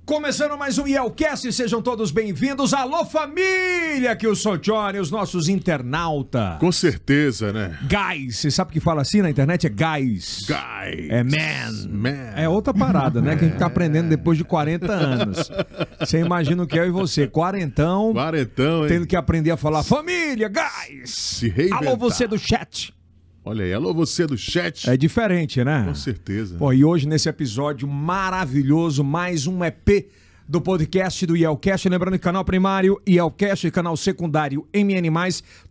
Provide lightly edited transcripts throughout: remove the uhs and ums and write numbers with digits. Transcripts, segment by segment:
Começando mais um IELCast, sejam todos bem-vindos. Alô, família, que eu sou Johnny, os nossos internautas. Com certeza, né? Guys, você sabe que fala assim na internet? É guys. Guys. É man. É outra parada, né? Que a gente tá aprendendo depois de 40 anos. Você imagina o que é eu e você, quarentão, hein? Tendo que aprender a falar família, guys. Se reinventar. Alô, você do chat. Olha aí, alô, você do chat. É diferente, né? Com certeza. Pô, e hoje, nesse episódio maravilhoso, mais um EP do podcast do IELCast. Lembrando que canal primário IELCast e canal secundário MN+,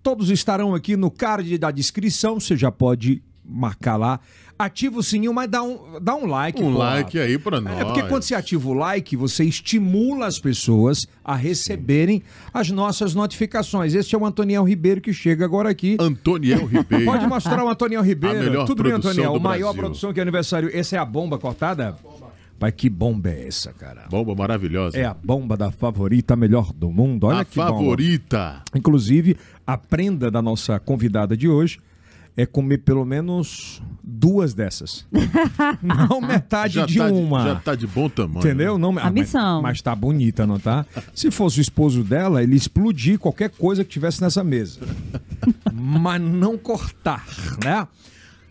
todos estarão aqui no card da descrição. Você já pode marcar lá. Ativa o sininho, mas dá um like. Like aí pra nós. É porque quando você ativa o like, você estimula as pessoas a receberem as nossas notificações. Este é o Antoniel Ribeiro que chega agora aqui. Antoniel Ribeiro. Pode mostrar o Antoniel Ribeiro. A melhor Tudo bem, produção Antoniel? do O maior Brasil. produção que é aniversário. Essa é a bomba cortada? Pai, que bomba é essa, cara? Bomba maravilhosa. É a bomba da favorita, a melhor do mundo. Olha a que bomba. favorita. Inclusive, a prenda da nossa convidada de hoje é comer pelo menos 2 dessas. Não metade Já de tá uma. Já tá de bom tamanho. Entendeu? Não, A missão. Mas tá bonita, não tá? Se fosse o esposo dela, ele explodir qualquer coisa que tivesse nessa mesa. Mas não cortar, né?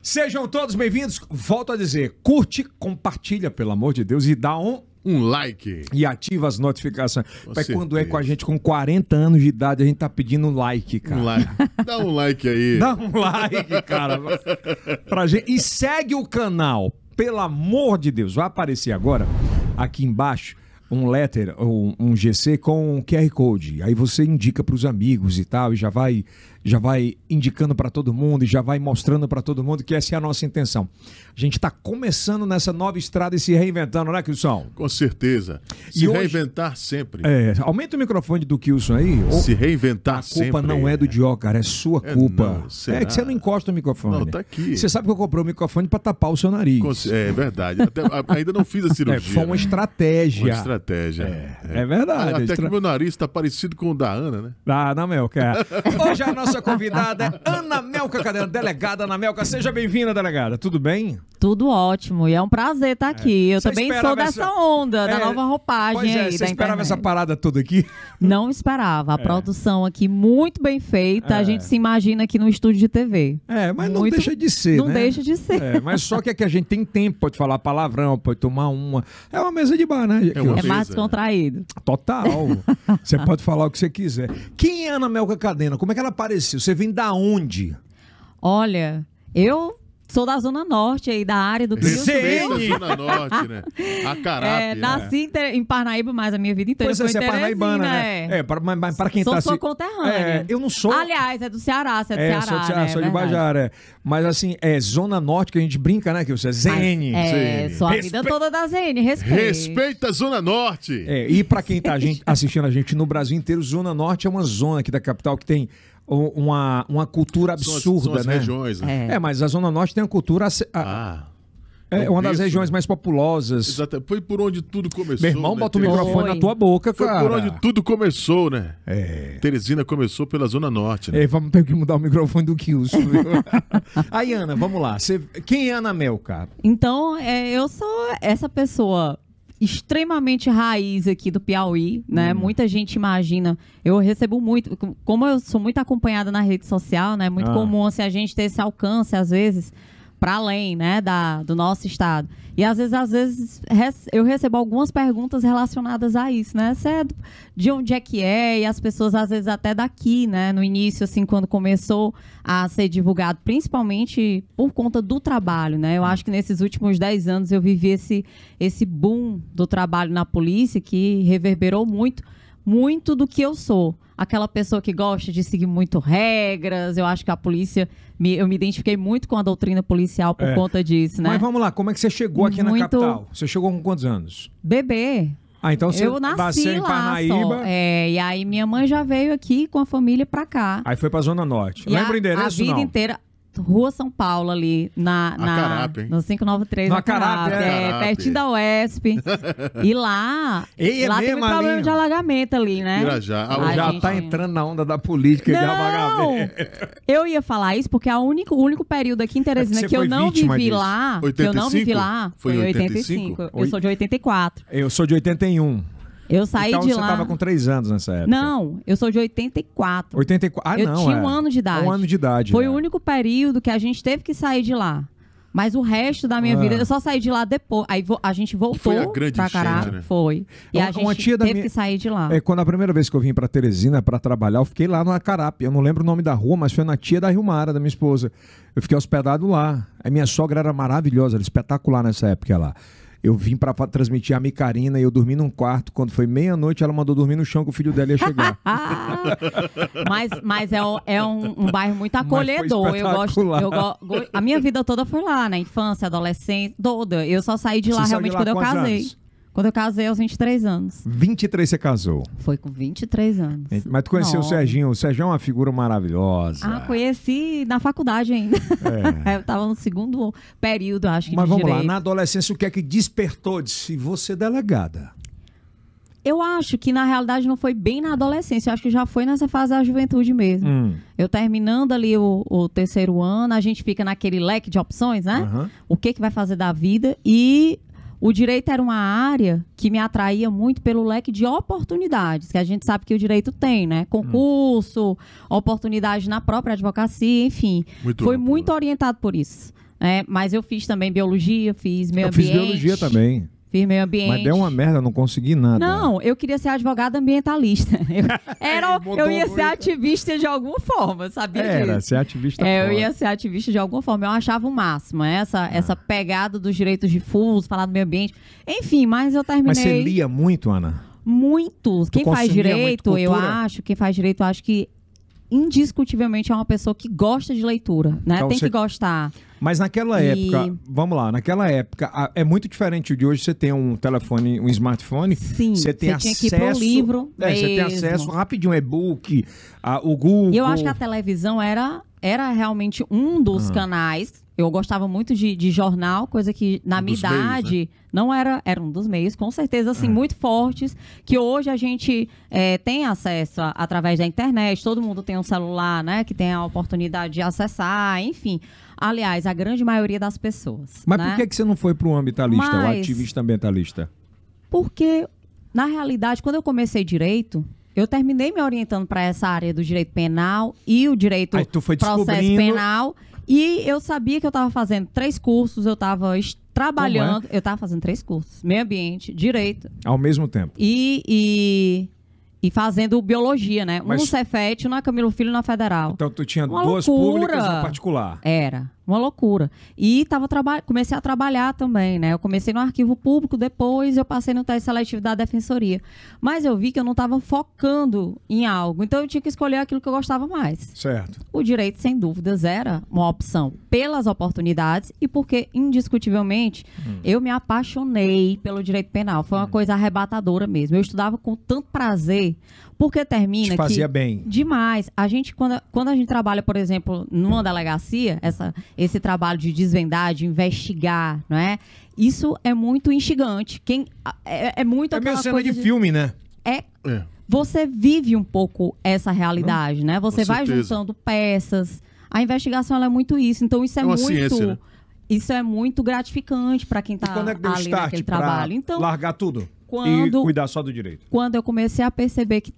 Sejam todos bem-vindos. Volto a dizer, curte, compartilha, pelo amor de Deus, e dá Um like. e ativa as notificações. Pai, quando é certeza. com a gente com 40 anos de idade, a gente tá pedindo like, cara. Um like. Dá um like aí. Dá um like, cara. Pra gente. E segue o canal, pelo amor de Deus. Vai aparecer agora, aqui embaixo, um letter, um GC com um QR Code. Aí você indica pros amigos e tal, e já vai indicando pra todo mundo, e já vai mostrando pra todo mundo que essa é a nossa intenção. A gente tá começando nessa nova estrada e se reinventando, né, Kilson? Com certeza. E Se hoje- reinventar sempre. Aumenta o microfone do Kilson aí. Se reinventar A sempre. culpa não é do Dio, cara, é sua É culpa. não, será? É que você não encosta o microfone. Não, tá aqui. Você sabe que eu comprei o microfone pra tapar o seu nariz. É verdade. Ainda não fiz a cirurgia. Foi uma né? estratégia. Uma estratégia. É verdade. Até que meu nariz tá parecido com o da Ana, né? Ah, Ana Melca. Hoje a nossa convidada é Ana Melca Cadena, delegada Ana Melca. Seja bem-vinda, delegada. Tudo bem? Tudo ótimo, e é um prazer estar aqui. Eu Você também esperava sou dessa essa- onda, da É, nova roupagem Pois é, aí você da esperava internet. essa parada toda aqui? Não esperava. A produção aqui muito bem feita. A gente se imagina aqui no estúdio de TV. Mas não Muito- deixa de ser, Não né? deixa de ser. Mas só que aqui a gente tem tempo, pode falar palavrão, pode tomar uma. É uma mesa de bar, né? É uma É mais mesa. contraído. Total. Você pode falar o que você quiser. Quem é Ana Melca Cadena? Como é que ela apareceu? Você vem da onde? Olha, eu sou da Zona Norte aí, da área do Rio. Sim. Da Zona Norte, né? A Carápia. Nasci em Parnaíba, mas a minha vida inteira Pois é, foi você em é parnaibana, né? Teresina, Mas para quem Sou tá sua se... conterrânea. eu não sou. Aliás, é do Ceará, você é do Ceará, sou de Ceará, né? sou de Verdade. Bajara. Mas assim, é Zona Norte que a gente brinca, né? Que você é ZN. Sim. Sou a vida toda da ZN, respeito. Respeita a Zona Norte. E para quem tá assistindo a gente no Brasil inteiro, Zona Norte é uma zona aqui da capital que tem uma cultura absurda, são as né? regiões, né? Mas a Zona Norte tem uma cultura... É uma das isso, regiões né? mais populosas. Exato. Foi por onde tudo começou. Meu irmão, né? bota o Teresina? microfone Foi. na tua boca, Foi cara. por onde tudo começou, né? É. Teresina começou pela Zona Norte, né? Vamos ter que mudar o microfone do Kilson. Viu? Aí, Ana, vamos lá. Quem é Ana Melca? Então, eu sou essa pessoa extremamente raiz aqui do Piauí, né? Muita gente imagina, eu recebo muito, como eu sou muito acompanhada na rede social, né? Muito comum assim, a gente ter esse alcance, às vezes, para além, né, do nosso estado. E às vezes eu recebo algumas perguntas relacionadas a isso, né? De onde é que é? E as pessoas às vezes até daqui, né? No início, assim, quando começou a ser divulgado, principalmente por conta do trabalho, né? Eu acho que nesses últimos 10 anos eu vivi esse boom do trabalho na polícia que reverberou muito do que eu sou. Aquela pessoa que gosta de seguir muito regras. Eu acho que a polícia... Eu me identifiquei muito com a doutrina policial por conta disso, né? Mas vamos lá, como é que você chegou aqui na Muito- capital? Você chegou com quantos anos? Bebê. Então você Eu nasci nasceu em lá Parnaíba, só. E aí minha mãe já veio aqui com a família pra cá. aí foi pra Zona Norte. E Lembra o endereço, a vida não? inteira... Rua São Paulo, ali, Acarape, hein? no 593, No na Acarape, Acarape. pertinho da UESP. E lá, Ei, é lá tem mesmo muito problema ali, de ó. alagamento ali, né? Irajá. A Já gente- tá entrando na onda da política de Não! alagamento. Eu ia falar isso porque o único período aqui em Teresina Você que eu foi não vítima vivi disso. lá, que eu não 85? vivi lá, Foi foi em em 85? 85. Eu sou de 84. Eu sou de 81. Eu saí então de você lá. tava com 3 anos nessa época. Não, eu sou de 84. 84. Ah, eu não. tinha 1 ano de idade. 1 ano de idade. Foi é. o único período que a gente teve que sair de lá. Mas o resto da minha vida, eu só saí de lá depois. Aí a gente voltou foi a grande pra Acarape. enchente, né? Foi. E a Uma gente tia da teve minha- que sair de lá. Quando a primeira vez que eu vim pra Teresina pra trabalhar, eu fiquei lá no Acarape. Eu não lembro o nome da rua, mas foi na tia da Rilmara, da minha esposa. Eu fiquei hospedado lá. A minha sogra era maravilhosa, era espetacular nessa época lá. Eu vim pra transmitir a Micarina e eu dormi num quarto. Quando foi meia-noite, ela mandou dormir no chão que o filho dela ia chegar. Mas é um bairro muito acolhedor. Eu gosto. espetacular. A minha vida toda foi lá, né? Infância, adolescência, toda. Eu só saí de lá Você saiu de realmente lá quando eu quantos casei. anos? Quando eu casei aos 23 anos. 23 você casou. Foi com 23 anos. Mas tu conheceu o Nossa. Serginho. O Serginho é uma figura maravilhosa. Conheci na faculdade ainda. Eu tava no segundo período, acho que Mas de vamos lá, direito. na adolescência, o que é que despertou de se você é delegada? Eu acho que, na realidade, não foi bem na adolescência. Eu acho que já foi nessa fase da juventude mesmo. Eu terminando ali o terceiro ano, a gente fica naquele leque de opções, né? Aham. O que vai fazer da vida. E o direito era uma área que me atraía muito pelo leque de oportunidades, que a gente sabe que o direito tem, né? Concurso, oportunidade na própria advocacia, enfim. Muito Foi amplo, muito né? orientado por isso. Mas eu fiz também biologia, fiz meio Eu fiz ambiente. biologia também. Fiz meio ambiente. Mas deu uma merda, não consegui nada. Não, eu queria ser advogada ambientalista. Eu ia ser muito. ativista de alguma forma, sabia Era, disso? ser ativista Eu foda. ia ser ativista de alguma forma. Eu achava o máximo, essa pegada dos direitos difusos, falar do meio ambiente. Enfim, mas eu terminei Mas você lia muito, Ana? muito. Quem faz consumia direito, muito eu cultura? acho, quem faz direito, eu acho que indiscutivelmente é uma pessoa que gosta de leitura, né? Então Tem você- que gostar. Mas naquela E- época, vamos lá, naquela época, é muito diferente de hoje. Você tem um telefone, um smartphone, Sim, você tem você tinha acesso. que ir pro livro Você tem mesmo. acesso rapidinho, e-book, o Google. E eu acho que a televisão era realmente um dos canais. Eu gostava muito de jornal, coisa que na Um minha dos meios, idade não era um dos meios, com certeza, assim, muito fortes, que hoje a gente tem acesso através da internet, todo mundo tem um celular, né, que tem a oportunidade de acessar, enfim. Aliás, a grande maioria das pessoas. Mas né? por que você não foi para o ambientalista, o Mas- ativista ambientalista? Porque, na realidade, quando eu comecei direito, eu terminei me orientando para essa área do direito penal e o direito Aí tu foi processo descobrindo- penal. E eu sabia que eu estava fazendo 3 cursos, eu estava trabalhando. Como Eu estava fazendo 3 cursos: meio ambiente, direito Ao mesmo tempo. e fazendo biologia, né? Mas- Um Cefet, na Camilo Filho, na Federal. Então tu tinha Uma 2 loucura. públicas e uma particular. Era uma loucura. E comecei a trabalhar também, né? Eu comecei no arquivo público, depois eu passei no teste seletivo da defensoria. Mas eu vi que eu não estava focando em algo. Então eu tinha que escolher aquilo que eu gostava mais. Certo. O direito, sem dúvidas, era uma opção pelas oportunidades e porque, indiscutivelmente, eu me apaixonei pelo direito penal. Foi uma coisa arrebatadora mesmo. Eu estudava com tanto prazer, porque termina Te fazia que... bem. Demais. A gente, quando a gente trabalha, por exemplo, numa delegacia, esse trabalho de desvendar, de investigar, não é? Isso é muito instigante. É muito É meio aquela cena coisa de filme, né? É. Você vive um pouco essa realidade, né? Você Com vai certeza. juntando peças. A investigação ela é muito isso. Então isso é, É uma muito, ciência, né? isso é muito gratificante para quem E está quando é que deu ali start naquele pra trabalho. Então, largar tudo? E quando cuidar só do direito? quando eu comecei a perceber que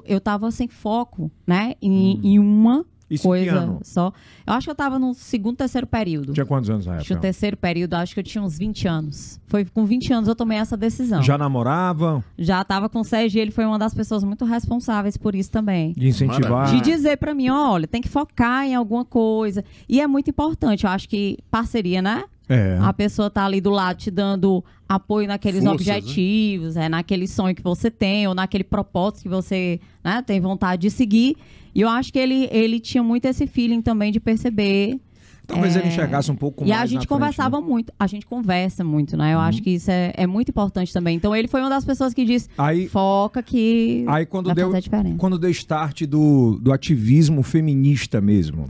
eu estava sem foco, né? Em uma Isso em que coisa ano? só. Eu acho que eu estava no segundo, terceiro período. Tinha quantos anos na Acho que o época? terceiro período, acho que eu tinha uns 20 anos. Foi com 20 anos eu tomei essa decisão. Já namorava? Já estava com o Sérgio e ele foi uma das pessoas muito responsáveis por isso também. De incentivar? Maravilha. De dizer pra mim, olha, tem que focar em alguma coisa. E é muito importante, eu acho que parceria, né? É. A pessoa tá ali do lado te dando apoio naqueles Forças, objetivos, naquele sonho que você tem, ou naquele propósito que você, né, tem vontade de seguir. E eu acho que ele tinha muito esse feeling também de perceber. Talvez ele enxergasse um pouco E mais a na gente frente, conversava né? muito. A gente conversa muito, né? Eu acho que isso é muito importante também. Então ele foi uma das pessoas que disse, Aí, foca que aí quando vai deu fazer a diferença. quando deu start do ativismo feminista mesmo,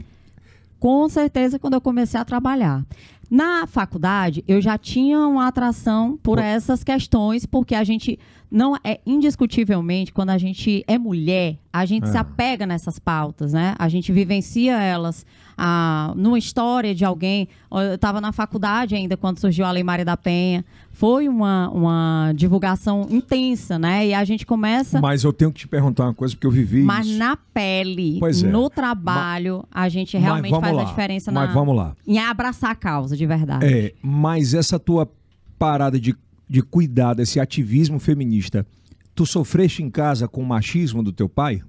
Com certeza, quando eu comecei a trabalhar. Na faculdade, eu já tinha uma atração por essas questões, porque a gente não é indiscutivelmente, quando a gente é mulher, a gente se apega nessas pautas, né? A gente vivencia elas numa história de alguém. Eu estava na faculdade ainda quando surgiu a Lei Maria da Penha. Foi uma divulgação intensa, né? E a gente começa... Mas eu tenho que te perguntar uma coisa, porque eu vivi Mas isso. na pele, Pois é. no trabalho, a gente realmente faz a diferença Mas vamos lá. em abraçar a causa, de verdade. Mas essa tua parada de cuidar desse ativismo feminista, tu sofreste em casa com o machismo do teu pai?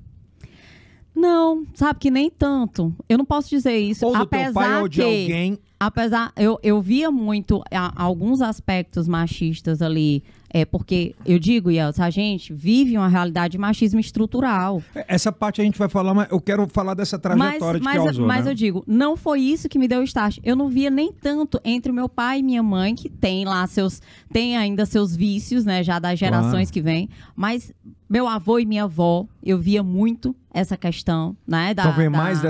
Não, sabe que nem tanto. Eu não posso dizer isso. Ou do teu pai ou de alguém? Apesar, eu via muito alguns aspectos machistas ali, porque eu digo, Yeltsin, a gente vive uma realidade de machismo estrutural. Essa parte a gente vai falar, mas eu quero falar dessa trajetória de causou, mas né? eu digo, não foi isso que me deu o start. Eu não via nem tanto entre meu pai e minha mãe, que tem lá tem ainda seus vícios, né, já das gerações que vêm, mas meu avô e minha avó, eu via muito essa questão, né? Então vem mais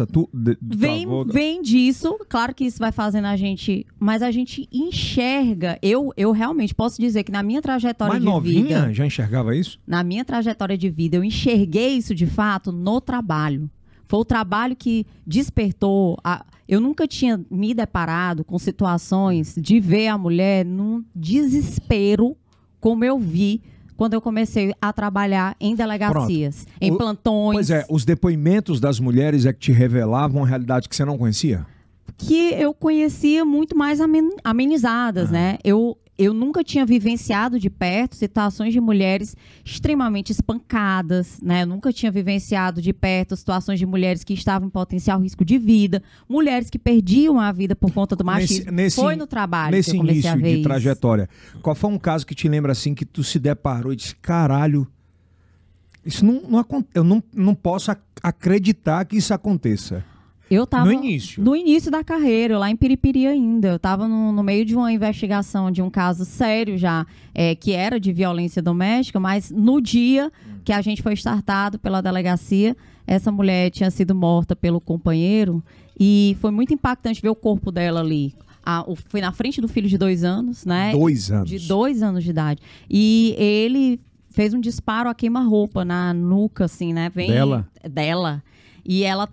do Vem disso, claro que isso vai fazendo a gente, mas a gente enxerga, eu realmente posso dizer que na minha trajetória de vida... já enxergava isso? Na minha trajetória de vida, eu enxerguei isso de fato no trabalho. Foi o trabalho que despertou... Eu nunca tinha me deparado com situações de ver a mulher num desespero como eu vi quando eu comecei a trabalhar em delegacias, em plantões. Pois é, os depoimentos das mulheres é que te revelavam uma realidade que você não conhecia? Que eu conhecia muito mais amenizadas, né? Eu nunca tinha vivenciado de perto situações de mulheres extremamente espancadas, né? Eu nunca tinha vivenciado de perto situações de mulheres que estavam em potencial risco de vida, mulheres que perdiam a vida por conta do machismo. Foi no trabalho que eu comecei a ver início de isso. trajetória, qual foi um caso que te lembra assim, que tu se deparou e disse, caralho, isso eu não posso acreditar que isso aconteça? Eu tava no início. No início da carreira, lá em Piripiri ainda. Eu estava no meio de uma investigação de um caso sério já, que era de violência doméstica, mas no dia que a gente foi startado pela delegacia, essa mulher tinha sido morta pelo companheiro e foi muito impactante ver o corpo dela ali. Foi na frente do filho de 2 anos, né? 2 anos. De 2 anos de idade. E ele fez um disparo a queima-roupa na nuca, assim, né? Dela. E ela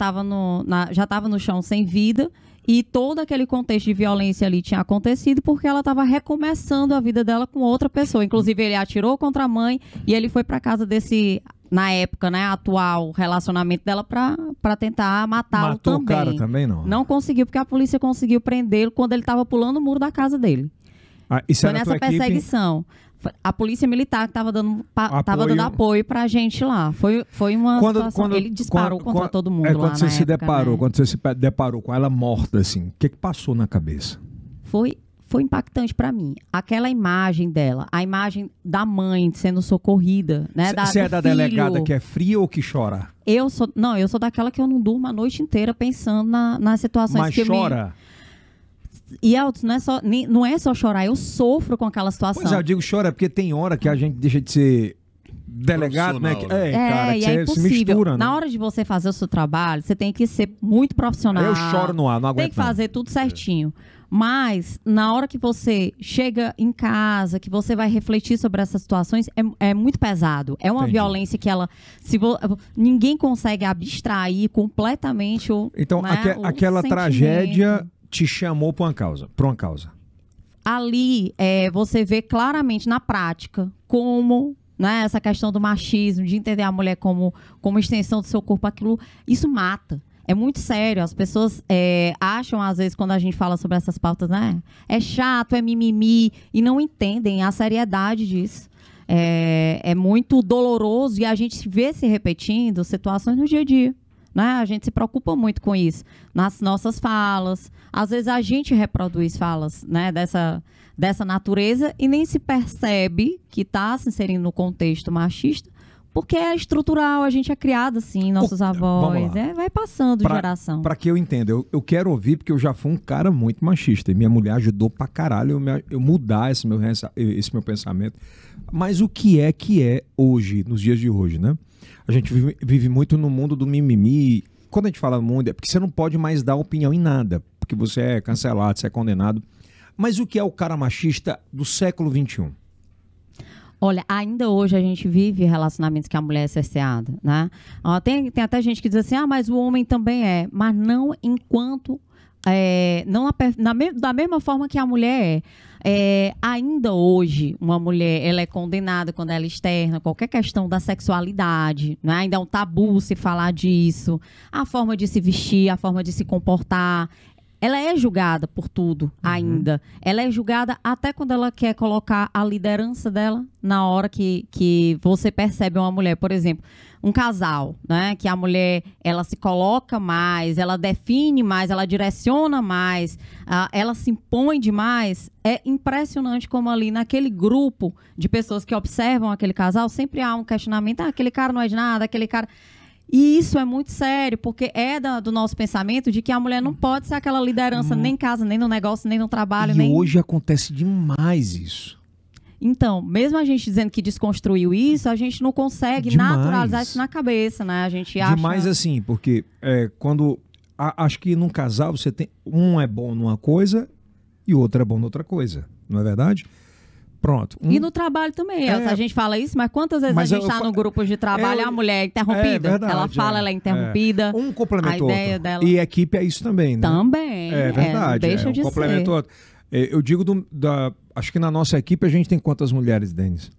já estava no chão sem vida e todo aquele contexto de violência ali tinha acontecido porque ela estava recomeçando a vida dela com outra pessoa. Inclusive, ele atirou contra a mãe e ele foi para casa desse, na época, né, atual relacionamento dela para tentar matá-lo também. Matou o cara também, não? Não conseguiu, porque a polícia conseguiu prendê-lo quando ele estava pulando o muro da casa dele. Foi nessa perseguição. A polícia militar que estava dando apoio pra gente lá. Foi uma situação. Ele disparou contra todo mundo lá quando você na se época, deparou, né? quando você se deparou com ela morta, assim, o que passou na cabeça? Foi impactante pra mim. Aquela imagem dela, a imagem da mãe sendo socorrida, né? Você é da delegada que é fria ou que chora? Eu sou daquela que eu não durmo a noite inteira pensando nas situações Mas que chora? E Elton, não é só chorar, eu sofro com aquela situação. Pois é, eu digo chora porque tem hora que a gente deixa de ser delegado, né? Cara, que é você se mistura, né? Na hora de você fazer o seu trabalho, você tem que ser muito profissional. Eu choro no ar, não aguento. Tem que fazer tudo certinho. Mas, na hora que você chega em casa, que você vai refletir sobre essas situações, é muito pesado. É uma violência que ninguém consegue abstrair completamente Então, aquela tragédia te chamou para uma causa. Ali, você vê claramente na prática como, né, essa questão do machismo, de entender a mulher como extensão do seu corpo, isso mata. É muito sério. As pessoas acham, às vezes, quando a gente fala sobre essas pautas, né? É chato, é mimimi, e não entendem a seriedade disso. É muito doloroso e a gente vê se repetindo situações no dia a dia. Né? A gente se preocupa muito com isso nas nossas falas. Às vezes a gente reproduz falas, né, dessa natureza e nem se percebe que está se inserindo no contexto machista, porque é estrutural, a gente é criado assim, nossos avós, vai passando de geração. Para que eu entenda, eu quero ouvir, porque eu já fui um cara muito machista e minha mulher ajudou pra caralho eu mudar esse meu pensamento. Mas o que é hoje, nos dias de hoje, né? A gente vive muito no mundo do mimimi quando a gente fala mundo, é porque você não pode mais dar opinião em nada, porque você é cancelado, você é condenado. Mas o que é o cara machista do século XXI? Olha, ainda hoje a gente vive relacionamentos que a mulher é cerceada, né? Tem até gente que diz assim, mas o homem também é. Mas não enquanto... não da mesma forma que a mulher é. Ainda hoje, uma mulher ela é condenada quando ela externa qualquer questão da sexualidade, né? Ainda é um tabu se falar disso. A forma de se vestir, a forma de se comportar... Ela é julgada por tudo ainda. Ela é julgada até quando ela quer colocar a liderança dela na hora que você percebe uma mulher. Por exemplo, um casal, né? Que a mulher, ela se coloca mais, ela define mais, ela direciona mais, ela se impõe demais. É impressionante como ali naquele grupo de pessoas que observam aquele casal, sempre há um questionamento. Aquele cara não é de nada, aquele cara... E isso é muito sério, porque é do nosso pensamento de que a mulher não pode ser aquela liderança nem em casa, nem no negócio, nem no trabalho. E hoje acontece demais isso. Então, mesmo a gente dizendo que desconstruiu isso, a gente não consegue naturalizar isso na cabeça, né? A gente acha... Demais assim, porque quando... acho que num casal você tem... Um é bom numa coisa e o outro é bom noutra coisa, não é verdade? Pronto. E no trabalho também. A gente fala isso, mas quantas vezes a gente está no grupo de trabalho e a mulher é interrompida? Verdade, ela fala, ela é interrompida. Um complementa o outro. Dela... E equipe é isso também, né? Também. É verdade. Deixa de complementa ser. o outro. Eu digo, acho que na nossa equipe a gente tem quantas mulheres, Denis?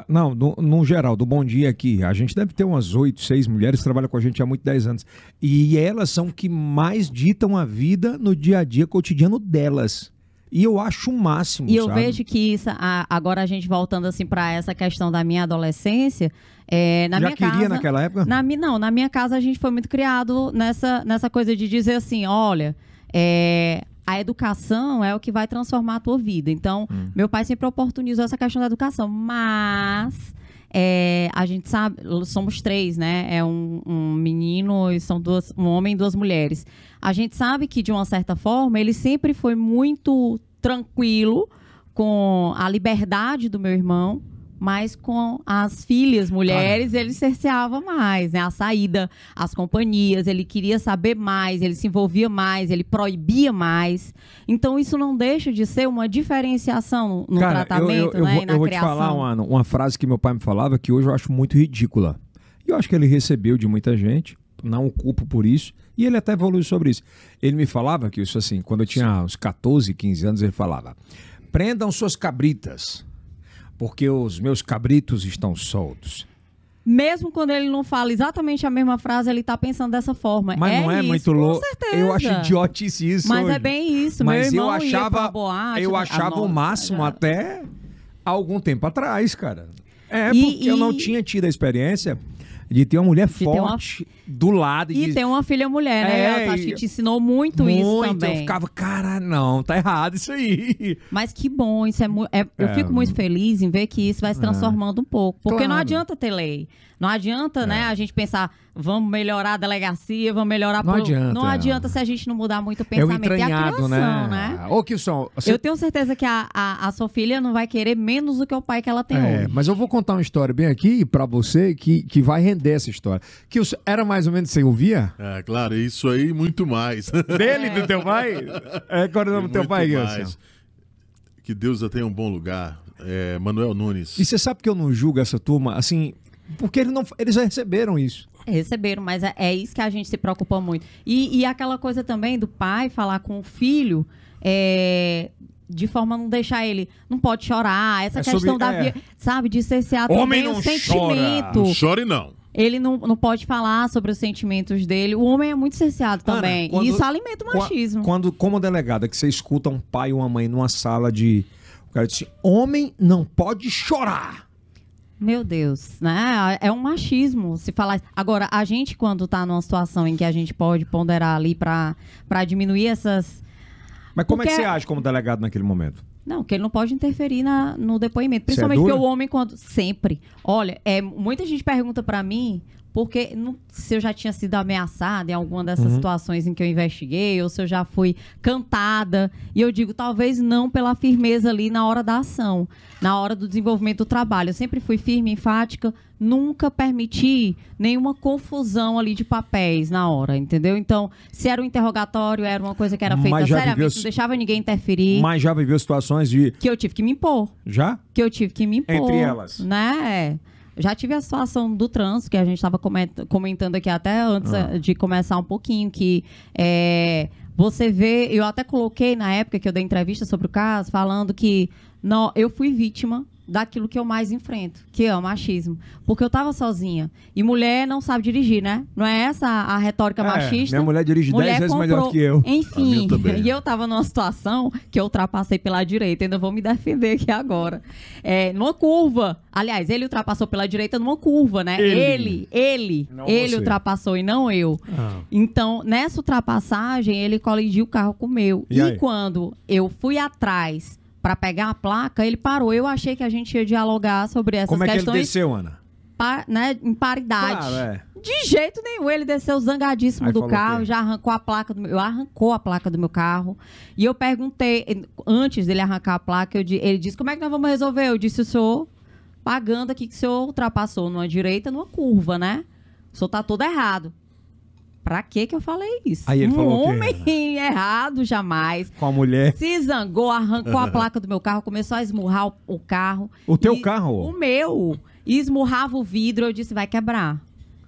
Não, no geral, do Bom Dia aqui, a gente deve ter umas 8, 6 mulheres que trabalham com a gente há muito 10 anos. E elas são que mais ditam a vida no dia a dia cotidiano delas. E eu acho o máximo, E eu sabe? vejo que isso, agora a gente voltando assim para essa questão da minha adolescência, na Já minha queria casa, naquela época? Na minha casa a gente foi muito criado nessa coisa de dizer assim, olha, a educação é o que vai transformar a tua vida. Então, meu pai sempre oportunizou essa questão da educação, mas... a gente sabe, somos 3, né? É um menino e são um homem e 2 mulheres. A gente sabe que, de uma certa forma, ele sempre foi muito tranquilo com a liberdade do meu irmão, mas com as filhas mulheres ele cerceava mais, né? A saída, as companhias, ele queria saber mais, ele se envolvia mais, ele proibia mais. Então isso não deixa de ser uma diferenciação no tratamento, né? E na eu vou criação. te falar uma frase que meu pai me falava que hoje eu acho muito ridícula. E eu acho que ele recebeu de muita gente, não o culpo por isso, e ele até evoluiu sobre isso. Ele me falava que isso assim, quando eu tinha uns 14, 15 anos, ele falava: prendam suas cabritas, porque os meus cabritos estão soltos. Mesmo quando ele não fala exatamente a mesma frase, ele tá pensando dessa forma. Mas não é isso, muito louco. Com certeza. Eu acho idiotice isso. Mas hoje. é bem isso. Mas meu irmão eu achava, ia pra boate, eu achava o máximo até algum tempo atrás, cara. Porque eu não tinha tido a experiência de ter uma mulher forte do lado. E ter uma filha mulher, né? Acho que te ensinou muito isso também. Eu ficava, cara, não, tá errado isso aí. Mas que bom, isso eu fico muito feliz em ver que isso vai se transformando um pouco. Porque não adianta ter lei. Não adianta, né, a gente pensar, vamos melhorar a delegacia, vamos melhorar... Não adianta se a gente não mudar muito o pensamento. É o e a criação, né? Ô, Kilson, Eu tenho certeza que a sua filha não vai querer menos do que o pai que ela tem hoje. Mas eu vou contar uma história bem aqui pra você que vai render essa história. Kilson, era mais ou menos, você ouvia? Claro, isso aí muito mais. Dele, do teu pai? Qual é o nome do teu pai, Kilson? Que Deus a tenha um bom lugar. Manuel Nunes. E você sabe que eu não julgo essa turma, assim... Porque eles já receberam isso. Receberam, mas é isso que a gente se preocupa muito. E aquela coisa também do pai falar com o filho, de forma a não deixar ele... Não pode chorar. Essa questão sabe, de cercear também o sentimento. Não chore, não. Ele não pode falar sobre os sentimentos dele. O homem é muito cerceado também. Ana, e isso alimenta o machismo. Como delegada, que você escuta um pai e uma mãe numa sala de... O cara disse, homem não pode chorar. Meu Deus, né? É um machismo se falar. Agora, a gente, quando tá numa situação em que a gente pode ponderar ali pra diminuir essas... Mas como é que você age como delegado naquele momento? Não, que ele não pode interferir no depoimento. Principalmente porque o homem, quando... Sempre. Olha, muita gente pergunta pra mim porque se eu já tinha sido ameaçada em alguma dessas situações em que eu investiguei, ou se eu já fui cantada. E eu digo, talvez não pela firmeza ali na hora da ação, na hora do desenvolvimento do trabalho. Eu sempre fui firme, enfática, nunca permiti nenhuma confusão ali de papéis na hora, entendeu? Então, se era um interrogatório, era uma coisa que era feita seriamente, não deixava ninguém interferir. Mas já viveu situações de... Que eu tive que me impor. Já? Que eu tive que me impor. Entre elas? Né? Já tive a situação do trânsito, que a gente estava comentando aqui até antes de começar um pouquinho, que você vê... Eu até coloquei na época que eu dei entrevista sobre o caso, falando que eu fui vítima daquilo que eu mais enfrento, que é o machismo. Porque eu estava sozinha. E mulher não sabe dirigir, né? Não é essa a retórica machista? Minha mulher dirige 10 vezes melhor que eu. Enfim, e eu estava numa situação que eu ultrapassei pela direita. Ainda vou me defender aqui agora. Numa curva. Aliás, ele ultrapassou pela direita numa curva, né? Ele ultrapassou e não eu. Então, nessa ultrapassagem, ele colidiu o carro com o meu. E quando eu fui atrás para pegar a placa, ele parou. Eu achei que a gente ia dialogar sobre essas questões. Como é que ele desceu, Ana? Em paridade. Claro, De jeito nenhum. Ele desceu zangadíssimo do carro, já arrancou a placa do meu... arrancou a placa do meu carro. E eu perguntei, antes dele arrancar a placa, ele disse, como é que nós vamos resolver? Eu disse, o senhor pagando aqui que o senhor ultrapassou numa direita, numa curva, né? O senhor tá todo errado. Pra que eu falei isso? Aí ele falou homem errado, jamais. Com a mulher. Se zangou, arrancou a placa do meu carro, começou a esmurrar o carro. O teu carro? O meu. E esmurrava o vidro, eu disse, vai quebrar.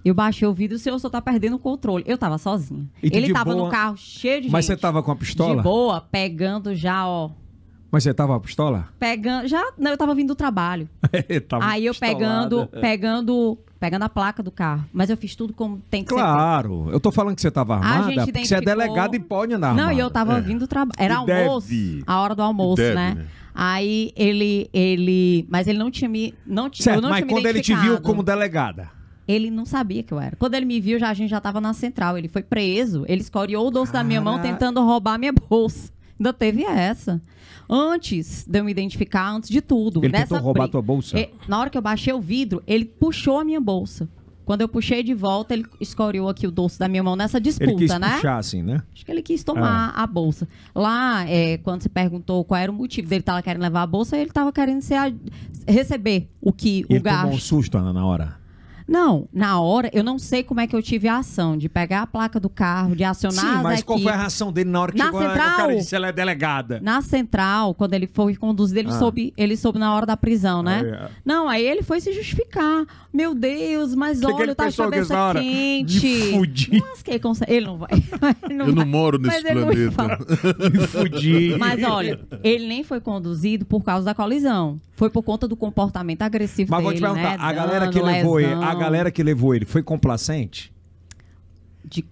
Eu baixei o vidro, o senhor só tá perdendo o controle. Eu tava sozinha. Ele tava no carro cheio de gente. Mas você tava com a pistola? De boa, pegando já, ó. Mas você tava com a pistola? Pegando, não, eu tava vindo do trabalho. Aí eu pegando a placa do carro. Mas eu fiz tudo como tem que ser. Claro, eu tô falando que você tava armada, porque você é delegado e pode andar armada. Não, e eu tava vindo do trabalho. Era almoço, a hora do almoço, né? Aí mas ele não tinha me... Certo, mas quando ele te viu como delegada? Ele não sabia que eu era. Quando ele me viu, a gente já tava na central. Ele foi preso, ele escoriou o doce da minha mão tentando roubar a minha bolsa. Ainda teve essa. Antes de eu me identificar, antes de tudo. Ele tentou roubar a tua bolsa? Na hora que eu baixei o vidro, ele puxou a minha bolsa. Quando eu puxei de volta, ele escoriou aqui o dorso da minha mão nessa disputa, ele quis né? puxar, assim, né? Acho que ele quis tomar a bolsa. Lá, quando se perguntou qual era o motivo dele estar querendo levar a bolsa, ele estava querendo receber o gasto. Ele tomou um susto, Ana, na hora? Não, na hora, eu não sei como é que eu tive a ação de pegar a placa do carro, de acionar as mas qual foi a reação dele na hora que chegou central, o cara disse ela é delegada? Na central, quando ele foi conduzido, ele soube na hora da prisão, né? Não, aí ele foi se justificar. Meu Deus, mas olha, eu tava de cabeça quente. Me fudi. Lasquei com... Ele não vai. Eu não moro nesse planeta. Me fudi. Mas olha, ele nem foi conduzido por causa da colisão. Foi por conta do comportamento agressivo dele, mas vou te perguntar, né? a galera que levou ele foi complacente?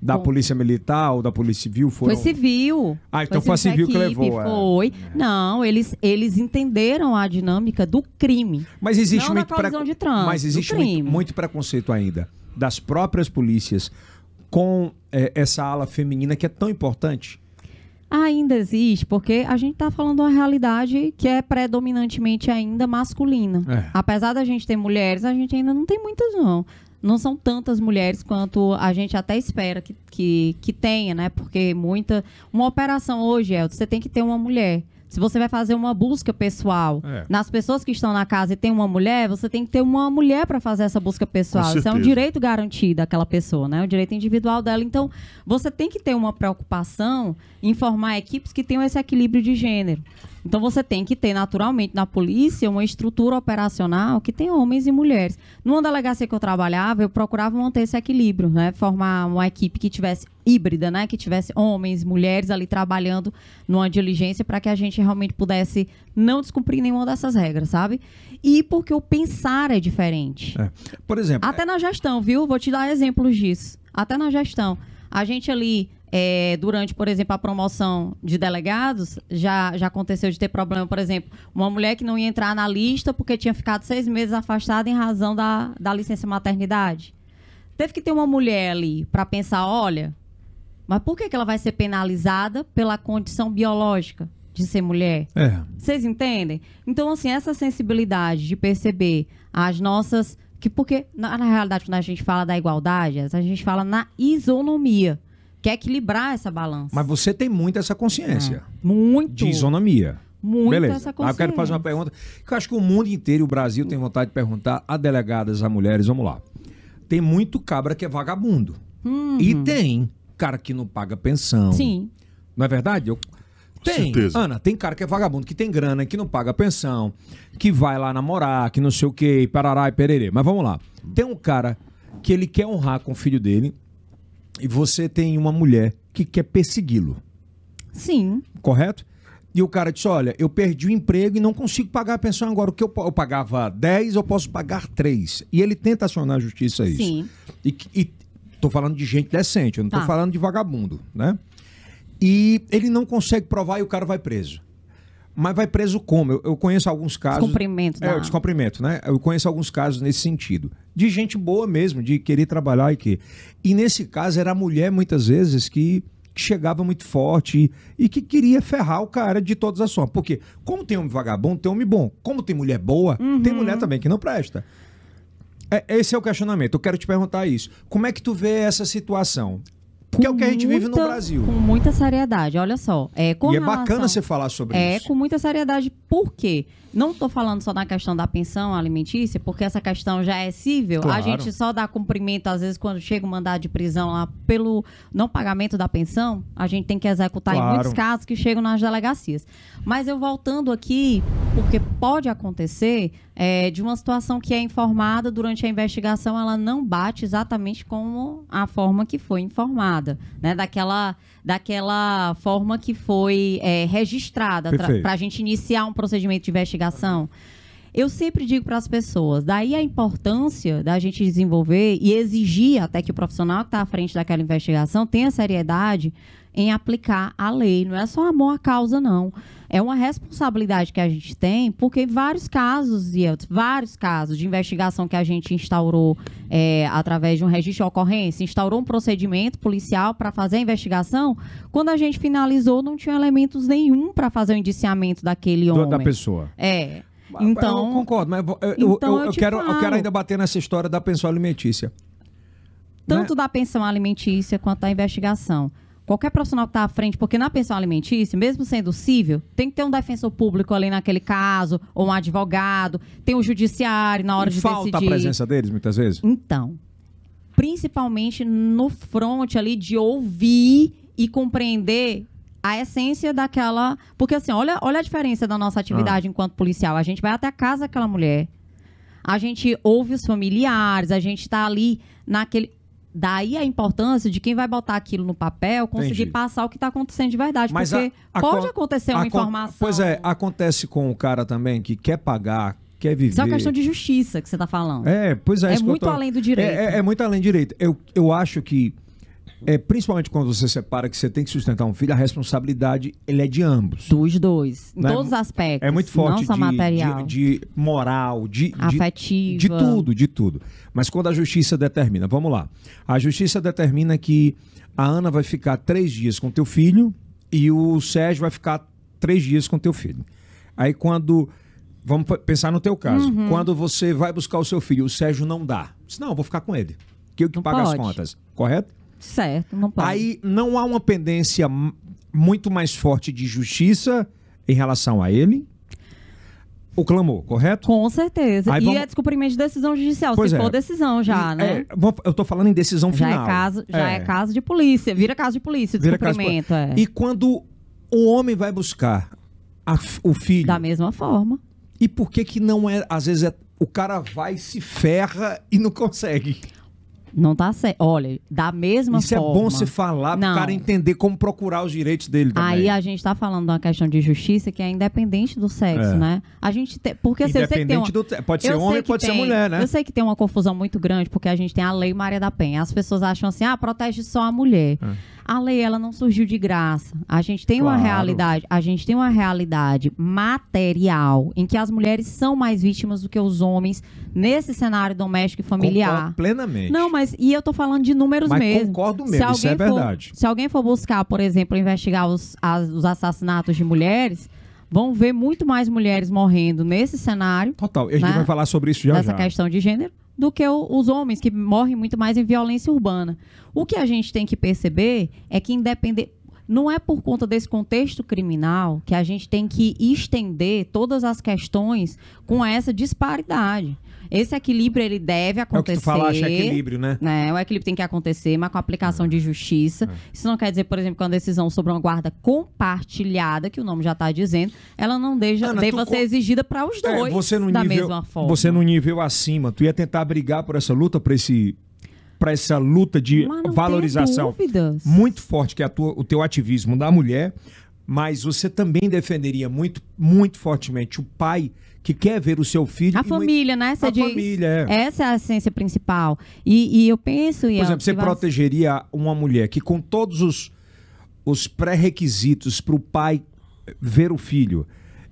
Da polícia militar ou da polícia civil? Foi civil. Então foi a civil que levou. Foi. Não, eles entenderam a dinâmica do crime. Mas existe não da colisão de trânsito, mas existe muito preconceito ainda das próprias polícias com essa ala feminina que é tão importante. Ainda existe, porque a gente está falando de uma realidade que é predominantemente ainda masculina. Apesar da gente ter mulheres, a gente ainda não tem muitas, não. Não são tantas mulheres quanto a gente até espera que tenha, né? Porque uma operação hoje, você tem que ter uma mulher. Se você vai fazer uma busca pessoal nas pessoas que estão na casa e tem uma mulher, você tem que ter uma mulher para fazer essa busca pessoal. Isso é um direito garantido daquela pessoa, né? O direito individual dela. Então, você tem que ter uma preocupação em formar equipes que tenham esse equilíbrio de gênero. Então, você tem que ter, naturalmente, na polícia, uma estrutura operacional que tem homens e mulheres. Numa delegacia que eu trabalhava, eu procurava manter esse equilíbrio, né? Formar uma equipe que tivesse híbrida, né? Que tivesse homens, mulheres ali trabalhando numa diligência para que a gente realmente pudesse não descumprir nenhuma dessas regras, sabe? E porque o pensar é diferente. Por exemplo... Até na gestão, viu? Vou te dar exemplos disso. Até na gestão. A gente ali... durante, por exemplo, a promoção de delegados, já aconteceu de ter problema, por exemplo, uma mulher que não ia entrar na lista porque tinha ficado 6 meses afastada em razão da licença maternidade. Teve que ter uma mulher ali para pensar, olha, mas por que ela vai ser penalizada pela condição biológica de ser mulher? Vocês entendem? Então, assim, essa sensibilidade de perceber as nossas Porque, na realidade, quando a gente fala da igualdade, a gente fala na isonomia, que é equilibrar essa balança. Mas você tem muito essa consciência. Muito. De isonomia. Muito Beleza. essa Eu consciência. quero fazer uma pergunta que eu acho que o mundo inteiro, o Brasil, tem vontade de perguntar a delegadas, a mulheres. Vamos lá. Tem muito cabra que é vagabundo. E tem cara que não paga pensão. Sim. Não é verdade? Tem, certeza. Ana, tem cara que é vagabundo, que tem grana, que não paga pensão, que vai lá namorar, que não sei o quê, parará e pererê. Mas vamos lá. Tem um cara que ele quer honrar com o filho dele e você tem uma mulher que quer persegui-lo. Sim. Correto? E o cara disse, olha, eu perdi o emprego e não consigo pagar a pensão agora. O que eu pagava 10, eu posso pagar 3. E ele tenta acionar a justiça a isso. Sim. E tô falando de gente decente, eu não tô Tá. falando de vagabundo, né? E ele não consegue provar e o cara vai preso. Mas vai preso como? Eu conheço alguns casos... Descumprimento da- o descumprimento, né? Eu conheço alguns casos nesse sentido. De gente boa mesmo, de querer trabalhar e que... E nesse caso era a mulher, muitas vezes, que chegava muito forte e que queria ferrar o cara de todas as formas. Porque como tem homem vagabundo, tem homem bom. Como tem mulher boa, tem mulher também que não presta. Esse é o questionamento. Eu quero te perguntar isso. Como é que tu vê essa situação? Porque é o que a gente vive no Brasil. Com muita seriedade, olha só. Com E é relação- bacana você falar sobre isso. Com muita seriedade. Por quê? Não estou falando só na questão da pensão alimentícia, porque essa questão já é cível. Claro. A gente só dá cumprimento, às vezes, quando chega um mandado de prisão lá pelo não pagamento da pensão, a gente tem que executar Claro. em muitos casos que chegam nas delegacias. Mas eu voltando aqui, porque pode acontecer de uma situação que é informada durante a investigação, ela não bate exatamente como a forma que foi informada, né? Daquela forma que foi registrada Perfeito. para a gente iniciar um procedimento de investigação. Eu sempre digo para as pessoas, daí a importância da gente desenvolver e exigir até que o profissional que está à frente daquela investigação tenha seriedade em aplicar a lei. Não é só amor à causa, não. É uma responsabilidade que a gente tem, porque vários casos, Yeltsin, vários casos de investigação que a gente instaurou através de um registro de ocorrência, instaurou um procedimento policial para fazer a investigação, quando a gente finalizou, não tinha elementos nenhum para fazer o indiciamento daquele homem. Da pessoa. Então, eu concordo, mas então eu te quero falo. ainda bater nessa história da pensão alimentícia. tanto da pensão alimentícia quanto da investigação. Qualquer profissional que está à frente, porque na pensão alimentícia, mesmo sendo cível, tem que ter um defensor público ali naquele caso, ou um advogado, tem o judiciário na hora de Falta decidir. a presença deles, muitas vezes? Então, principalmente no front ali de ouvir e compreender a essência daquela... Porque assim, olha a diferença da nossa atividade enquanto policial. A gente vai até a casa daquela mulher, a gente ouve os familiares, a gente está ali naquele... Daí a importância de quem vai botar aquilo no papel conseguir Entendi. passar o que está acontecendo de verdade. Mas porque pode acontecer uma informação... Pois é, acontece com o cara também que quer pagar, quer viver... Isso é uma questão de justiça que você está falando. Pois é. É isso que eu muito além do direito. É muito além do direito. Eu acho que, principalmente quando você separa que você tem que sustentar um filho, a responsabilidade ele é de ambos. Dos dois. Em Né? todos os aspectos. É muito forte Não só material. de moral, Afetiva. de tudo. Mas quando a justiça determina, vamos lá. A justiça determina que a Ana vai ficar 3 dias com teu filho e o Sérgio vai ficar 3 dias com teu filho. Aí quando... Vamos pensar no teu caso. Uhum. Quando você vai buscar o seu filho, o Sérgio não dá. Diz, não, eu vou ficar com ele. Que eu que Não pago as pode. contas. Correto? Certo, não pode. Aí não há uma pendência muito mais forte de justiça em relação a ele. O clamor, correto? Com certeza. Aí E vamos- é descumprimento de decisão judicial. Pois Se é. for decisão já, né? Eu tô falando em decisão Já final. é caso de polícia. Vira caso de polícia, Vira caso de descumprimento. É. E quando o homem vai buscar o filho, Da mesma forma. e por que não é, às vezes o cara vai, se ferra e não consegue? Não tá certo. Olha, da mesma Isso forma. é bom você falar pro Não. cara entender como procurar os direitos dele também. Aí a gente tá falando de uma questão de justiça que é independente do sexo, É. né? A gente tem... Porque assim, eu sei que tem uma... Independente pode ser Eu sei homem, que pode ser tem- mulher, né? Eu sei que tem uma confusão muito grande, porque a gente tem a Lei Maria da Penha. As pessoas acham assim, protege só a mulher. A lei, ela não surgiu de graça. A gente tem uma Claro. realidade material em que as mulheres são mais vítimas do que os homens nesse cenário doméstico e familiar. Concordo plenamente. Não, mas e eu tô falando de números Mas mesmo. concordo Se mesmo, isso é alguém for- verdade. Se alguém for buscar, por exemplo, investigar os assassinatos de mulheres, vão ver muito mais mulheres morrendo nesse cenário, Total. E a gente né? vai falar sobre isso já dessa já. questão de gênero, do que os homens, que morrem muito mais em violência urbana. O que a gente tem que perceber é que não é por conta desse contexto criminal que a gente tem que estender todas as questões com essa disparidade. Esse equilíbrio, ele deve acontecer. É o que tu falaste, é equilíbrio, né? O equilíbrio tem que acontecer, mas com a aplicação de justiça. Isso não quer dizer, por exemplo, que uma decisão sobre uma guarda compartilhada, que o nome já está dizendo, ela não deva ser exigida para os dois da mesma forma. Você num nível acima, tu ia tentar brigar por essa luta, para essa luta de valorização muito forte, que é o teu ativismo da mulher, mas você também defenderia muito, muito fortemente o pai que quer ver o seu filho. A família, né? Você diz, família, essa é a essência principal. E eu penso... Por exemplo, você protegeria uma mulher que com todos os pré-requisitos para o pai ver o filho,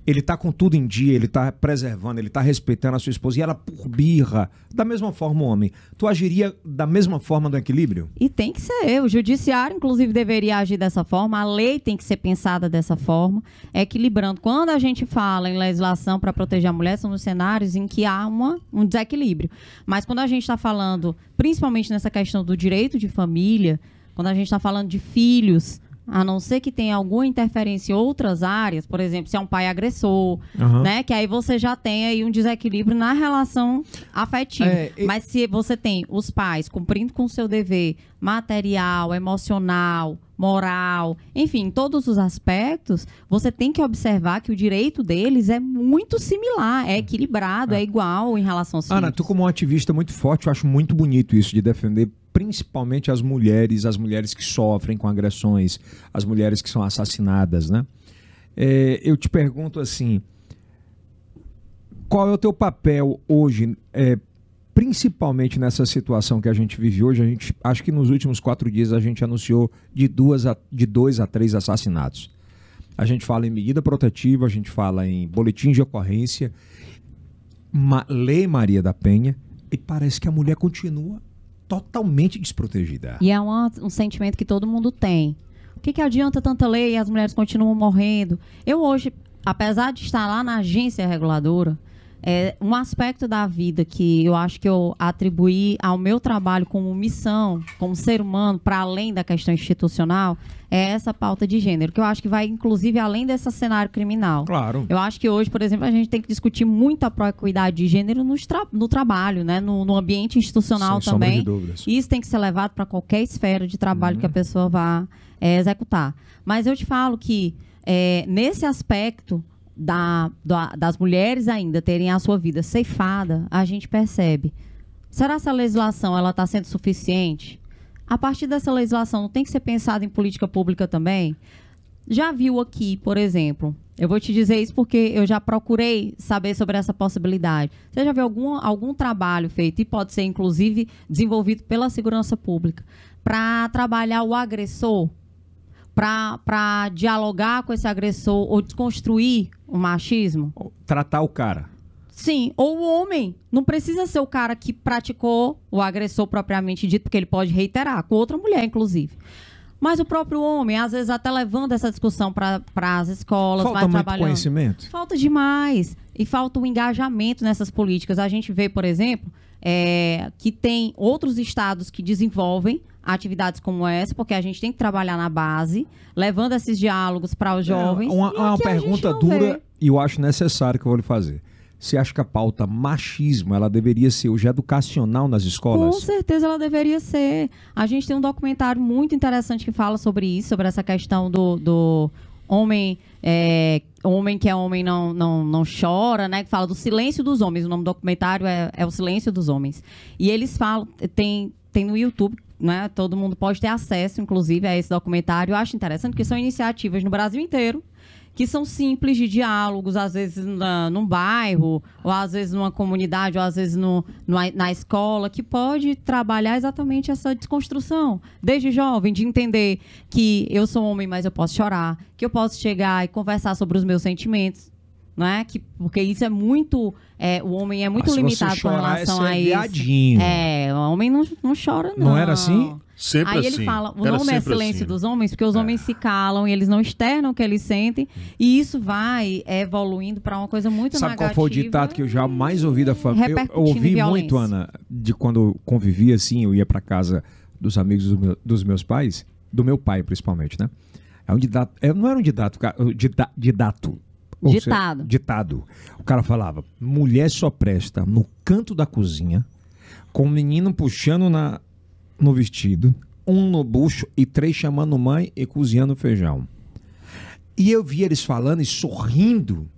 ele tá com tudo em dia, ele tá preservando, ele tá respeitando a sua esposa, e ela por birra, da mesma forma o homem. Tu agiria da mesma forma do equilíbrio? E tem que ser. O judiciário, inclusive, deveria agir dessa forma, a lei tem que ser pensada dessa forma, equilibrando. Quando a gente fala em legislação para proteger a mulher, são nos cenários em que há um desequilíbrio. Mas quando a gente está falando, principalmente nessa questão do direito de família, quando a gente está falando de filhos, a não ser que tenha alguma interferência em outras áreas, por exemplo, se é um pai agressor, né? Que aí você já tem aí um desequilíbrio na relação afetiva. Mas se você tem os pais cumprindo com o seu dever material, emocional, moral, enfim, todos os aspectos, você tem que observar que o direito deles é muito similar, é equilibrado, é igual em relação aos filhos. Ana, tu como uma ativista muito forte, eu acho muito bonito isso de defender principalmente as mulheres que sofrem com agressões, as mulheres que são assassinadas, né? Eu te pergunto assim, qual é o teu papel hoje, principalmente nessa situação que a gente vive hoje? Acho que nos últimos 4 dias a gente anunciou de 2 a 3 assassinatos. A gente fala em medida protetiva, a gente fala em boletim de ocorrência, Lei Maria da Penha, e parece que a mulher continua totalmente desprotegida. E é um sentimento que todo mundo tem. O que adianta tanta lei e as mulheres continuam morrendo? Eu hoje, apesar de estar lá na agência reguladora, um aspecto da vida que eu acho que eu atribuí ao meu trabalho como missão, como ser humano, para além da questão institucional, é essa pauta de gênero, que eu acho que vai, inclusive, além desse cenário criminal. Claro. Eu acho que hoje, por exemplo, a gente tem que discutir muito a proequidade de gênero no trabalho, né? No ambiente institucional sem também. sombra de dúvidas. Isso tem que ser levado para qualquer esfera de trabalho que a pessoa vá executar. Mas eu te falo que, nesse aspecto das mulheres ainda terem a sua vida ceifada, a gente percebe. Será que essa legislação está sendo suficiente? A partir dessa legislação, não tem que ser pensado em política pública também? Já viu aqui, por exemplo, eu vou te dizer isso porque eu já procurei saber sobre essa possibilidade. Você já viu algum trabalho feito, e pode ser inclusive desenvolvido pela segurança pública, para trabalhar o agressor? Para dialogar com esse agressor ou desconstruir o machismo? Tratar o cara. Sim, ou o homem. Não precisa ser o cara que praticou o agressor propriamente dito, porque ele pode reiterar, com outra mulher, inclusive. Mas o próprio homem, às vezes até levando essa discussão para as escolas, falta vai muito trabalhando. Conhecimento? Falta demais. E falta o engajamento nessas políticas. A gente vê, por exemplo, que tem outros estados que desenvolvem atividades como essa, porque a gente tem que trabalhar na base, levando esses diálogos para os jovens. Uma pergunta dura, e eu acho necessário que eu vou lhe fazer. Você acha que a pauta machismo, ela deveria ser hoje educacional nas escolas? Com certeza ela deveria ser. A gente tem um documentário muito interessante que fala sobre isso, sobre essa questão do homem, homem que é homem não chora, né? Que fala do silêncio dos homens. O nome do documentário é O Silêncio dos Homens. E eles falam, tem no YouTube, né? Todo mundo pode ter acesso, inclusive, a esse documentário. Eu acho interessante porque são iniciativas no Brasil inteiro, que são simples de diálogos, às vezes num bairro, ou às vezes numa comunidade, ou às vezes na escola, que pode trabalhar exatamente essa desconstrução, desde jovem, de entender que eu sou homem, mas eu posso chorar, que eu posso chegar e conversar sobre os meus sentimentos, né? Porque isso é muito... o homem é muito limitado com relação a isso. Viadinho. O homem não chora, não. Não era assim? Sempre Aí assim. ele fala, o Era nome é sempre silêncio assim. dos homens, porque os homens se calam e eles não externam o que eles sentem, e isso vai evoluindo para uma coisa muito Sabe negativa. qual foi o ditado que eu já mais ouvi da família? Eu repercutindo em ouvi violência. muito, Ana, de quando eu convivia assim, eu ia pra casa dos amigos dos meus pais, do meu pai principalmente, né? É um ditado, não era um ditado, ditado. Ou seja, Ditado. ditado. O cara falava, mulher só presta no canto da cozinha, com o menino puxando no vestido, um no bucho e 3 chamando mãe e cozinhando feijão. E eu via eles falando e sorrindo.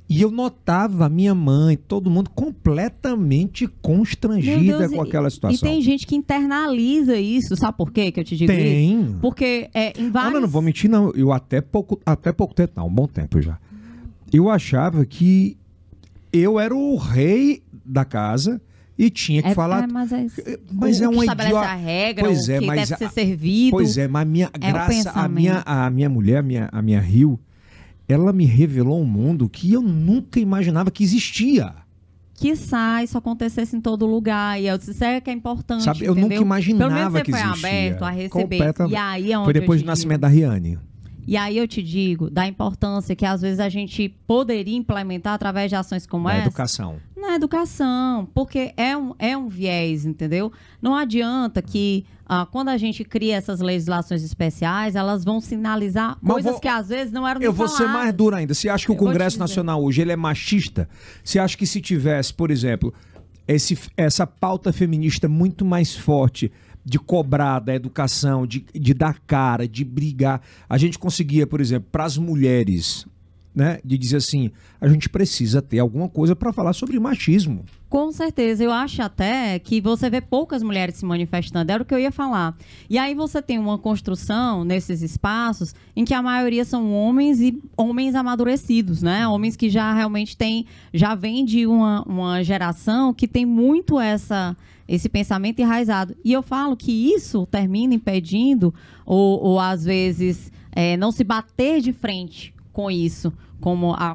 E eu notava a minha mãe, todo mundo completamente Meu constrangida Deus, com aquela situação. E tem gente que internaliza isso, sabe por quê que eu te digo isso? Tem. Porque em vários... Ana, não vou mentir, não. Eu até pouco tempo, não, um bom tempo já. Eu achava que eu era o rei da casa e tinha que falar. Mas é o que uma estabelece idiota. a regra, Pois o é, que mas deve ser servido. Pois é, mas É o pensamento. a minha mulher, a minha Rio, ela me revelou um mundo que eu nunca imaginava que existia. Quiçá isso acontecesse em todo lugar. E eu disse, isso é que é importante, Sabe, eu entendeu? nunca imaginava Pelo menos você que foi existia. aberto a receber. Completamente. E aí é onde Foi depois eu do te nascimento digo. da Riane. E aí eu te digo da importância que às vezes a gente poderia implementar através de ações como Da essa. educação. Na educação, porque é um viés, entendeu? Não adianta que quando a gente cria essas legislações especiais, elas vão sinalizar Mas coisas que às vezes não eram Eu vou ser faladas. mais duro ainda. Você acha que o Eu vou te Congresso dizer. Nacional hoje ele é machista? Você acha que se tivesse, por exemplo, essa pauta feminista muito mais forte de cobrar da educação, de dar cara, de brigar, a gente conseguia, por exemplo, para as mulheres, né, de dizer assim, a gente precisa ter alguma coisa para falar sobre machismo. Com certeza, eu acho até que você vê poucas mulheres se manifestando, era o que eu ia falar. E aí você tem uma construção nesses espaços em que a maioria são homens e homens amadurecidos, né? Homens que já realmente já vêm de uma geração que tem muito esse pensamento enraizado. E eu falo que isso termina impedindo, ou às vezes não se bater de frente com isso, com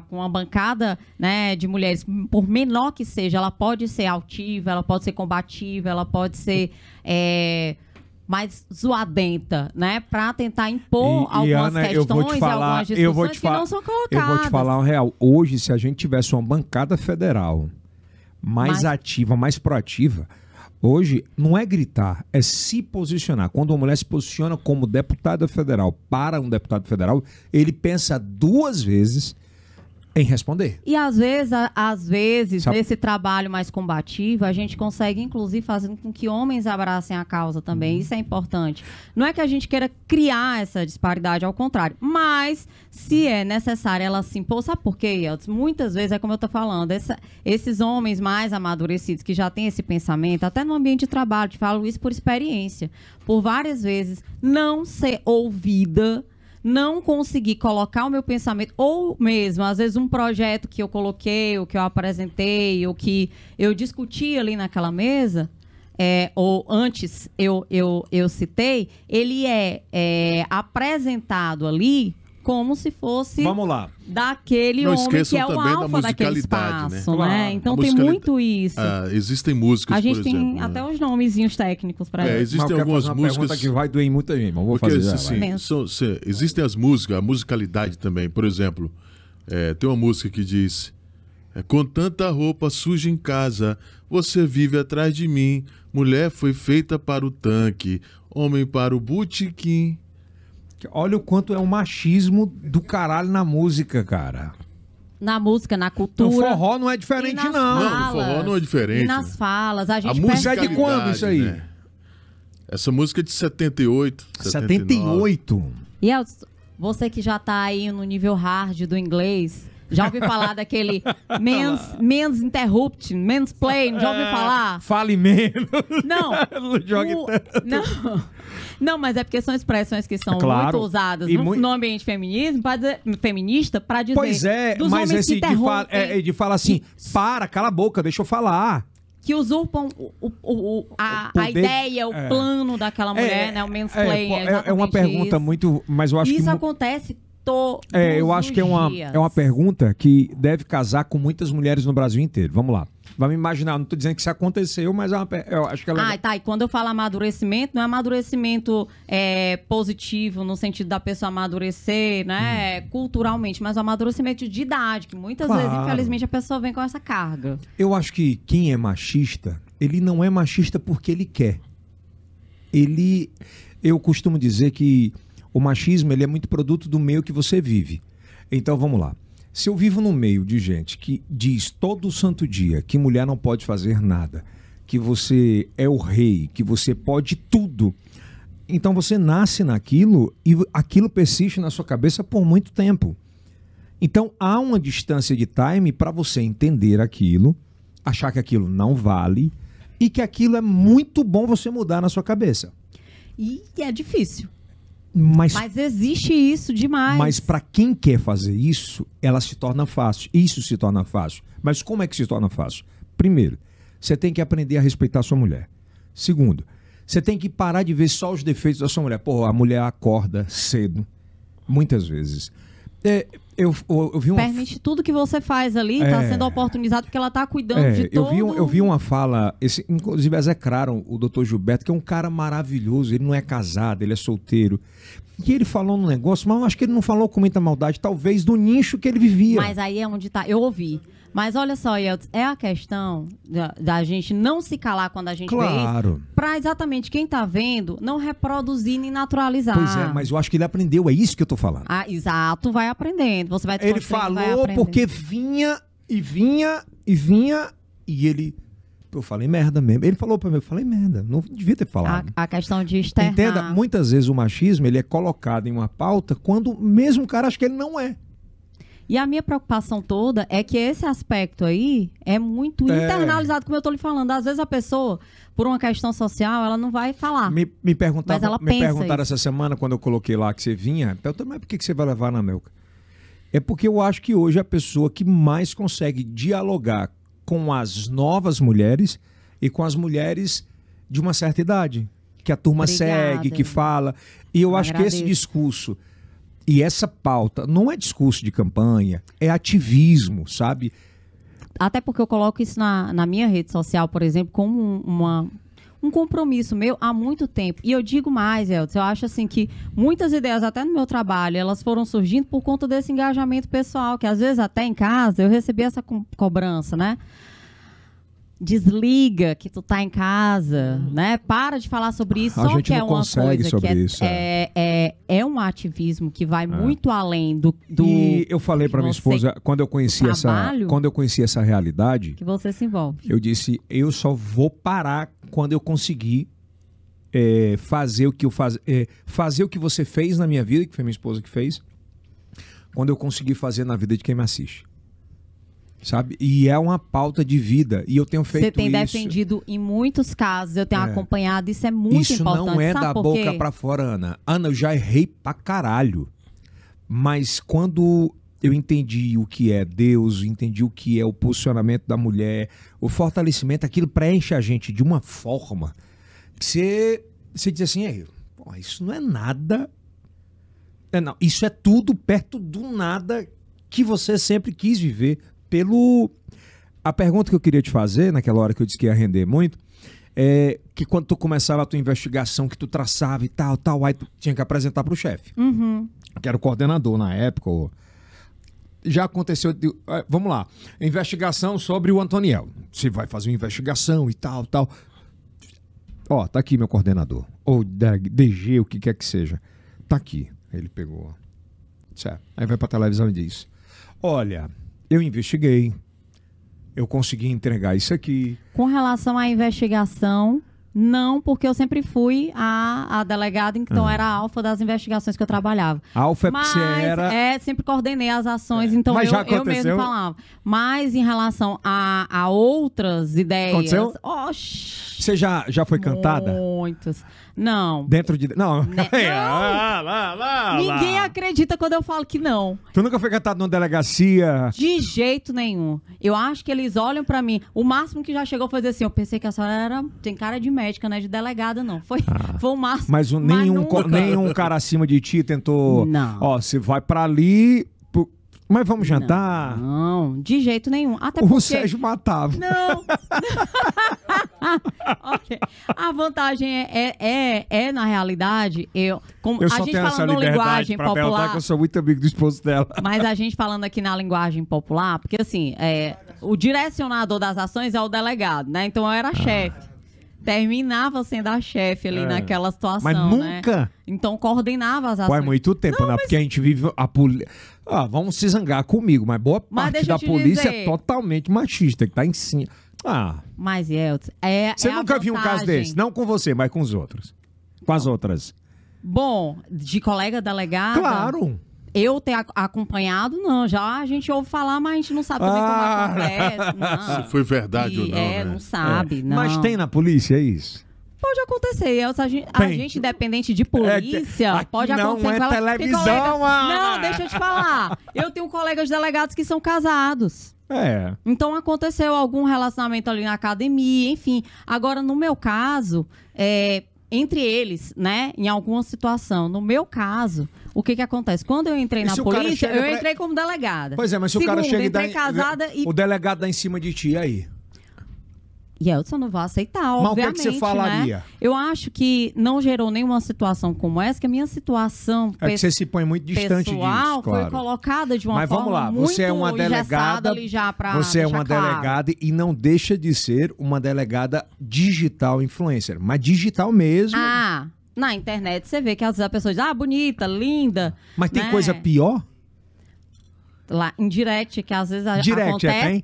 uma bancada, né, de mulheres, por menor que seja, ela pode ser altiva, ela pode ser combativa, ela pode ser mais zoadenta, né, para tentar impor algumas Ana, questões e algumas discussões que não são colocadas. Eu vou te falar um real. Hoje, se a gente tivesse uma bancada federal mais ativa, mais proativa, hoje não é gritar, é se posicionar. Quando uma mulher se posiciona como deputada federal para um deputado federal, ele pensa 2 vezes em responder. E às vezes, Sabe? nesse trabalho mais combativo, a gente consegue, inclusive, fazer com que homens abracem a causa também. Isso é importante. Não é que a gente queira criar essa disparidade, ao contrário. Mas, se é necessário ela se impor, sabe por quê, Elton? Muitas vezes, é como eu estou falando, esses homens mais amadurecidos, que já têm esse pensamento, até no ambiente de trabalho, te falo isso por experiência, por várias vezes, não ser ouvida, não conseguir colocar o meu pensamento, ou mesmo, às vezes, um projeto que eu coloquei, ou que eu apresentei, ou que eu discuti ali naquela mesa, ou antes eu citei, ele é apresentado ali como se fosse Vamos lá. daquele Não homem que esqueçam é o também da alfa daquele musicalidade, espaço, né? né? Claro. Então A tem musicalidade- muito isso. Existem músicas, A gente por tem exemplo, né? até os nomezinhos técnicos para Existem Mas eu quero algumas fazer uma pergunta músicas que vai doer em muita gente, mas vou Porque, fazer já, assim, vai. Pensa. existem as músicas, a musicalidade também. Por exemplo, tem uma música que diz: com tanta roupa suja em casa, você vive atrás de mim. Mulher foi feita para o tanque, homem para o botequim. Olha o quanto é um machismo do caralho na música, cara. Na música, na O cultura. forró não é e diferente, nas não. Não, falas, o forró não é diferente, E nas né? falas, a gente A música é de percebe- quando isso aí? né? Essa música é de 78, 79. 78. E você que já tá aí no nível hard do inglês, já ouviu falar daquele men's interrupting, mansplain, já ouviu falar? Fale menos. Não. Não jogue tanto. Não, mas é porque são expressões que são Claro. muito usadas E no ambiente feminista para dizer Pois é, dos mas homens que esse interrompem, de falar assim, para, cala a boca, deixa eu falar. que usurpam a poder- ideia, o plano daquela mulher, né? O mansplain. É uma pergunta muito, mas eu acho Isso que acontece todos Eu acho que é uma dias. pergunta que deve casar com muitas mulheres no Brasil inteiro. Vamos lá. Vamos imaginar, não estou dizendo que isso aconteceu, mas eu acho que ela... Tá. E quando eu falo amadurecimento, não é amadurecimento positivo, no sentido da pessoa amadurecer, né, culturalmente, mas o amadurecimento de idade, que muitas vezes, infelizmente, a pessoa vem com essa carga. Eu acho que quem é machista, ele não é machista porque ele quer. Eu costumo dizer que o machismo ele é muito produto do meio que você vive. Então, vamos lá. Se eu vivo num meio de gente que diz todo santo dia que mulher não pode fazer nada, que você é o rei, que você pode tudo, então você nasce naquilo e aquilo persiste na sua cabeça por muito tempo. Então há uma distância de time para você entender aquilo, achar que aquilo não vale e que aquilo é muito bom você mudar na sua cabeça. E é difícil. Mas existe isso demais. Mas para quem quer fazer isso, ela se torna fácil. Isso se torna fácil. Mas como é que se torna fácil? Primeiro, você tem que aprender a respeitar a sua mulher. Segundo, você tem que parar de ver só os defeitos da sua mulher. Pô, a mulher acorda cedo, muitas vezes. Eu vi uma... Permite tudo que você faz ali, está sendo oportunizado porque ela está cuidando de todo... Eu vi uma fala, inclusive execraram o Dr. Gilberto, que é um cara maravilhoso, ele não é casado, ele é solteiro. E ele falou um negócio, mas eu acho que ele não falou com muita maldade, talvez do nicho que ele vivia. Mas aí é onde está, eu ouvi. Mas olha só, Yeltsin, é a questão da gente não se calar quando a gente vê isso, para exatamente quem está vendo não reproduzir nem naturalizar. Pois é, mas eu acho que ele aprendeu, é isso que eu estou falando. Exato, vai aprendendo. Você vai ele falou porque vinha, e ele... Eu falei merda mesmo. Ele falou para mim, eu falei merda, não devia ter falado. A questão de externar. Entenda, muitas vezes o machismo ele é colocado em uma pauta quando mesmo o cara acha que ele não é. E a minha preocupação toda é que esse aspecto aí é muito internalizado, como eu estou lhe falando. Às vezes a pessoa, por uma questão social, ela não vai falar. Me perguntaram essa semana, quando eu coloquei lá que você vinha, eu também, por que você vai levar na Melca? É porque eu acho que hoje a pessoa que mais consegue dialogar com as novas mulheres e com as mulheres de uma certa idade, que a turma segue, que fala. E eu acho que esse discurso e essa pauta não é discurso de campanha, é ativismo, sabe? Até porque eu coloco isso na minha rede social, por exemplo, como um compromisso meu há muito tempo. E eu digo mais, Yeltsin, eu acho assim que muitas ideias, até no meu trabalho, elas foram surgindo por conta desse engajamento pessoal, que às vezes até em casa eu recebi essa cobrança, né? Desliga que tu tá em casa, né? Para de falar sobre isso. Só que é uma coisa que é um ativismo que vai muito além do E eu falei para minha esposa, quando eu conheci essa realidade, que você se envolve. Eu disse, eu só vou parar quando eu conseguir fazer o que fazer o que você fez na minha vida, que foi minha esposa que fez, quando eu conseguir fazer na vida de quem me assiste. Sabe? E é uma pauta de vida. E eu tenho feito isso. Você tem defendido em muitos casos, eu tenho acompanhado, isso é muito importante. Isso não é da boca pra fora, Ana. Ana, eu já errei pra caralho. Mas quando eu entendi o que é Deus, entendi o que é o posicionamento da mulher, o fortalecimento, aquilo preenche a gente de uma forma que você diz assim, isso não é nada. Não, isso é tudo perto do nada que você sempre quis viver. A pergunta que eu queria te fazer, naquela hora que eu disse que ia render muito, é que quando tu começava a tua investigação, que tu traçava e tal, aí tu tinha que apresentar para o chefe, que era o coordenador na época. Já aconteceu, vamos lá, investigação sobre o Antoniel. Você vai fazer uma investigação e tal. Ó, tá aqui meu coordenador, ou DG, o que quer que seja. Tá aqui. Ele pegou. Certo. Aí vai pra televisão e diz, olha... Eu investiguei, eu consegui entregar isso aqui. Com relação à investigação, não, porque eu sempre fui a delegada, então era a alfa das investigações que eu trabalhava. Alfa é porque você era... sempre coordenei as ações, então eu mesmo falava. Mas em relação a outras ideias... Aconteceu? Você já foi cantada? Muitos. Não. Dentro de... Não. Né? Lá. Ninguém acredita quando eu falo que não. Tu nunca foi cantado numa delegacia? De jeito nenhum. Eu acho que eles olham pra mim. O máximo que já chegou foi dizer assim, eu pensei que a senhora tem cara de médica, não é de delegada, não. Foi o máximo. Mas nenhum cara acima de ti tentou... Não. Ó, você vai pra ali... Mas vamos jantar? Não, de jeito nenhum. Até O porque... Sérgio matava. Não. Ok. A vantagem na realidade, como Eu a só gente tenho essa falando liberdade linguagem pra perguntar popular, que eu sou muito amigo do esposo dela. mas a gente falando aqui na linguagem popular, porque assim, o direcionador das ações é o delegado, né? Então eu era chefe. Terminava sendo a chefe ali naquela situação, Mas né? nunca... Então coordenava as Pô, ações. é muito tempo, né? Porque a gente vive a polícia. Vamos se zangar comigo, mas boa parte deixa eu da te polícia dizer. é totalmente machista, que tá em cima. Mas, Yeltsin, Você a nunca viu um caso vantagem. desse? Não com você, mas com os outros. Com as outras. Bom, de colega delegada... Claro! Eu ter acompanhado, não. Já a gente ouve falar, mas a gente não sabe também como acontece. Não. Se foi verdade ou não, né? não sabe, não. Mas tem na polícia, é isso? Pode acontecer. A gente, independente de polícia, aqui pode não acontecer é com ela. televisão, Tem Ana. Não, deixa eu te falar. Eu tenho colegas delegados que são casados. Então aconteceu algum relacionamento ali na academia, enfim. Agora, no meu caso, entre eles, né, em alguma situação, no meu caso, o que acontece? Quando eu entrei na polícia, eu entrei como delegada. Pois é, mas se o cara chega e dá... casada e... O delegado dá em cima de ti, aí? Yeltsin, eu não vou aceitar, Mas obviamente, o que você falaria? né? Eu acho que não gerou nenhuma situação como essa, que a minha situação É que você se põe muito distante pessoal disso, claro. foi colocada de uma Mas forma vamos lá, muito você é uma engessada delegada, ali já pra você é deixar uma claro. delegada e não deixa de ser uma delegada digital influencer, mas digital mesmo. Na internet você vê que às vezes a pessoa diz, bonita, linda. Mas tem né? coisa pior? Lá em direct, que às vezes Direct, acontece. tem?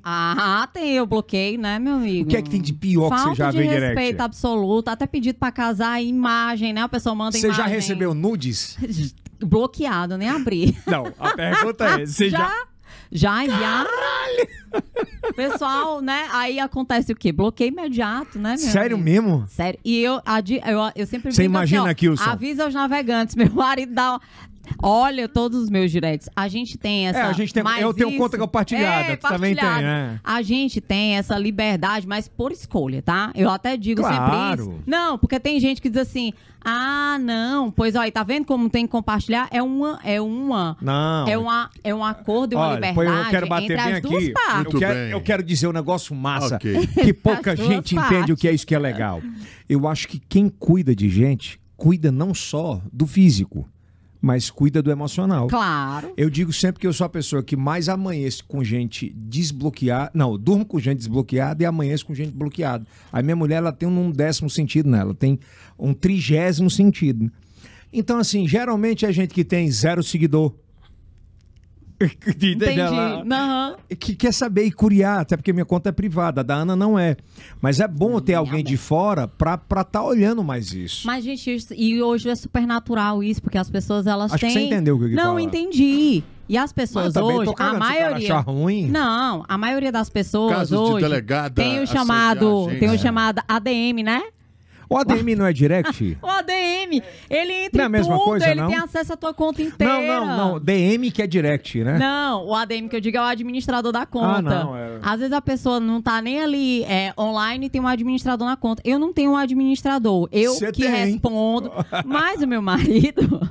Tem, eu bloqueei, né, meu amigo? O que é que tem de pior que você já vê em Falta de direct? respeito absoluto, até pedido pra casar, imagem, né? A pessoa manda Você imagem. já recebeu nudes? Bloqueado, nem abri. Não, a pergunta é, você já... Já. Pessoal, né? Aí acontece o quê? Bloqueio imediato, né, meu Sério amigo? mesmo? Sério. E eu sempre Você brinco imagina, assim, ó, Kilson? avisa aos navegantes, meu marido dá... Olha todos os meus direitos. A gente tem essa... a gente tem... mas Eu tenho isso- conta compartilhada, tu também tem, partilhado. A gente tem essa liberdade, mas por escolha, tá? Eu até digo sempre Claro. isso. Não, porque tem gente que diz assim, não, pois olha, tá vendo como tem que compartilhar? Não. É um acordo e uma Olha, liberdade eu quero bater entre bem as duas aqui. partes. Muito bem. Eu quero dizer um negócio massa, Ok. que pouca Das duas gente entende o que é isso que é legal. Eu acho que quem cuida de gente, cuida não só do físico, mas cuida do emocional. Claro. Eu digo sempre que eu sou a pessoa que mais amanhece com gente desbloqueada. Não, eu durmo com gente desbloqueada e amanheço com gente bloqueada. A minha mulher, ela tem um 10º sentido nela, tem um 30º sentido. Então, assim, geralmente é gente que tem 0 seguidor. Entendi. Ela- Aham. que quer saber e curiar, até porque minha conta é privada, a da Ana não é. Mas é bom ter alguém de fora pra tá olhando mais isso. Mas, gente, e hoje é super natural isso, porque as pessoas, elas Acho têm... que você entendeu o que eu quis Não, falar. entendi. E as pessoas também hoje, tô cagando, a se o cara maioria... achar ruim. Não, a maioria das pessoas Casos de hoje delegada tem o assediar chamado, a gente. tem o chamado ADM, né? O ADM não é direct? O ADM, ele entra Não é a em mesma tudo, coisa, ele não? tem acesso à tua conta inteira. Não. DM que é direct, né? Não, o ADM que eu digo é o administrador da conta. não, é. Às vezes a pessoa não tá nem ali online e tem um administrador na conta. Eu não tenho um administrador. Eu Cê que tem. respondo. Mas o meu marido,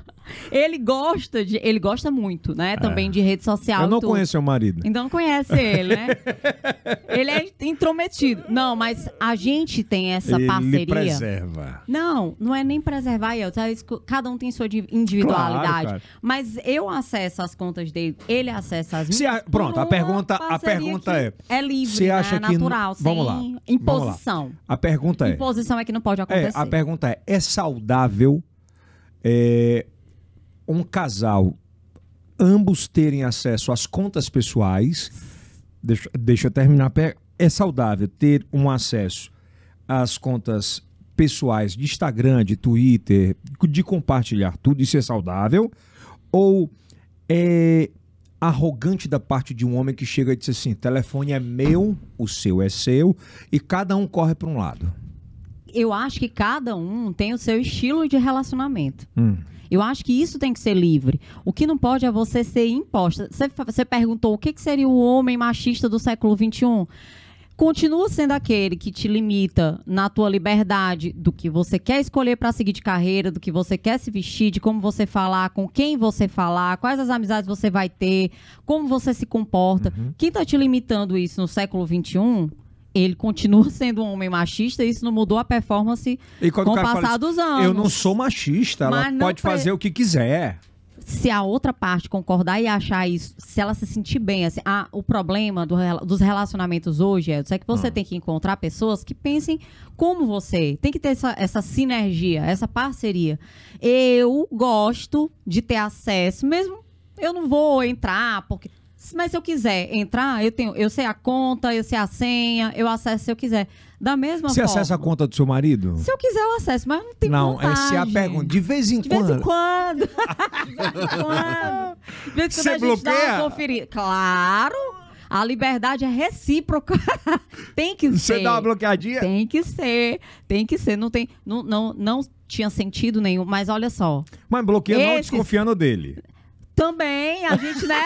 ele gosta muito, né? Também de rede social. Eu não e tudo. conheço seu marido. Então não conhece ele, né? Ele é intrometido. Não, mas a gente tem essa Ele parceria. preserva. Não é nem preservar, cada um tem sua individualidade. Claro. Mas eu acesso as contas dele, ele acessa as minhas. Pronto, por a uma pergunta parceria que é livre, você acha né? que Natural, vamos lá, sem vamos imposição. A pergunta é... Imposição é que não pode acontecer. A pergunta é saudável um casal ambos terem acesso às contas pessoais? Deixa eu terminar. É saudável ter um acesso às contas pessoais de Instagram, de Twitter, de compartilhar tudo, isso é saudável? Ou é arrogante da parte de um homem que chega e diz assim, telefone é meu, o seu é seu, e cada um corre para um lado? eu acho que cada um tem o seu estilo de relacionamento. Eu acho que isso tem que ser livre. O que não pode é você ser imposta. Você perguntou o que seria o homem machista do século XXI? Continua sendo aquele que te limita na tua liberdade do que você quer escolher para seguir de carreira, do que você quer se vestir, de como você falar, com quem você falar, quais as amizades você vai ter, como você se comporta. Quem está te limitando isso no século XXI, ele continua sendo um homem machista e isso não mudou a performance com o passar dos anos. Eu não sou machista, ela pode fazer o que quiser. Se a outra parte concordar e achar isso, se ela se sentir bem, assim, o problema dos relacionamentos hoje é que você tem que encontrar pessoas que pensem como você. Tem que ter essa sinergia, essa parceria. Eu gosto de ter acesso, mesmo eu não vou entrar, mas se eu quiser entrar, eu sei a conta, eu sei a senha, eu acesso se eu quiser. Da mesma forma. Você acessa a conta do seu marido? Se eu quiser, eu acesso, mas não tem vontade. Essa é a pergunta. De vez em quando. De vez em quando. De vez em quando. De vez em quando Você a gente bloqueia? dá uma conferida. Claro. A liberdade é recíproca. Tem que ser. Você dá uma bloqueadinha? Tem que ser. Tem que ser. Não tinha sentido nenhum. Mas olha só. Mas bloqueia não desconfiando dele. Também, a gente, né?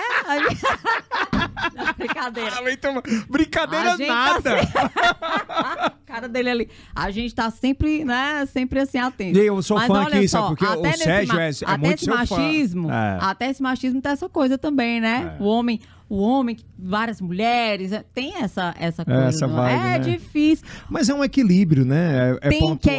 Não, brincadeira. Brincadeira nada. Cara dele ali. A gente tá sempre, né? Sempre assim, atento. E eu sou mas fã olha aqui, só, sabe? Porque o Sérgio é muito seu machismo, fã. Até esse machismo tem essa coisa também, né? O homem, várias mulheres, tem essa coisa. Essa vibe, é né? difícil. Mas é um equilíbrio, né?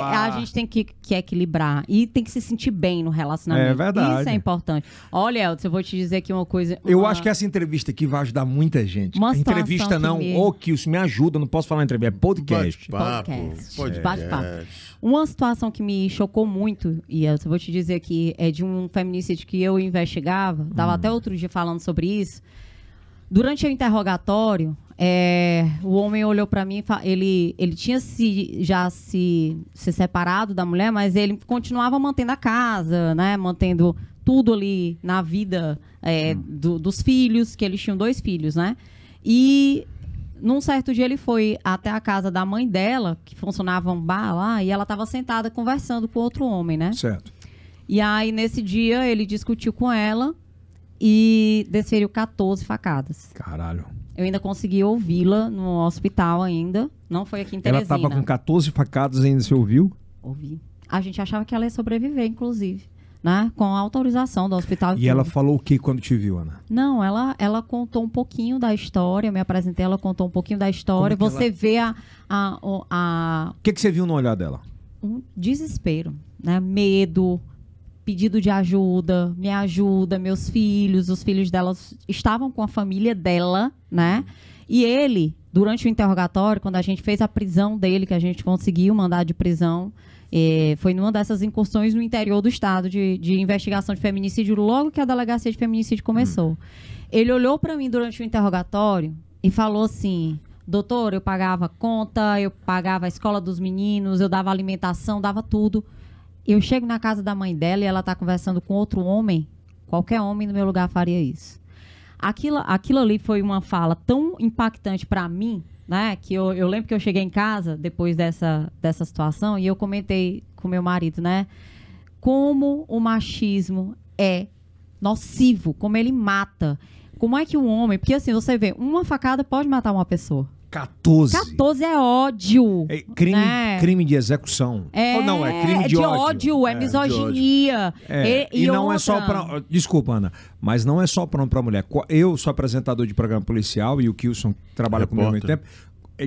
A gente tem que equilibrar e tem que se sentir bem no relacionamento. É verdade. Isso é importante. Olha, Elton, eu vou te dizer aqui uma coisa. Eu acho que essa entrevista aqui vai ajudar muita gente. Uma Entrevista não, Kilson, me ajuda, não posso falar entrevista, é podcast. Bate-papo. Uma situação que me chocou muito, e eu vou te dizer que é de um feminicídio que eu investigava, estava até outro dia falando sobre isso. Durante o interrogatório, o homem olhou para mim, ele tinha já se separado da mulher, mas ele continuava mantendo a casa, né? Mantendo tudo ali na vida dos filhos, que eles tinham 2 filhos, né? E num certo dia ele foi até a casa da mãe dela, que funcionava um bar lá, e ela estava sentada conversando com outro homem, né? Certo. E aí, nesse dia, ele discutiu com ela e desferiu 14 facadas. Caralho. Eu ainda consegui ouvi-la no hospital ainda. Não foi aqui em Ela Teresina. estava com 14 facadas ainda, você ouviu? Ouvi. A gente achava que ela ia sobreviver, inclusive. Né? Com a autorização do hospital. E ela falou o que quando te viu, Ana? Não, ela contou um pouquinho da história. Eu me apresentei, ela contou um pouquinho da história. Você vê O que você viu no olhar dela? Um desespero, né? Medo, pedido de ajuda, me ajuda, meus filhos, os filhos dela estavam com a família dela, né? E ele, durante o interrogatório, quando a gente fez a prisão dele, que a gente conseguiu mandar de prisão, foi numa dessas incursões no interior do estado de investigação de feminicídio, logo que a delegacia de feminicídio começou. Ele olhou para mim durante o interrogatório e falou assim: doutor, eu pagava conta, eu pagava a escola dos meninos, eu dava alimentação, dava tudo. Eu chego na casa da mãe dela e ela está conversando com outro homem. Qualquer homem no meu lugar faria isso. Aquilo ali foi uma fala tão impactante para mim, né? Que eu lembro que eu cheguei em casa depois dessa situação e eu comentei com meu marido, né? Como o machismo é nocivo, como ele mata. Como é que um homem... Porque assim, você vê, uma facada pode matar uma pessoa. 14. 14 é ódio. É crime de execução. Ou não, é crime de ódio. É misoginia. E não é só para... Desculpa, Ana, mas não é só para mulher. Eu sou apresentador de programa policial e o Kilson trabalha comigo há muito tempo.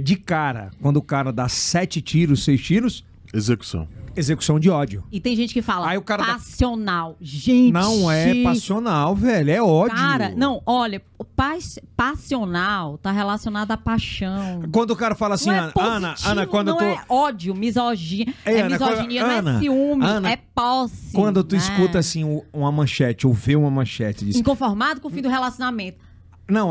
De cara, quando o cara dá 7 tiros, 6 tiros... Execução de ódio. E tem gente que fala aí o cara passional. Gente... Não é passional, velho. É ódio. Cara, não, olha, passional tá relacionado à paixão. Quando o cara fala assim, Ana, quando não é ódio, misoginia. Misoginia, não é ciúme, é posse. Quando tu escuta assim uma manchete, ou vê uma manchete... Diz, inconformado com o fim do relacionamento. Não,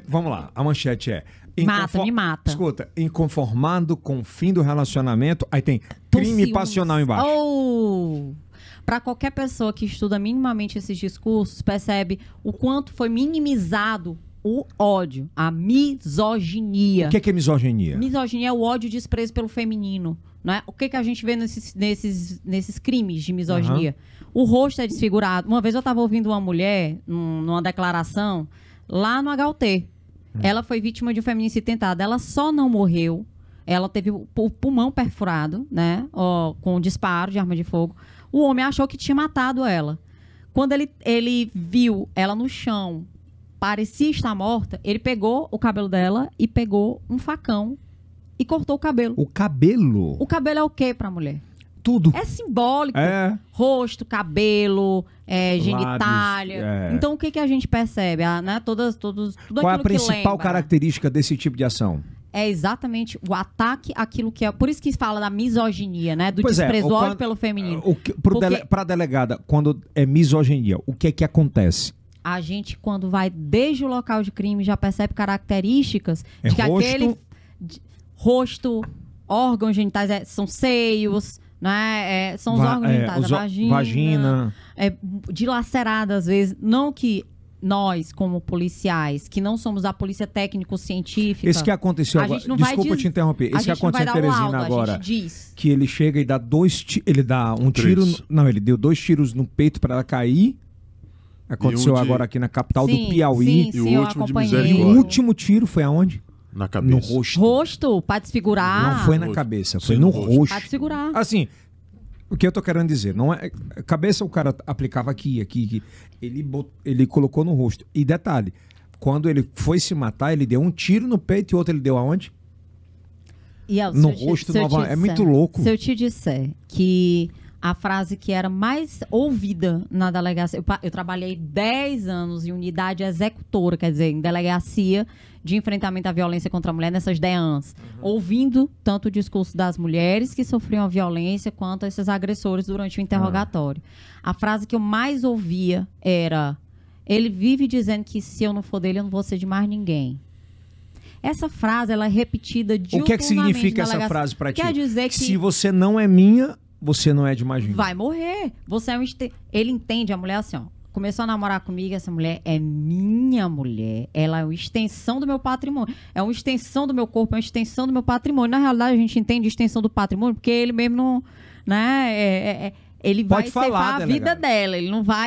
vamos lá. A manchete é... Me mata. Escuta, inconformado com o fim do relacionamento, aí tem crime passional embaixo. Para qualquer pessoa que estuda minimamente esses discursos, percebe o quanto foi minimizado o ódio, a misoginia. O que é misoginia? Misoginia é o ódio e desprezo pelo feminino. Né? O que a gente vê nesses crimes de misoginia? O rosto é desfigurado. Uma vez eu estava ouvindo uma mulher, numa declaração, lá no HUT. Ela foi vítima de um feminicídio tentado. Ela só não morreu. Ela teve o pulmão perfurado, né? Com um disparo de arma de fogo. O homem achou que tinha matado ela. Quando ele viu ela no chão, parecia estar morta, ele pegou o cabelo dela e pegou um facão e cortou o cabelo. O cabelo? O cabelo é o quê pra mulher? Tudo. É simbólico. É. Rosto, cabelo, genitália. Lábios, Então, o que a gente percebe? Né? Tudo Qual é a aquilo que principal lembra. característica desse tipo de ação? É exatamente o ataque àquilo que é... Por isso que fala da misoginia, né? Do Pois desprezo, ódio quando- pelo feminino. Para a delegada, quando é misoginia, o que é que acontece? A gente, quando vai desde o local de crime, já percebe características É de que rosto? aquele... rosto, órgãos genitais, são seios, né? São os órgãos genitais, a vagina. Dilacerada, às vezes. Não que nós, como policiais, que não somos a polícia técnico-científica... Esse que aconteceu a agora, gente não vai desculpa diz- te interromper, a esse que gente não vai aconteceu em dar o Teresina laudo, agora, a gente diz. que ele chega e dá ele dá um tiro, ele deu 2 tiros no peito para ela cair, aconteceu de- agora aqui na capital do Sim, Piauí, E o eu último de acompanhei. e o misericórdia. último tiro foi aonde? Na No cabeça. rosto. Rosto, para desfigurar. Não foi na rosto. cabeça, Sim, foi no no rosto. rosto. Para desfigurar. Assim, o que eu tô querendo dizer, não é cabeça o cara aplicava aqui. Ele colocou no rosto. E detalhe, quando ele foi se matar, ele deu um tiro no peito e outro ele deu aonde? E, Elcio, No se eu te- rosto, se eu te é muito disser- louco. Se eu te disser que a frase que era mais ouvida na delegacia... Eu trabalhei 10 anos em unidade executora, quer dizer, em delegacia de enfrentamento à violência contra a mulher nessas 10 anos. Ouvindo tanto o discurso das mulheres que sofriam a violência quanto esses agressores durante o interrogatório. A frase que eu mais ouvia era... Ele vive dizendo que se eu não for dele, eu não vou ser de mais ninguém. Essa frase, ela é repetida O diuturnamente que é que significa na essa delegacia. frase pra ti? Quer dizer que Se você não é minha, você não é de mais ninguém. vai morrer. Você é Ele entende a mulher assim, ó. Começou a namorar comigo, essa mulher é minha mulher. Ela é uma extensão do meu patrimônio. É uma extensão do meu corpo, é uma extensão do meu patrimônio. Na realidade, a gente entende extensão do patrimônio porque ele mesmo não... Né, ele vai Pode falar, ceifar a vida delegado. dela.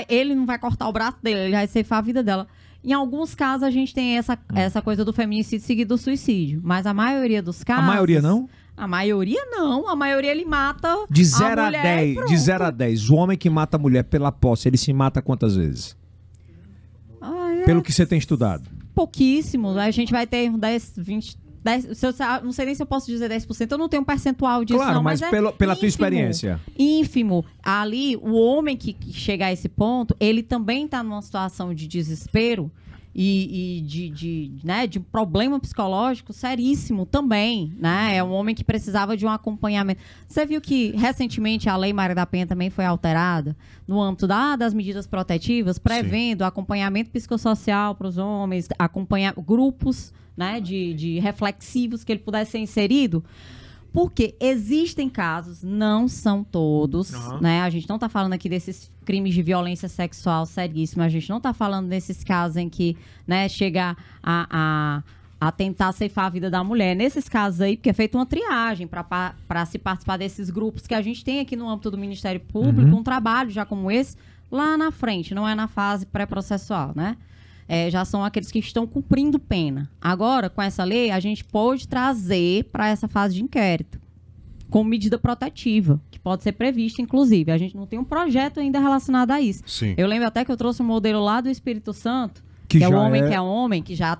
Ele não vai cortar o braço dele, ele vai ceifar a vida dela. Em alguns casos, a gente tem essa coisa do feminicídio seguido do suicídio. Mas a maioria dos A casos... maioria não? A maioria não. A maioria ele mata De a 0 a mulher 10, e pronto. de 0 a 10, o homem que mata a mulher pela posse, ele se mata quantas vezes? Pelo que você tem estudado. Pouquíssimo. A gente vai ter 10, 20... 10, não sei nem se eu posso dizer 10%, eu não tenho um percentual disso. Claro, não, mas é pela tua ínfimo, experiência. Ínfimo. Ali, o homem que chega a esse ponto, ele também está numa situação de desespero e de um problema psicológico seríssimo também, né? É um homem que precisava de um acompanhamento. Você viu que, recentemente, a Lei Maria da Penha também foi alterada no âmbito das medidas protetivas, prevendo acompanhamento psicossocial para os homens, acompanhar grupos, né, de reflexivos que ele pudesse ser inserido. Porque existem casos, não são todos, né? A gente não está falando aqui desses crimes de violência sexual seríssimos, a gente não está falando desses casos em que, né, chega a tentar ceifar a vida da mulher. Nesses casos aí, porque é feita uma triagem para se participar desses grupos que a gente tem aqui no âmbito do Ministério Público, um trabalho já como esse, lá na frente, não é na fase pré-processual, né? Já são aqueles que estão cumprindo pena. Agora, com essa lei, a gente pode trazer para essa fase de inquérito, como medida protetiva, que pode ser prevista, inclusive. A gente não tem um projeto ainda relacionado a isso. Sim. Eu lembro até que eu trouxe um modelo lá do Espírito Santo, que é o homem que é homem, que já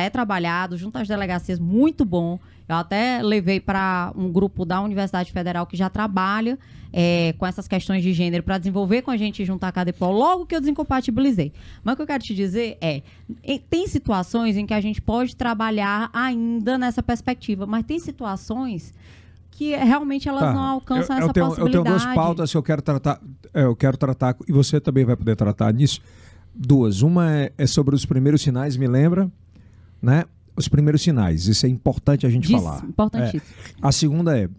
é trabalhado junto às delegacias, muito bom. Eu até levei para um grupo da Universidade Federal que já trabalha com essas questões de gênero para desenvolver com a gente junto à Cadepol, logo que eu desincompatibilizei. Mas o que eu quero te dizer tem situações em que a gente pode trabalhar ainda nessa perspectiva, mas tem situações que realmente elas não alcançam essa possibilidade. Eu tenho 2 pautas que eu quero tratar, e você também vai poder tratar nisso. 2. Uma é sobre os primeiros sinais, me lembra, né? Os primeiros sinais, isso é importante a gente falar. Importantíssimo. A segunda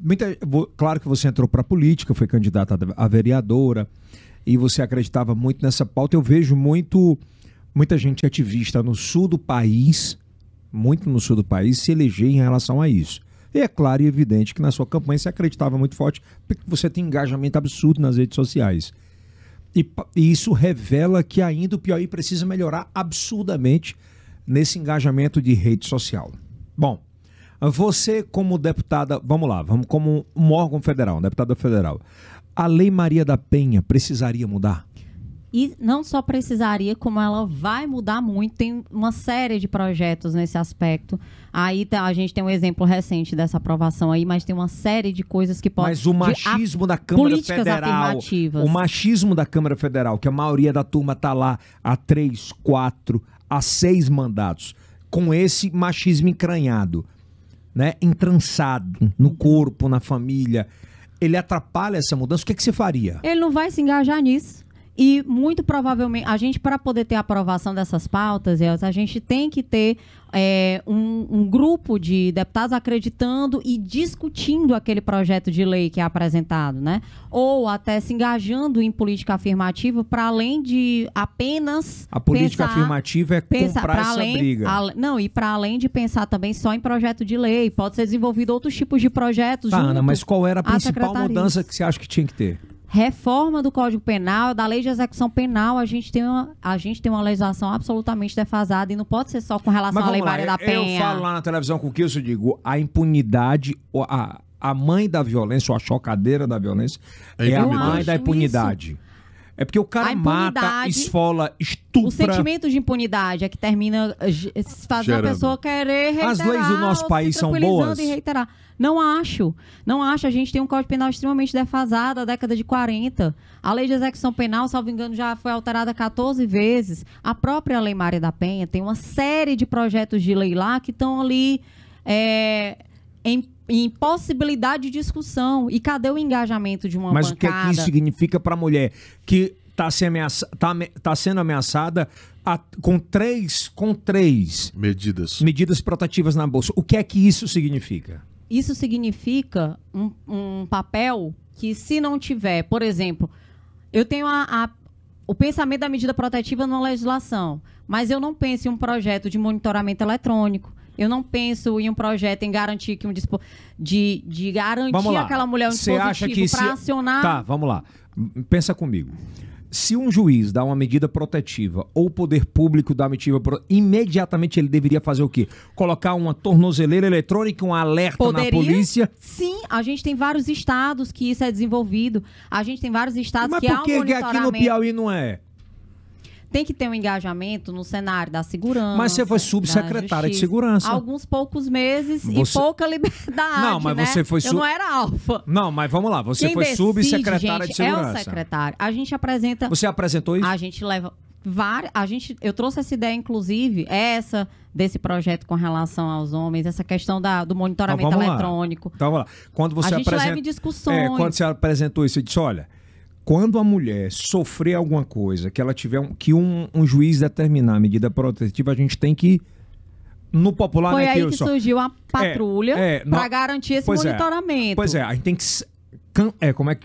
claro que você entrou para a política, foi candidata a vereadora, e você acreditava muito nessa pauta. Eu vejo muita gente ativista no sul do país, muito no sul do país, se eleger em relação a isso. E é claro e evidente que na sua campanha você acreditava muito forte, porque você tem engajamento absurdo nas redes sociais. E isso revela que ainda o Piauí precisa melhorar absurdamente nesse engajamento de rede social. Bom, você como deputada, vamos lá, vamos como um órgão federal, deputada federal, a Lei Maria da Penha precisaria mudar? E não só precisaria, como ela vai mudar muito. Tem uma série de projetos nesse aspecto. Aí a gente tem um exemplo recente dessa aprovação aí, mas tem uma série de coisas que podem... Mas o machismo da Câmara políticas Federal, afirmativas. o machismo da Câmara Federal, que a maioria da turma está lá há 3, 4, há 6 mandatos, com esse machismo entranhado, né, entrançado no corpo, na família, ele atrapalha essa mudança? O que você faria? Ele não vai se engajar nisso. E muito provavelmente, a gente, para poder ter a aprovação dessas pautas, a gente tem que ter um grupo de deputados acreditando e discutindo aquele projeto de lei que é apresentado, né? Ou até se engajando em política afirmativa para além de apenas a política afirmativa é comprar essa briga. Não, e para além de pensar também só em projeto de lei, pode ser desenvolvido outros tipos de projetos. Tá, Ana, mas qual era a principal mudança que você acha que tinha que ter? Reforma do Código Penal, da Lei de Execução Penal, a gente tem uma legislação absolutamente defasada e não pode ser só com relação à Lei Maria da Penha. Eu falo lá na televisão com o que eu digo, a impunidade, a mãe da violência, ou a chocadeira da violência, é a mãe da impunidade. Isso. É porque o cara mata, esfola, estupra. O sentimento de impunidade é que termina fazendo a pessoa querer reiterar. As leis do nosso país são boas? E reiterar. Não acho. Não acho. A gente tem um Código Penal extremamente defasado da década de 40. A Lei de Execução Penal, salvo engano, já foi alterada 14 vezes. A própria Lei Maria da Penha tem uma série de projetos de lei lá que estão ali em possibilidade de discussão. E cadê o engajamento de uma bancada? Mas o que é que isso significa para a mulher que está sendo ameaçada com três medidas protetivas na bolsa? O que é que isso significa? Isso significa um papel que, se não tiver, por exemplo, eu tenho o pensamento da medida protetiva na legislação, mas eu não penso em um projeto de monitoramento eletrônico. Eu não penso em um projeto em garantir que de garantir aquela mulher um dispositivo para acionar. Tá, vamos lá. Pensa comigo. Se um juiz dá uma medida protetiva ou o poder público dá uma medida protetiva, imediatamente ele deveria fazer o quê? Colocar uma tornozeleira eletrônica, um alerta na polícia? Sim, a gente tem vários estados que isso é desenvolvido. A gente tem vários estados que há um monitoramento. Mas por que aqui no Piauí não é? Tem que ter um engajamento no cenário da segurança. Mas você foi subsecretária de segurança. Alguns poucos meses e pouca liberdade. Não, mas você foi Eu não era alfa. Não, mas vamos lá. Você foi subsecretária de segurança. É o secretário. A gente apresenta. Você apresentou isso? A gente leva várias. Eu trouxe essa ideia, inclusive, desse projeto com relação aos homens, essa questão do monitoramento eletrônico. Então vamos lá. Quando você a gente leva em discussões. Quando você apresentou isso, você disse: olha. Quando a mulher sofrer alguma coisa, que ela tiver que um juiz determinar a medida protetiva, a gente tem que, no popular... Foi aí que surgiu a patrulha para garantir esse monitoramento. Pois é, a gente tem que... como é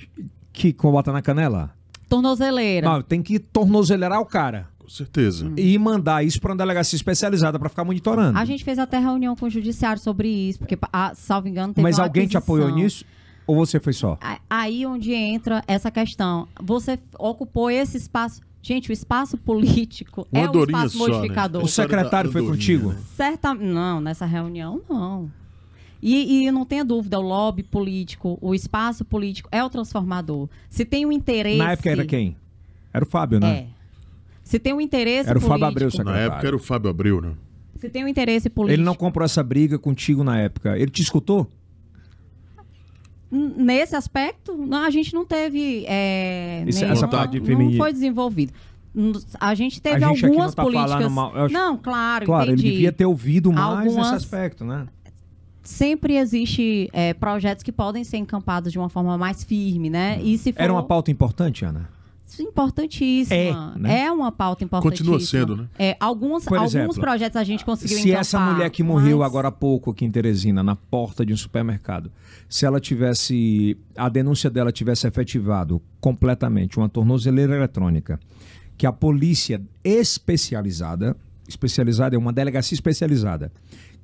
que bota na canela? Tornozeleira. Não, tem que tornozeleirar o cara. Com certeza. E mandar isso para uma delegacia especializada para ficar monitorando. A gente fez até reunião com o judiciário sobre isso, porque, salvo engano, teve Mas alguém te apoiou nisso? Ou você foi só? Aí onde entra essa questão. Você ocupou esse espaço. Gente, o espaço político é um espaço modificador. Né? O secretário foi contigo? Não, nessa reunião não. E não tenha dúvida, o lobby político, o espaço político é o transformador. Se tem um interesse... Na época era quem? Era o Fábio, né? Se tem um interesse era político... Era o Fábio Abreu, secretário. Na época era o Fábio Abreu, né? Se tem um interesse político... Ele não comprou essa briga contigo na época. Ele te escutou? Nesse aspecto, a gente não teve... não foi desenvolvido. A gente teve algumas políticas... Não, claro, entendi. Ele devia ter ouvido mais nesse aspecto, né? Sempre existe projetos que podem ser encampados de uma forma mais firme, né? E se for... Era uma pauta importante, Ana? Importantíssima. Né? É uma pauta importantíssima. Continua sendo, né? Alguns projetos a gente conseguiu encampar. Se essa mulher que morreu agora há pouco aqui em Teresina, na porta de um supermercado, se ela tivesse... A denúncia dela tivesse efetivado completamente uma tornozeleira eletrônica que a polícia especializada é uma delegacia especializada,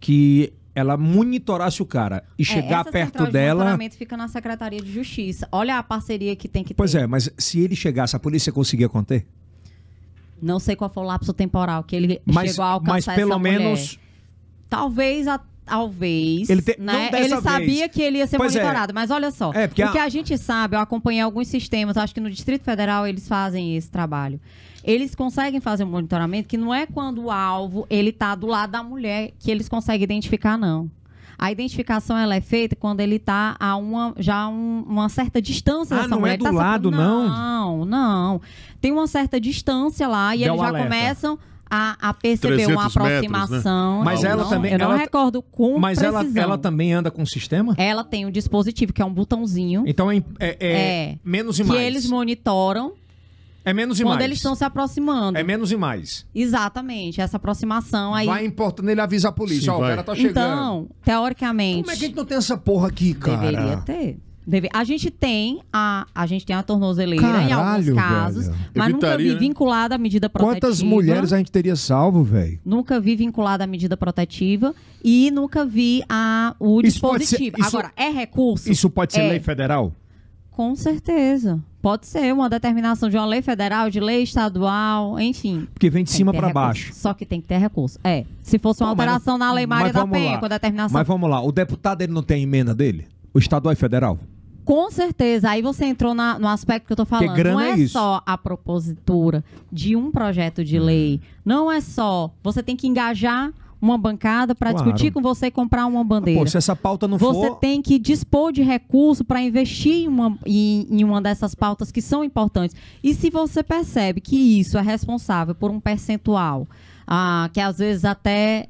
que ela monitorasse o cara e chegar essa perto central de dela... monitoramento fica na Secretaria de Justiça. Olha a parceria que tem que ter. Pois é, mas se ele chegasse, a polícia conseguia conter? Não sei qual foi o lapso temporal que ele Mas, chegou a alcançar mas pelo essa mulher. menos... Talvez, Ele te- né? não dessa Ele sabia vez. que ele ia ser Pois é. monitorado, mas olha só, Porque o que a gente sabe, eu acompanhei alguns sistemas, acho que no Distrito Federal eles fazem esse trabalho. Eles conseguem fazer um monitoramento que não é quando o alvo ele tá do lado da mulher que eles conseguem identificar, não. A identificação ela é feita quando ele está a uma certa distância dessa não mulher. é do Ele tá lado, não? Não. Tem uma certa distância lá e Deu eles já alerta. começam a perceber 300 uma aproximação. metros, né? Mas ela não, também- Eu não ela- recordo com Mas precisão. ela também anda com sistema? Ela tem um dispositivo que é um botãozinho Então é menos e que mais. eles monitoram É menos e quando mais. eles estão se aproximando. É menos e mais. Exatamente, essa aproximação aí. Vai importando, ele avisa a polícia. Sim, Ó, o vai. cara tá chegando. Então, teoricamente, Como é que a gente não tem essa porra aqui, cara? deveria ter. A gente tem a tornozeleira em Caralho, alguns casos, velho. mas nunca Evitaria, vi né? vinculada à medida protetiva. Quantas mulheres a gente teria salvo, velho? Nunca vi vinculada à medida protetiva e nunca vi o Isso pode dispositivo. ser- isso- Agora, é recurso? Isso pode ser É. lei federal? Com certeza. Pode ser uma determinação de uma lei federal, de lei estadual, enfim. Porque vem de Tem cima que ter pra recurso. baixo. Só que tem que ter recurso. Se fosse uma Pô, mas alteração não- na Lei Maria mas da vamos Penha, lá. com a determinação... Mas vamos lá, o deputado ele não tem emenda dele? O estadual e federal? Com certeza. Aí você entrou no aspecto que eu tô falando. grana Não é é isso. só a propositura de um projeto de lei. Não é só. Você tem que engajar uma bancada para Claro. discutir com você e comprar uma bandeira. Pô, se essa pauta não Você for... tem que dispor de recurso para investir em uma dessas pautas que são importantes. E se você percebe que isso é responsável por um percentual, que às vezes até,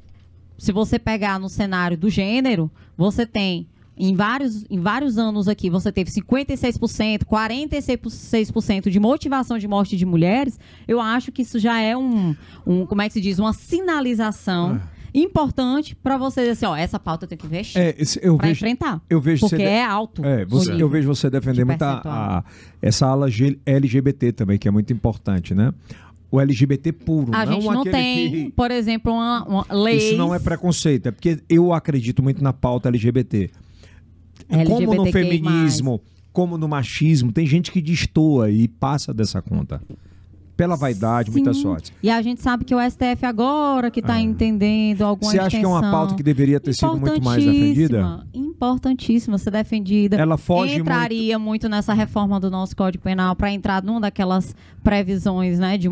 se você pegar no cenário do gênero, você tem, em vários anos aqui, você teve 56%, 46% de motivação de morte de mulheres, eu acho que isso já é como é que se diz? Uma sinalização importante para você dizer assim, ó, essa pauta eu tenho que investir eu para vejo, enfrentar. eu vejo Porque você... é alto. o nível eu vejo você defender de muito percentual. essa ala LGBT também, que é muito importante, né? O LGBT puro, A não gente não aquele tem, que... por exemplo, uma lei. Isso não é preconceito, é porque eu acredito muito na pauta LGBT. Como no LGBTQI+. feminismo, como no machismo, tem gente que destoa e passa dessa conta. Pela vaidade, muita Sim. sorte. E a gente sabe que o STF agora que está entendendo alguma Você acha que é uma pauta que deveria ter sido muito mais defendida? Importantíssima ser defendida. Ela foge Entraria muito nessa reforma do nosso Código Penal para entrar numa daquelas previsões, né, de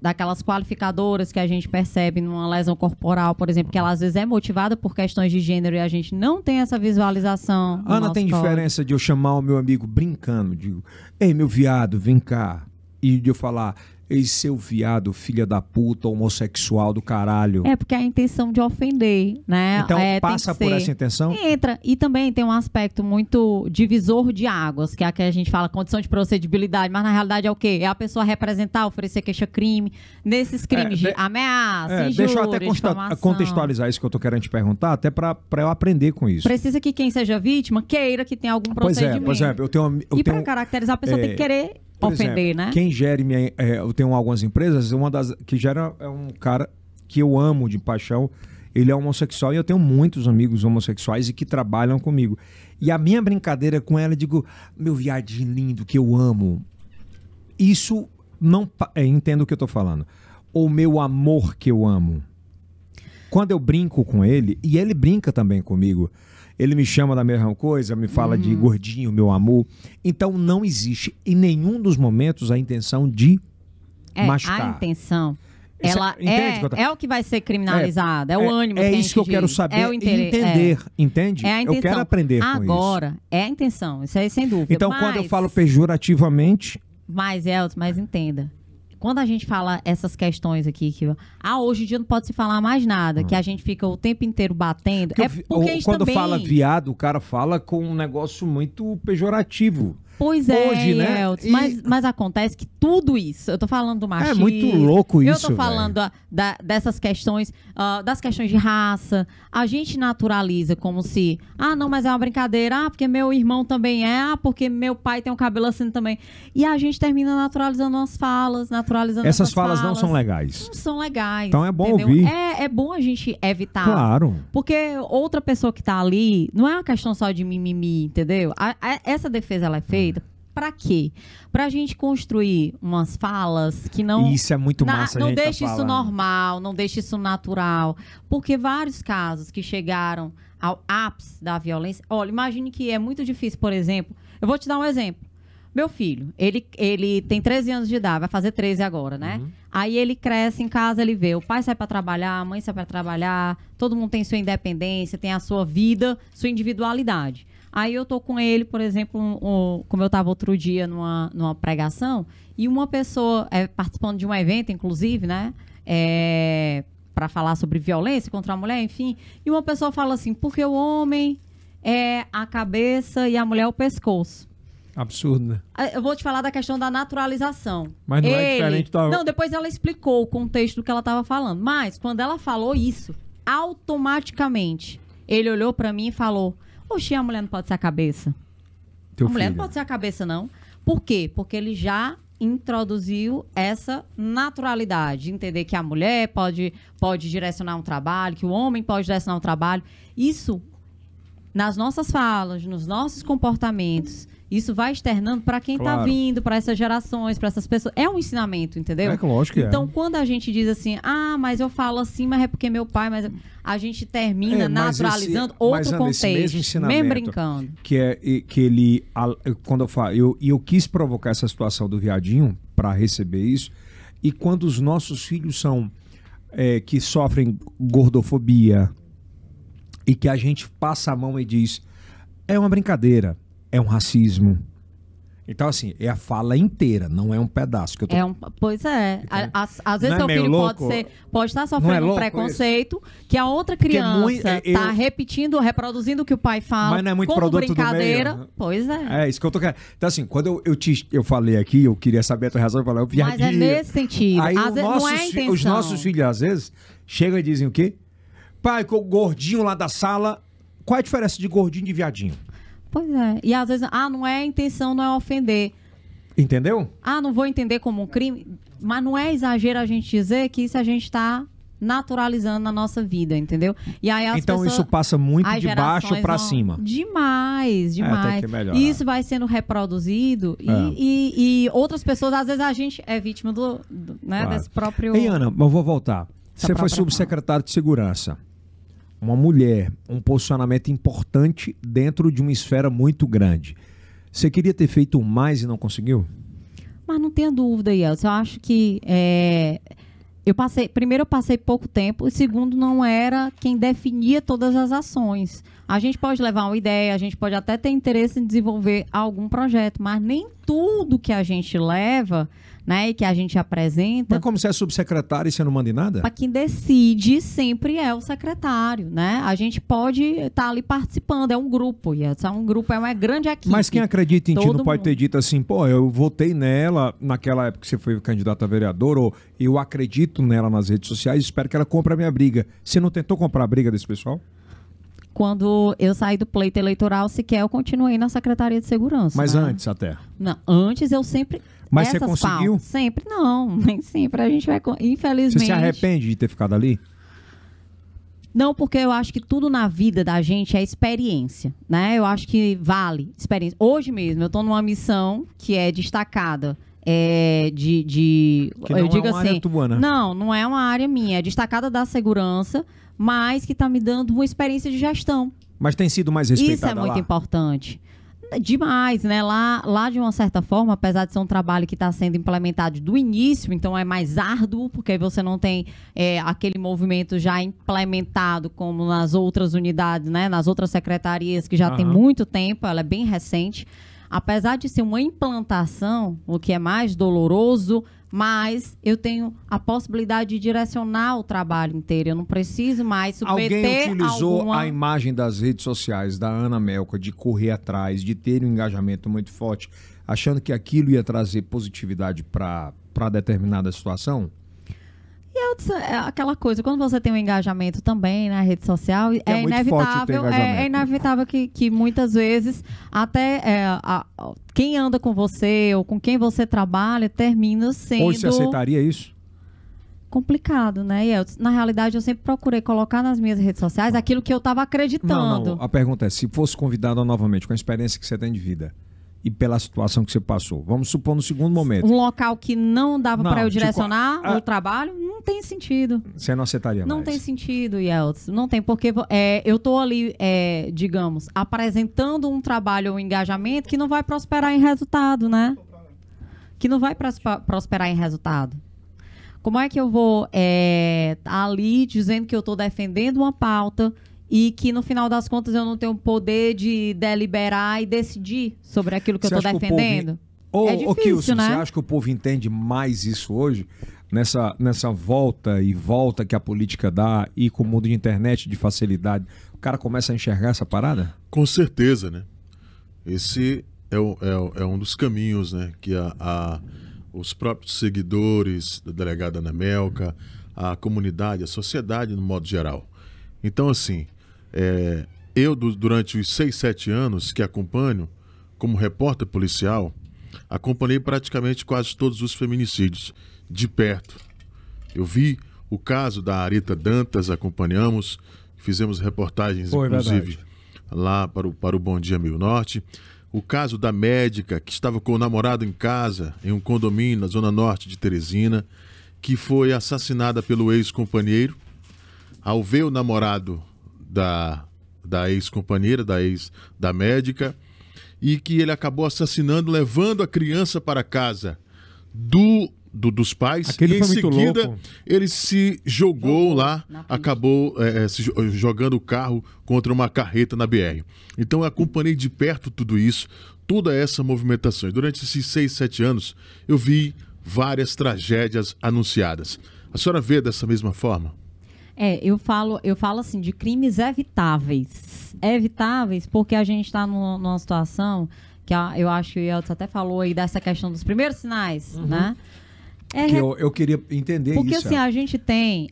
daquelas qualificadoras que a gente percebe numa lesão corporal, por exemplo, que ela às vezes é motivada por questões de gênero e a gente não tem essa visualização. no Ana, nosso tem código. diferença de eu chamar o meu amigo brincando, digo, ei, meu viado, vem cá. E de eu falar, ei, seu viado, filha da puta, homossexual do caralho. É porque a intenção de ofender, né? Então tem passa que por ser- essa intenção? Entra. E também tem um aspecto muito divisor de águas, que é a que a gente fala condição de procedibilidade, mas na realidade é o quê? É a pessoa representar, oferecer queixa-crime, nesses crimes de ameaça, injúria, deixa eu até difamação. contextualizar isso que eu tô querendo te perguntar, até pra eu aprender com isso. Precisa que quem seja vítima queira que tenha algum procedimento. Por exemplo, eu tenho... E para caracterizar, a pessoa tem que querer Por ofender, exemplo, né? Quem gere eu tenho algumas empresas, uma das que gera é um cara que eu amo de paixão. Ele é homossexual e eu tenho muitos amigos homossexuais e que trabalham comigo. E a minha brincadeira com ela, eu digo, meu viadinho lindo que eu amo. Isso não entendo o que eu tô falando. O meu amor que eu amo. Quando eu brinco com ele, e ele brinca também comigo, ele me chama da mesma coisa, me fala de gordinho, meu amor. Então não existe em nenhum dos momentos a intenção de machucar. A intenção. Isso Ela entende o que eu tô- é o que vai ser criminalizado, é o ânimo É que a isso gente que eu quero diz. saber É o e interesse, entender, entende? É a intenção. Eu quero aprender com isso. Agora, é a intenção, isso aí sem dúvida. Então, quando eu falo pejorativamente, Mas, Elton, mas entenda. Quando a gente fala essas questões aqui, que hoje em dia não pode se falar mais nada, que a gente fica o tempo inteiro batendo, porque isso quando também... fala viado, o cara fala com um negócio muito pejorativo. Pois é, Hoje, né? Elton, mas acontece que tudo isso, eu tô falando do machismo. É muito louco isso, eu tô falando dessas questões, das questões de raça. A gente naturaliza como se, não, mas é uma brincadeira, porque meu irmão também é, porque meu pai tem um cabelo assim também. E a gente termina naturalizando as falas, naturalizando essas falas não são legais. Não são legais. Então é bom entendeu? ouvir. É bom a gente evitar. Claro. Porque outra pessoa que tá ali, não é uma questão só de mimimi, entendeu? Essa defesa, ela é feita pra quê? Pra gente construir umas falas que não... Isso é muito massa, não a gente tá deixe isso falando. normal, não deixe isso natural. Porque vários casos que chegaram ao ápice da violência... Olha, imagine que é muito difícil, por exemplo... Eu vou te dar um exemplo. Meu filho, ele tem 13 anos de idade, vai fazer 13 agora, né? Uhum. Aí ele cresce em casa, ele vê o pai sai pra trabalhar, a mãe sai pra trabalhar, todo mundo tem sua independência, tem a sua vida, sua individualidade. Aí eu tô com ele, por exemplo, como eu tava outro dia numa pregação, e uma pessoa participando de um evento, inclusive, né? Para falar sobre violência contra a mulher, enfim. E uma pessoa fala assim, porque o homem é a cabeça e a mulher é o pescoço. Absurdo, né? Eu vou te falar da questão da naturalização. Mas não é diferente da... Não, depois ela explicou o contexto do que ela estava falando. Mas, quando ela falou isso, automaticamente, ele olhou para mim e falou... Oxi, a mulher não pode ser a cabeça. Teu A mulher filho. não pode ser a cabeça, não. Por quê? Porque ele já introduziu essa naturalidade. De entender que a mulher pode direcionar um trabalho, que o homem pode direcionar um trabalho. Isso, nas nossas falas, nos nossos comportamentos... Isso vai externando para quem está vindo, para essas gerações, para essas pessoas. É um ensinamento, entendeu? É que lógico que então, quando a gente diz assim, mas eu falo assim, mas é porque meu pai... Mas a gente termina naturalizando outro contexto. Esse mesmo ensinamento, mesmo brincando. Que ele... Quando eu falo... Eu quis provocar essa situação do viadinho para receber isso. E quando os nossos filhos são... que sofrem gordofobia e que a gente passa a mão e diz... É uma brincadeira. É um racismo. Então, assim, é a fala inteira, não é um pedaço. Que eu tô... Pois é. Às vezes seu filho pode estar sofrendo um preconceito que a outra criança está repetindo, reproduzindo o que o pai fala. Mas não é muito como produto brincadeira. do meio. Pois é. É isso que eu tô querendo. Então, assim, quando eu falei aqui, eu queria saber a tua razão, eu falei, mas é nesse sentido. Aí às vezes não é a intenção. Os nossos filhos, às vezes, chegam e dizem o quê? Pai, o gordinho lá da sala, qual é a diferença de gordinho e de viadinho? Pois é. E às vezes, não é a intenção, não é ofender. Entendeu? Não vou entender como um crime. Mas não é exagero a gente dizer que isso a gente está naturalizando na nossa vida, entendeu? E aí então pessoas, isso passa muito de baixo para cima. Demais. Tem que melhorar. E isso vai sendo reproduzido e outras pessoas, às vezes a gente é vítima desse próprio... Ei, Ana, eu vou voltar. Você foi subsecretário de Segurança. Uma mulher, um posicionamento importante dentro de uma esfera muito grande. Você queria ter feito mais e não conseguiu? Mas não tenha dúvida, Yeltsin. Eu acho que primeiro eu passei pouco tempo e segundo não era quem definia todas as ações. A gente pode levar uma ideia, a gente pode até ter interesse em desenvolver algum projeto, mas nem tudo que a gente leva, né, e que a gente apresenta... Mas como você é subsecretário e você não manda em nada? Para quem decide sempre é o secretário, né? A gente pode estar ali participando, é um grupo, é um grupo, é uma grande equipe. Mas quem acredita em ti não pode mundo ter dito assim, eu votei nela naquela época que você foi candidato a vereador, ou eu acredito nela nas redes sociais, espero que ela compre a minha briga. Você não tentou comprar a briga desse pessoal? Quando eu saí do pleito eleitoral, sequer eu continuei na Secretaria de Segurança. Mas né? antes até? Não, antes eu sempre... Mas você conseguiu? Sempre não, nem sempre. A gente vai, infelizmente... Você se arrepende de ter ficado ali? Não, porque eu acho que tudo na vida da gente é experiência, né? Eu acho que vale experiência. Hoje mesmo, eu estou numa missão que é destacada. Que não eu digo é uma assim, área tua, né? Não é uma área minha. É destacada da segurança, mas que está me dando uma experiência de gestão. Mas tem sido mais respeitada Isso é muito lá? importante. Demais, né? Lá, de uma certa forma, apesar de ser um trabalho que está sendo implementado do início, então é mais árduo, porque você não tem aquele movimento já implementado como nas outras unidades, né? Nas outras secretarias, que já tem muito tempo, ela é bem recente. apesar de ser uma implantação, o que é mais doloroso, mas eu tenho a possibilidade de direcionar o trabalho inteiro. Eu não preciso mais submeter Alguém utilizou alguma... a imagem das redes sociais da Ana Melka de correr atrás, de ter um engajamento muito forte, achando que aquilo ia trazer positividade para determinada situação? E é aquela coisa, quando você tem um engajamento também na rede social, é muito forte ter engajamento. É inevitável que muitas vezes até quem anda com você ou com quem você trabalha termina sendo... Hoje você aceitaria isso? Complicado, né? E na realidade, eu sempre procurei colocar nas minhas redes sociais aquilo que eu estava acreditando. Não. A pergunta é, se fosse convidada novamente, com a experiência que você tem de vida e pela situação que você passou, vamos supor no segundo momento. Um local que não dava para eu direcionar tipo, o trabalho, não tem sentido. Você não aceitaria Não mais? tem sentido, Yeltsin. Não tem, porque eu estou ali, digamos, apresentando um trabalho ou um engajamento que não vai prosperar em resultado, né? Que não vai prosperar em resultado. Como é que eu vou ali dizendo que eu estou defendendo uma pauta e que, no final das contas, eu não tenho o poder de deliberar e decidir sobre aquilo que eu estou defendendo? É difícil, Kilson, né? Você acha que o povo entende mais isso hoje? Nessa volta e volta que a política dá e com o mundo de internet, de facilidade, o cara começa a enxergar essa parada? Com certeza, né? Esse é um dos caminhos, né, que os próprios seguidores da delegada Ana Melka, a comunidade, a sociedade no modo geral. Então, assim, durante os 6, 7 anos que acompanho, como repórter policial, acompanhei praticamente quase todos os feminicídios de perto. Eu vi o caso da Arita Dantas, acompanhamos, fizemos reportagens, inclusive, lá para o Bom Dia Mil Norte. O caso da médica que estava com o namorado em casa, em um condomínio na zona norte de Teresina, que foi assassinada pelo ex-companheiro. Ao ver o namorado da ex-companheira, da médica, e que ele acabou assassinando, levando a criança para casa dos pais. Aquele e em seguida ele se jogou lá, acabou jogando o carro contra uma carreta na BR. Então eu acompanhei de perto tudo isso, toda essa movimentação. E durante esses 6, 7 anos eu vi várias tragédias anunciadas. A senhora vê dessa mesma forma? Eu falo assim, de crimes evitáveis. Evitáveis porque a gente está numa situação que eu acho que o Yeltsin até falou aí dessa questão dos primeiros sinais, né? Eu queria entender porque, isso. Porque assim, a gente tem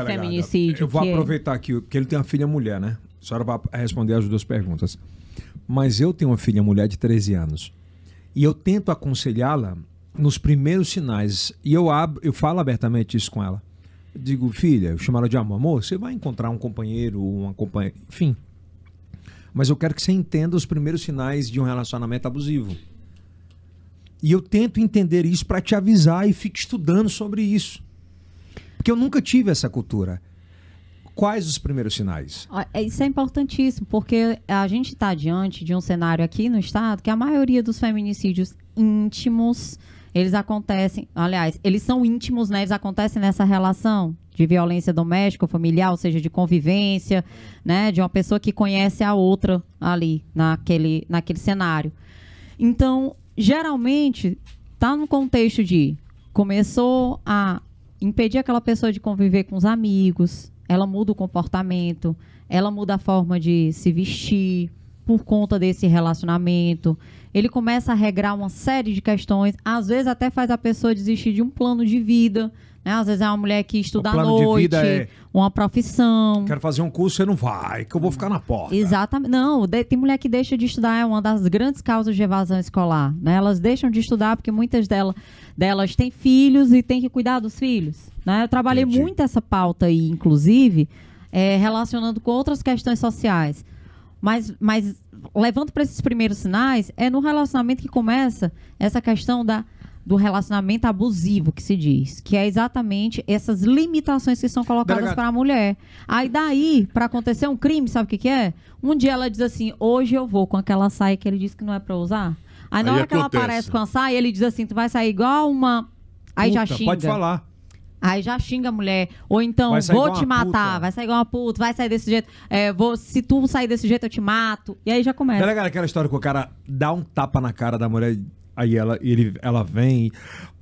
feminicídio. Eu vou aproveitar aqui, que ele tem uma filha mulher, né? A senhora vai responder as 2 perguntas. Mas eu tenho uma filha mulher de 13 anos. E eu tento aconselhá-la nos primeiros sinais. E eu falo abertamente isso com ela. Eu digo, filha, eu chamo ela de amor, você vai encontrar um companheiro, uma companheira, enfim. Mas eu quero que você entenda os primeiros sinais de um relacionamento abusivo. E eu tento entender isso para te avisar e fico estudando sobre isso. Porque eu nunca tive essa cultura. Quais os primeiros sinais? Isso é importantíssimo, porque a gente está diante de um cenário aqui no estado que a maioria dos feminicídios íntimos, eles acontecem, aliás, eles são íntimos, né? Eles acontecem nessa relação de violência doméstica ou familiar, ou seja, de convivência, né? De uma pessoa que conhece a outra ali, naquele cenário. Então, geralmente, está no contexto de começou a impedir aquela pessoa de conviver com os amigos, ela muda o comportamento, ela muda a forma de se vestir por conta desse relacionamento. Ele começa a regrar uma série de questões, às vezes até faz a pessoa desistir de um plano de vida, né? Às vezes é uma mulher que estuda à noite, uma profissão. Quero fazer um curso, você não vai, que eu vou ficar na porta. Exatamente. Não, tem mulher que deixa de estudar, é uma das grandes causas de evasão escolar, né? Elas deixam de estudar porque muitas delas têm filhos e têm que cuidar dos filhos, né? Eu trabalhei muito essa pauta aí, inclusive, relacionando com outras questões sociais. Mas levando para esses primeiros sinais, é no relacionamento que começa essa questão do relacionamento abusivo, que se diz, que é exatamente essas limitações que são colocadas para a mulher. Aí daí, para acontecer um crime, sabe o que é? Um dia ela diz assim, hoje eu vou com aquela saia que ele disse que não é para usar. Na hora que ela aparece com a saia, ele diz assim, tu vai sair igual uma... Aí já xinga. Pode falar. Aí já xinga a mulher. Ou então, Vai sair vou igual te uma matar. puta. Vai sair igual uma puta, vai sair desse jeito. Se tu sair desse jeito, eu te mato. E aí já começa. Tá ligado aquela história que o cara dá um tapa na cara da mulher, aí ela vem...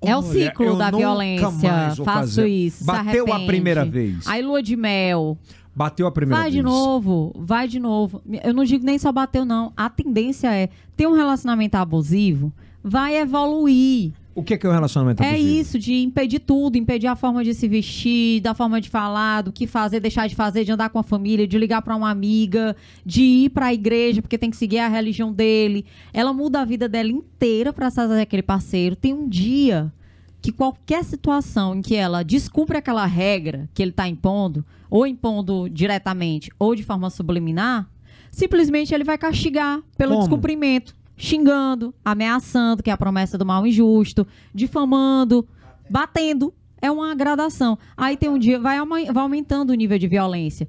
É o Olha, ciclo eu da nunca violência. mais vou Faço fazer. isso. se Bateu a arrepende. primeira vez. Aí lua de mel. Bateu a primeira Vai vez. de novo, vai de novo. Eu não digo nem só bateu, não. A tendência é ter um relacionamento abusivo, vai evoluir. O que é um relacionamento É abusivo? isso, de impedir tudo, impedir a forma de se vestir, da forma de falar, do que fazer, deixar de fazer, de andar com a família, de ligar pra uma amiga, de ir pra igreja, porque tem que seguir a religião dele. Ela muda a vida dela inteira pra fazer aquele parceiro. Tem um dia que qualquer situação em que ela descumpre aquela regra que ele tá impondo, ou impondo diretamente, ou de forma subliminar, simplesmente ele vai castigar pelo Como? descumprimento. Xingando, ameaçando, que é a promessa do mal injusto, difamando, batendo. É uma gradação. Aí tem um dia, vai aumentando o nível de violência.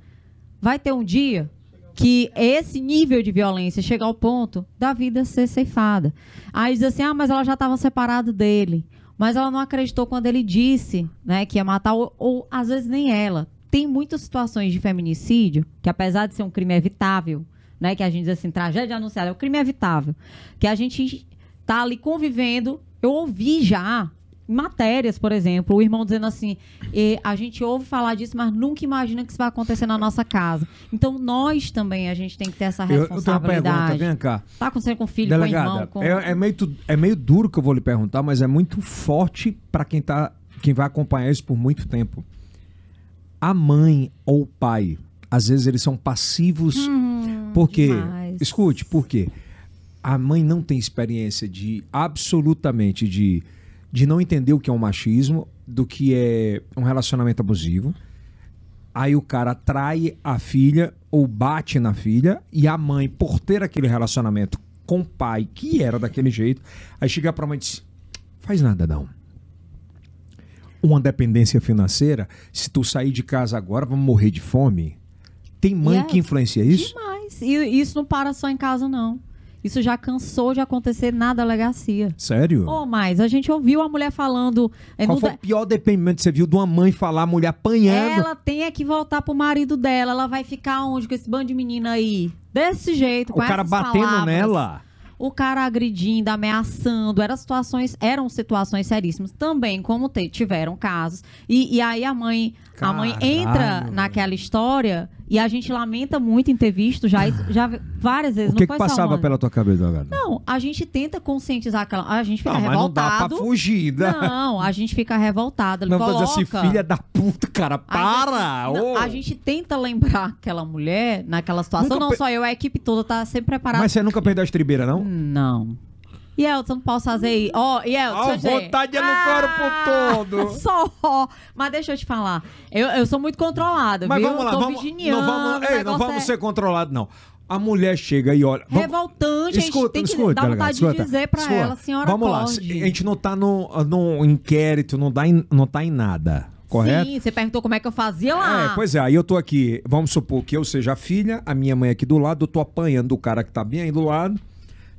Vai ter um dia que esse nível de violência chega ao ponto da vida ser ceifada. Aí diz assim, mas ela já estava separada dele. Mas ela não acreditou quando ele disse, né, que ia matar, ou às vezes nem ela. Tem muitas situações de feminicídio, que apesar de ser um crime evitável, né, que a gente diz assim, tragédia anunciada, o crime é evitável, que a gente tá ali convivendo. Eu ouvi já em matérias, por exemplo, o irmão dizendo assim, a gente ouve falar disso, mas nunca imagina que isso vai acontecer na nossa casa. Então nós também, a gente tem que ter essa Eu tenho uma responsabilidade. pergunta, vem cá. Tá acontecendo com filho, Delegada, com irmão, com... é meio duro que eu vou lhe perguntar, mas é muito forte para quem vai acompanhar isso por muito tempo. A mãe ou o pai, às vezes eles são passivos, porque, demais. escute, por quê? A mãe não tem experiência absolutamente de não entender o que é um machismo, do que é um relacionamento abusivo. Aí o cara trai a filha ou bate na filha, e a mãe, por ter aquele relacionamento com o pai, que era daquele jeito, aí chega pra mãe e diz, faz nada não. Uma dependência financeira, se tu sair de casa agora, vamos morrer de fome. Tem mãe que influencia isso? Demais. E isso não para só em casa, não. Isso já cansou de acontecer na delegacia. Sério? Mas a gente ouviu a mulher falando... Qual foi o pior depoimento que você viu de uma mãe falar, a mulher apanhando? Ela tem que voltar pro marido dela. Ela vai ficar onde com esse bando de menina aí? Desse jeito, O com cara essas batendo palavras. nela. O cara agredindo, ameaçando. Eram situações seríssimas. Também, como tiveram casos. E aí a mãe entra Caralho, naquela história e a gente lamenta muito em ter visto já várias vezes. O que não foi que só passava uma. pela tua cabeça, delegado? Não, a gente tenta conscientizar aquela... A gente fica Não, mas não dá revoltado. pra fugir, né? Não, a gente fica revoltado. Ele Não coloca... fazer assim, filha da puta, cara, para! Não, Ô! a gente tenta lembrar aquela mulher naquela situação. Nunca Não só eu, a equipe toda tá sempre preparada. Mas você nunca perdeu a estribeira, não? Não. E Elton, não posso fazer isso. Elton, A vontade é no corpo todo. Só. Mas deixa eu te falar. Eu sou muito controlada, Mas viu? vamos lá, Tô vamos, virginiana, não vamos ser controlados, não. A mulher chega e olha... revoltante, a gente tem que dar vontade de dizer pra ela, senhora, vamos lá, pode. a gente não tá no inquérito, não tá em nada, correto? Sim, você perguntou como é que eu fazia lá. Pois é, aí eu tô aqui, vamos supor que eu seja a filha, a minha mãe aqui do lado, eu tô apanhando do cara que tá bem aí do lado,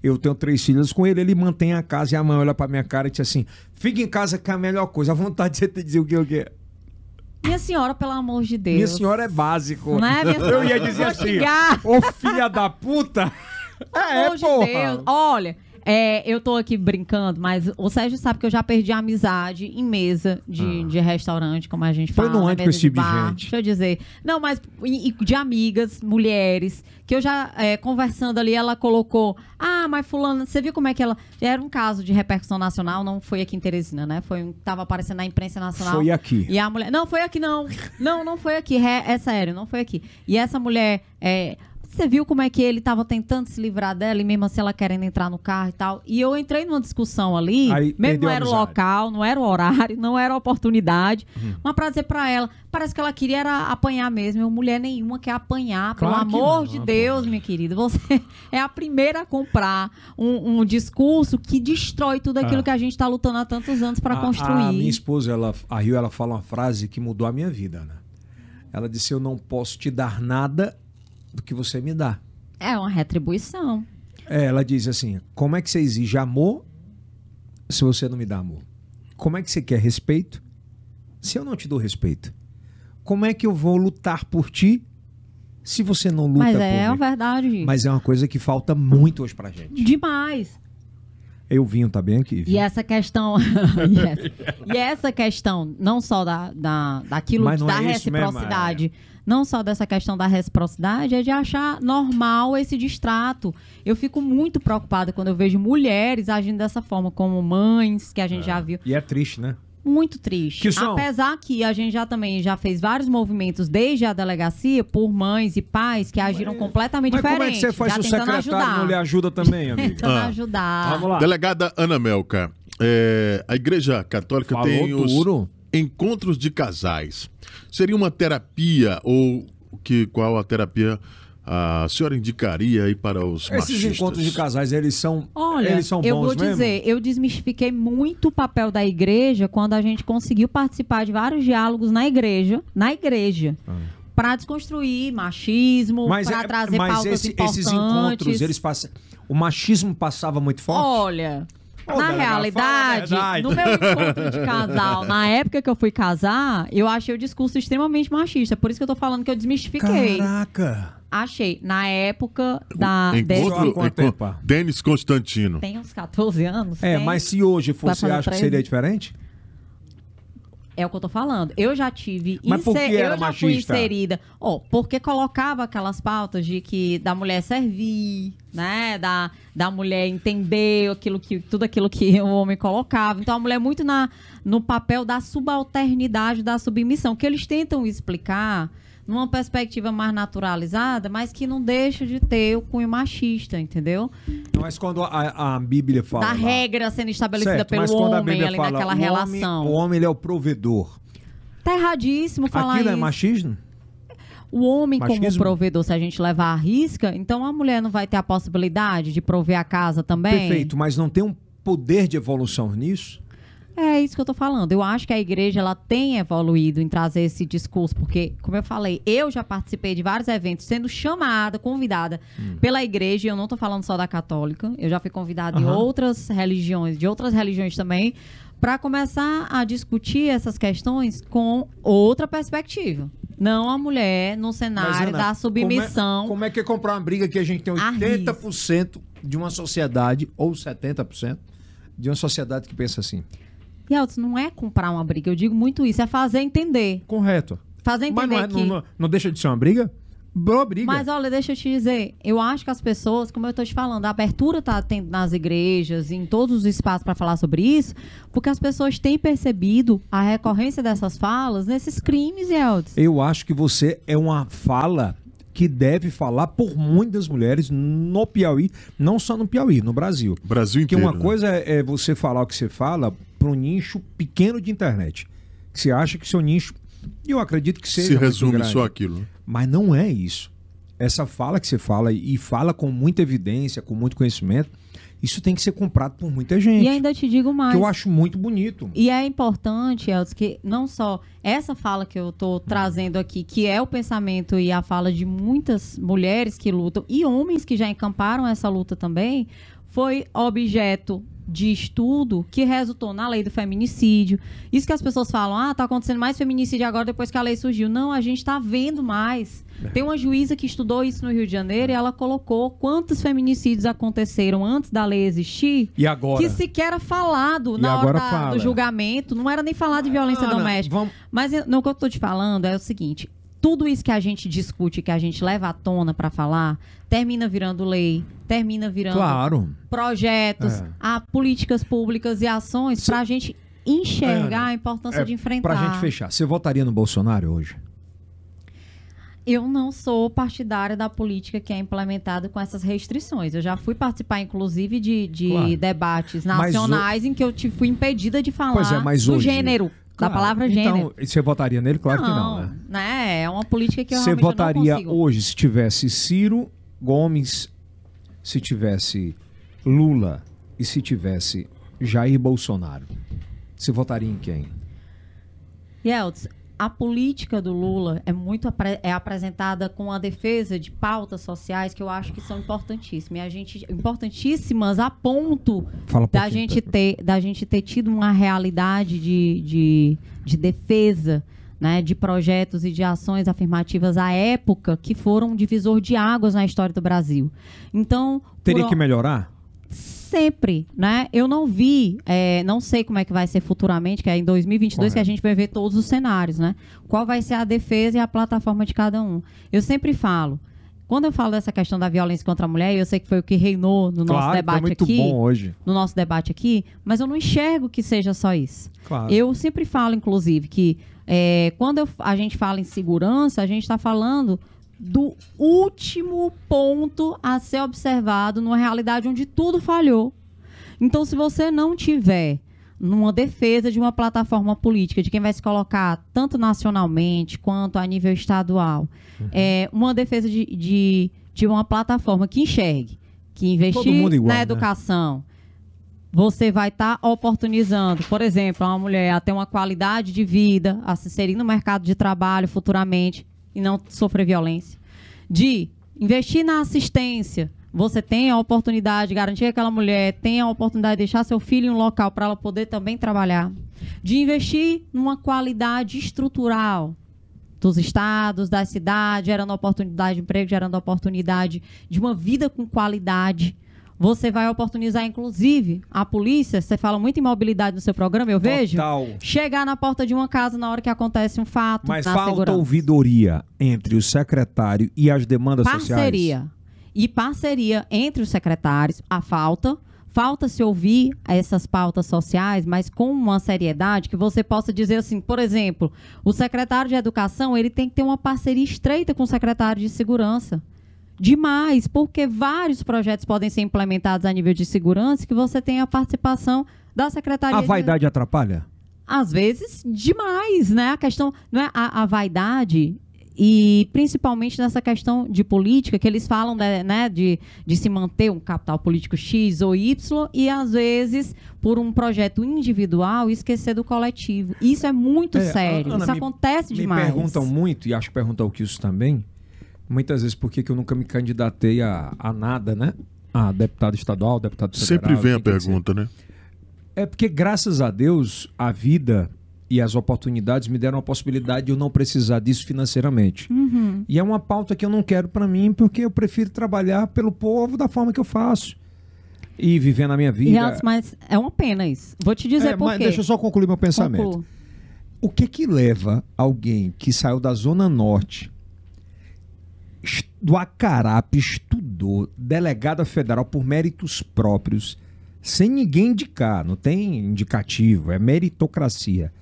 eu tenho 3 filhas com ele mantém a casa e a mãe olha pra minha cara e diz assim, fica em casa que é a melhor coisa, a vontade de você te dizer o que Minha senhora, pelo amor de Deus. Minha senhora é básico. Não é, minha senhora? Eu ia dizer Vou assim, xingar. ô filha da puta. Pelo amor de porra. Deus. Olha, eu tô aqui brincando, mas o Sérgio sabe que eu já perdi a amizade em mesa de restaurante, como a gente Foi fala. no né, antes com mesa esse tipo de bar. gente. Deixa eu dizer. Não, mas de amigas, mulheres, que eu já conversando ali, ela colocou, mas fulano, você viu como é que ela... Era um caso de repercussão nacional, não foi aqui em Teresina, né? Tava aparecendo na imprensa nacional. Foi aqui. E a mulher... Não, foi aqui não. Não foi aqui. É sério, não foi aqui. E essa mulher... Você viu como é que ele estava tentando se livrar dela e mesmo assim ela querendo entrar no carro e tal. E eu entrei numa discussão ali, Aí, mesmo não perdeu a era o amizade. local, não era o horário, não era a oportunidade. Mas pra dizer pra ela, parece que ela queria era apanhar mesmo. E mulher nenhuma quer apanhar, Claro pelo que amor não, de pô. Deus, minha querida. Você é a primeira a comprar um discurso que destrói tudo aquilo que a gente tá lutando há tantos anos pra construir. A minha esposa, a Rio, ela fala uma frase que mudou a minha vida, né? Ela disse, eu não posso te dar nada do que você me dá. É uma retribuição. Ela diz assim, como é que você exige amor se você não me dá amor? Como é que você quer respeito Se eu não te dou respeito, como é que eu vou lutar por ti se você não luta Mas por é mim? verdade. Mas é uma coisa que falta muito hoje pra gente. Demais. Eu vinho, tá bem aqui. E viu? essa questão. e essa questão, não só daquilo Mas não da é isso mesmo, reciprocidade. Não só dessa questão da reciprocidade, é de achar normal esse distrato. Eu fico muito preocupada quando eu vejo mulheres agindo dessa forma, como mães, que a gente já viu. E é triste, né? Muito triste. Que são? Apesar que a gente já fez vários movimentos desde a delegacia por mães e pais que agiram completamente Mas diferente. como é que você faz já se o tentando secretário ajudar. não lhe ajuda também, amigo? Tentando Ah. ajudar. Vamos lá. Delegada Ana Melka, a Igreja Católica Falou tem os duro. encontros de casais. Seria uma terapia ou qual a terapia a senhora indicaria aí para os Esses machistas? encontros de casais, eles são Olha, bons eu vou mesmo? dizer, eu desmistifiquei muito o papel da igreja quando a gente conseguiu participar de vários diálogos na igreja, para desconstruir machismo, para trazer pautas importantes. esses encontros, o machismo passava muito forte? Olha, Ô, na delegado, realidade, fala a verdade. no meu encontro de casal, na época que eu fui casar, eu achei o discurso extremamente machista. Por isso que eu tô falando que eu desmistifiquei. Caraca! Achei. Na época Encontro Denis Constantino. Tem uns 14 anos. Mas se hoje Vai você fazer acha que 13? seria diferente? É o que eu tô falando. Eu já tive... Mas por que era eu já fui machista? inserida. Porque colocava aquelas pautas de que da mulher servir, né? Da mulher entender tudo aquilo que o homem colocava. Então, a mulher muito no papel da subalternidade, da submissão, que eles tentam explicar numa perspectiva mais naturalizada, mas que não deixa de ter o cunho machista, entendeu? Mas quando a Bíblia fala... Da lá- regra sendo estabelecida Certo, mas pelo quando a homem Bíblia ali fala, naquela relação. O homem ele é o provedor. Tá erradíssimo falar Aquilo isso. é machismo? O homem como Machismo? provedor, se a gente levar à risca, então a mulher não vai ter a possibilidade de prover a casa também? Perfeito, mas não tem um poder de evolução nisso? É isso que eu tô falando. Eu acho que a igreja ela tem evoluído em trazer esse discurso, porque, como eu falei, eu já participei de vários eventos sendo chamada, convidada pela igreja, e eu não tô falando só da católica, eu já fui convidada em outras religiões, de outras religiões também, para começar a discutir essas questões com outra perspectiva. Não a mulher no cenário Ana, da submissão. Como é que é comprar uma briga que a gente tem À 80% de uma sociedade, ou 70%, de uma sociedade que pensa assim? E Elton, não é comprar uma briga, eu digo muito isso, é fazer entender. Correto. Fazer Mas entender que... não deixa de ser uma briga? Boa briga. Mas olha, deixa eu te dizer, eu acho que as pessoas, como eu tô te falando, a abertura tá tendo nas igrejas, em todos os espaços para falar sobre isso, porque as pessoas têm percebido a recorrência dessas falas nesses crimes, Elton. Eu acho que você é uma fala que deve falar por muitas mulheres no Piauí, não só no Piauí, no Brasil. Brasil Porque inteiro. uma coisa é você falar o que você fala para um nicho pequeno de internet. Que você acha que seu nicho, e eu acredito que seja Se muito resume grande. só aquilo. Né? Mas não é isso. Essa fala que você fala e fala com muita evidência, com muito conhecimento, isso tem que ser comprado por muita gente. E ainda te digo mais. Que eu acho muito bonito. E é importante, Elton, que não só essa fala que eu estou trazendo aqui, que é o pensamento e a fala de muitas mulheres que lutam e homens que já encamparam essa luta também, foi objeto de estudo que resultou na lei do feminicídio. Isso que as pessoas falam, tá acontecendo mais feminicídio agora depois que a lei surgiu. Não, a gente está vendo mais. Tem uma juíza que estudou isso no Rio de Janeiro e ela colocou quantos feminicídios aconteceram antes da lei existir. E agora? Que sequer era falado na agora hora do julgamento. Não era nem falar de violência Ana, doméstica. vamos- Mas o que eu estou te falando é o seguinte. Tudo isso que a gente discute, que a gente leva à tona para falar, termina virando lei, termina virando Claro. projetos, políticas públicas e ações para a gente enxergar Ana, a importância de enfrentar. Pra gente fechar, você votaria no Bolsonaro hoje? Eu não sou partidária da política que é implementada com essas restrições. Eu já fui participar, inclusive, de Claro. debates Mas nacionais em que eu fui impedida de falar Pois é, mas do hoje- gênero, Claro. da palavra gênero. Então, você votaria nele? Claro que não, né? É uma política que eu Você realmente votaria não consigo. hoje se tivesse Ciro Gomes, se tivesse Lula e se tivesse Jair Bolsonaro? Você votaria em quem? Yeltsin, a política do Lula é apresentada com a defesa de pautas sociais que eu acho que são importantíssimas. Importantíssimas a ponto da gente ter tido uma realidade de defesa, né, de projetos e de ações afirmativas à época que foram um divisor de águas na história do Brasil. Então, teria que melhorar? Sempre, né? Eu não vi, não sei como é que vai ser futuramente, que é em 2022 Correto. que a gente vai ver todos os cenários, né? Qual vai ser a defesa e a plataforma de cada um. Eu sempre falo, quando eu falo dessa questão da violência contra a mulher, eu sei que foi o que reinou no nosso debate muito aqui, bom hoje. no nosso debate aqui, mas eu não enxergo que seja só isso. Claro. Eu sempre falo, inclusive, que quando a gente fala em segurança, a gente está falando do último ponto a ser observado numa realidade onde tudo falhou. Então, se você não tiver numa defesa de uma plataforma política, de quem vai se colocar tanto nacionalmente quanto a nível estadual, uma defesa de uma plataforma que enxergue, que investir igual, na né? educação, você vai estar oportunizando, por exemplo, uma mulher a ter uma qualidade de vida, a se inserir no mercado de trabalho futuramente e não sofrer violência. De investir na assistência, você tem a oportunidade de garantir que aquela mulher tenha a oportunidade de deixar seu filho em um local para ela poder também trabalhar. De investir numa qualidade estrutural dos estados, das cidades, gerando oportunidade de emprego, gerando oportunidade de uma vida com qualidade. Você vai oportunizar, inclusive, a polícia. Você fala muito em mobilidade no seu programa, eu vejo. Total. Chegar na porta de uma casa na hora que acontece um fato. Mas na falta segurança. ouvidoria entre o secretário e as demandas Parceria. sociais. E parceria entre os secretários. Falta-se ouvir essas pautas sociais, mas com uma seriedade que você possa dizer assim, por exemplo, o secretário de Educação, ele tem que ter uma parceria estreita com o secretário de Segurança. Demais, porque vários projetos podem ser implementados a nível de segurança que você tem a participação da Secretaria. A vaidade atrapalha? Às vezes, demais, né? A questão, não é a vaidade, e principalmente nessa questão de política, que eles falam, né, de se manter um capital político X ou Y, e às vezes, por um projeto individual, esquecer do coletivo. Isso é muito sério, Ana, isso acontece demais. Me perguntam muito, e acho que perguntam o que isso também, muitas vezes por que eu nunca me candidatei a nada, né? A deputado estadual, deputado federal. Sempre vem a pergunta, né? É porque, graças a Deus, a vida e as oportunidades me deram a possibilidade de eu não precisar disso financeiramente. Uhum. E é uma pauta que eu não quero para mim, porque eu prefiro trabalhar pelo povo da forma que eu faço. E viver na minha vida. Mas é uma pena isso. Vou te dizer por mas quê. deixa eu só concluir meu pensamento. Conclua. O que leva alguém que saiu da Zona Norte, do Acarape, estudou, delegada federal por méritos próprios, sem ninguém indicar, não tem indicativo, é meritocracia.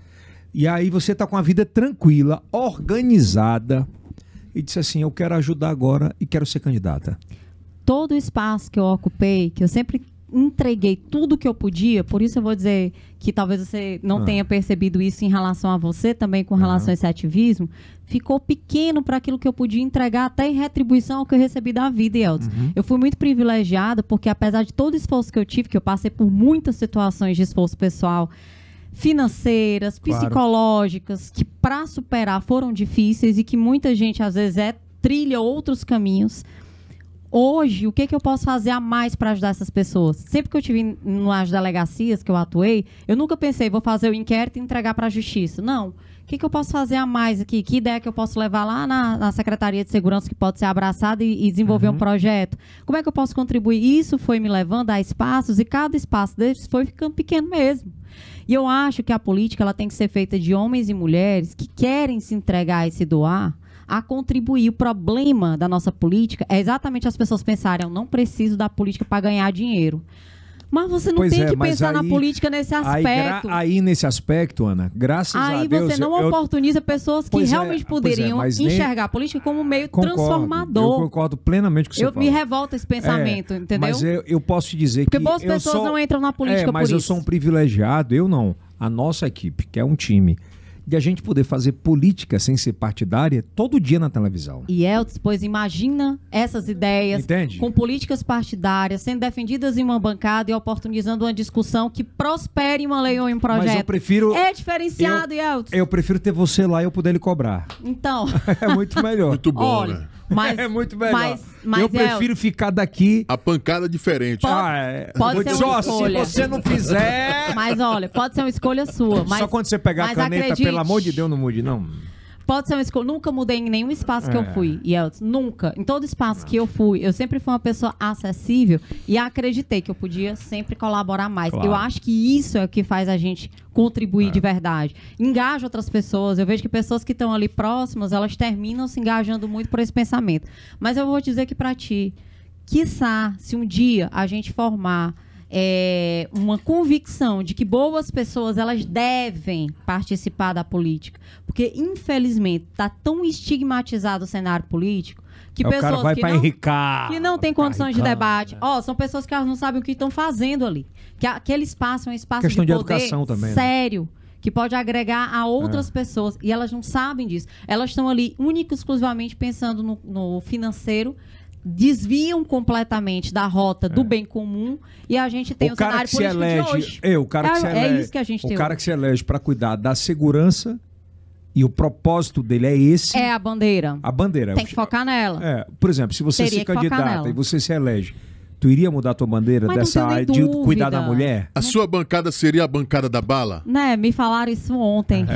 E aí você está com a vida tranquila, organizada, e disse assim, eu quero ajudar agora e quero ser candidata. Todo o espaço que eu ocupei, que eu sempre entreguei tudo que eu podia, por isso eu vou dizer que talvez você não tenha percebido isso em relação a você, também com relação a esse ativismo, ficou pequeno para aquilo que eu podia entregar até em retribuição ao que eu recebi da vida, Elton. Eu fui muito privilegiada porque apesar de todo o esforço que eu tive, que eu passei por muitas situações de esforço pessoal, financeiras, psicológicas, que para superar foram difíceis e que muita gente às vezes trilha outros caminhos. Hoje, o que eu posso fazer a mais para ajudar essas pessoas? Sempre que eu estive nas delegacias que eu atuei, eu nunca pensei, vou fazer o inquérito e entregar para a justiça. Não. O que eu posso fazer a mais aqui? Que ideia que eu posso levar lá na Secretaria de Segurança que pode ser abraçada e desenvolver um projeto? Como é que eu posso contribuir? Isso foi me levando a espaços e cada espaço desses foi ficando pequeno mesmo. E eu acho que a política ela tem que ser feita de homens e mulheres que querem se entregar e se doar a contribuir. O problema da nossa política é exatamente as pessoas pensarem, eu não preciso da política para ganhar dinheiro. Mas você não tem que pensar na política nesse aspecto. Aí, nesse aspecto, Ana, graças a Deus... Aí você não oportuniza pessoas que realmente poderiam enxergar a política como um meio transformador. Eu concordo plenamente com o que você fala. Me revolta esse pensamento, entendeu? Mas eu posso te dizer porque boas pessoas não entram na política por isso. Mas eu sou um privilegiado, eu não. A nossa equipe, que é um time de a gente poder fazer política sem ser partidária todo dia na televisão. E Elton, pois imagina essas ideias Entende? com políticas partidárias sendo defendidas em uma bancada e oportunizando uma discussão que prospere em uma lei ou em um projeto. Mas eu prefiro... É diferenciado, Elton. Eu prefiro ter você lá e eu poder lhe cobrar. Então... É muito melhor. Muito bom, Olha, né? mas, É muito melhor. mas eu prefiro ficar daqui... A pancada diferente. Pode ser uma Se escolha. você não fizer... Mas olha, pode ser uma escolha sua. Mas, Só quando você pegar a mas caneta, acredite, pelo amor de Deus, não mude, não. Pode ser uma escolha. Nunca mudei em nenhum espaço que eu fui, Yeltsin. Nunca. Em todo espaço que eu fui, eu sempre fui uma pessoa acessível e acreditei que eu podia sempre colaborar mais. Claro. Eu acho que isso é o que faz a gente contribuir de verdade. Engaja outras pessoas. Eu vejo que pessoas que estão ali próximas, elas terminam se engajando muito por esse pensamento. Mas eu vou dizer que para ti, quiçá, se um dia a gente formar uma convicção de que boas pessoas elas devem participar da política, porque infelizmente está tão estigmatizado o cenário político que O cara pessoas vai que para não, enricar. que não têm condições de debate, são pessoas que elas não sabem o que estão fazendo ali, que aquele espaço é um espaço Questão de poder educação também, né? sério, que pode agregar a outras pessoas e elas não sabem disso, elas estão ali única e exclusivamente pensando no financeiro, desviam completamente da rota do bem comum e a gente tem o cenário que se político de elege, hoje. o cara que se elege, É isso que a gente tem o cara hoje. que se elege para cuidar da segurança e o propósito dele é esse, É a bandeira. a bandeira. Tem que focar nela. Por exemplo, se você Teria se que focar candidata nela. e você se elege, tu iria mudar a tua bandeira Mas não dessa tenho nem área de dúvida. cuidar da mulher? A sua bancada seria a bancada da bala? Né? Me falaram isso ontem.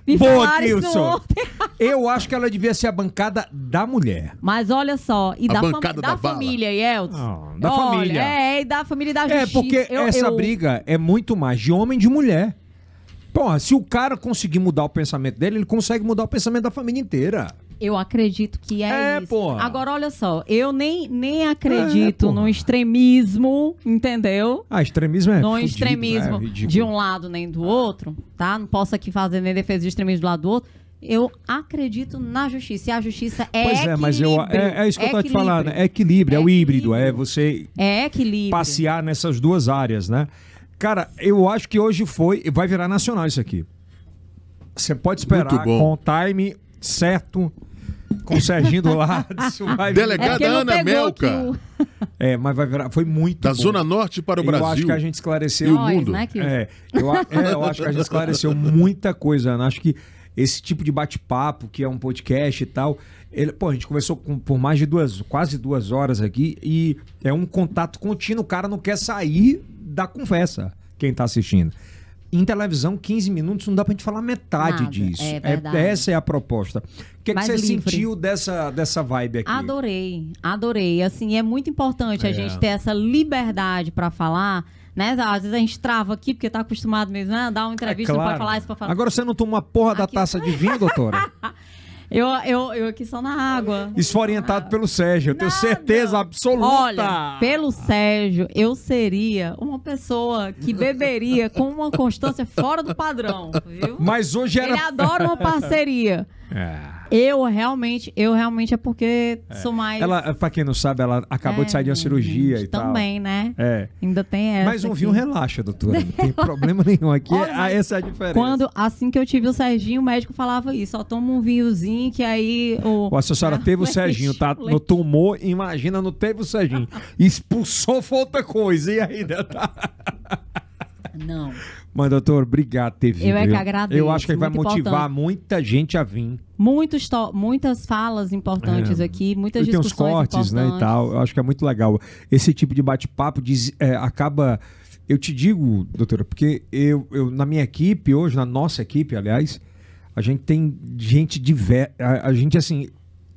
Me Boa, falaram isso Kilson. ontem. Eu acho que ela devia ser a bancada da mulher. Mas olha só, e A da, bancada da bala. família, Yeltsin. Da Olha, família. E da família e da justiça. Porque essa briga é muito mais de homem e de mulher. Porra, se o cara conseguir mudar o pensamento dele, ele consegue mudar o pensamento da família inteira. Eu acredito que é isso. Porra. Agora, olha só, eu nem acredito porra. no extremismo, entendeu? Extremismo é No fudido, extremismo ridículo. de um lado nem do outro, tá? Não posso aqui fazer nem defesa de extremismo do lado do outro. Eu acredito na justiça. E a justiça é Pois equilíbrio. mas é isso que eu tô te falando. É equilíbrio, é o híbrido. É você É equilíbrio. passear nessas duas áreas, né? Cara, eu acho que hoje vai virar nacional isso aqui. Você pode esperar Muito bom. com o time certo, com o Serginho do lado. Isso vai Delegada porque não Ana pegou Melca. que mas vai virar. Foi muito Da bom. Zona Norte para o Eu Brasil. acho que a gente esclareceu. E o Nós, mundo. né, Kilson? Eu acho que a gente esclareceu muita coisa, Ana. Acho que esse tipo de bate-papo, que é um podcast e tal, a gente conversou por mais de quase 2 horas aqui e é um contato contínuo. O cara não quer sair da conversa, quem tá assistindo. Em televisão, 15 minutos não dá pra gente falar metade Nada, disso. é verdade. Essa é a proposta. O que, é que Mais você livre. sentiu dessa vibe aqui? Adorei. Assim, é muito importante a gente ter essa liberdade pra falar, né? Às vezes a gente trava aqui porque tá acostumado mesmo, né? Dar uma entrevista, não pode falar isso pra falar. Agora você não toma uma porra da Aqui- taça de vinho, doutora? Eu aqui só na água. Isso foi orientado pelo Sérgio, eu tenho Nada. certeza absoluta. Olha, pelo Sérgio, eu seria uma pessoa que beberia com uma constância fora do padrão, viu? Mas hoje era. Ele adora uma parceria. Eu realmente é porque sou mais... Ela, pra quem não sabe, ela acabou de sair de uma cirurgia e tal. Também, né? É. Ainda tem essa Mas um aqui. vinho relaxa, doutora. Não tem problema nenhum aqui. Olha, mas Essa é a diferença. Assim que eu tive o Serginho, o médico falava isso. Só toma um vinhozinho que aí... Ó, se a senhora teve o leite, Serginho, tá? leite. No tumor, imagina, não teve o Serginho. Expulsou, foi outra coisa. E ainda tá. Não. Mas, doutor, obrigado por ter vindo. Eu é que viu? agradeço, Eu acho que vai muito motivar importante. muita gente a vir. Muitas falas importantes aqui, muitas E tem uns discussões cortes, né, e importantes. tal. Eu acho que é muito legal. Esse tipo de bate-papo acaba... Eu te digo, doutora, porque eu na minha equipe hoje, na nossa equipe, aliás, a gente tem gente diversa. A gente, assim,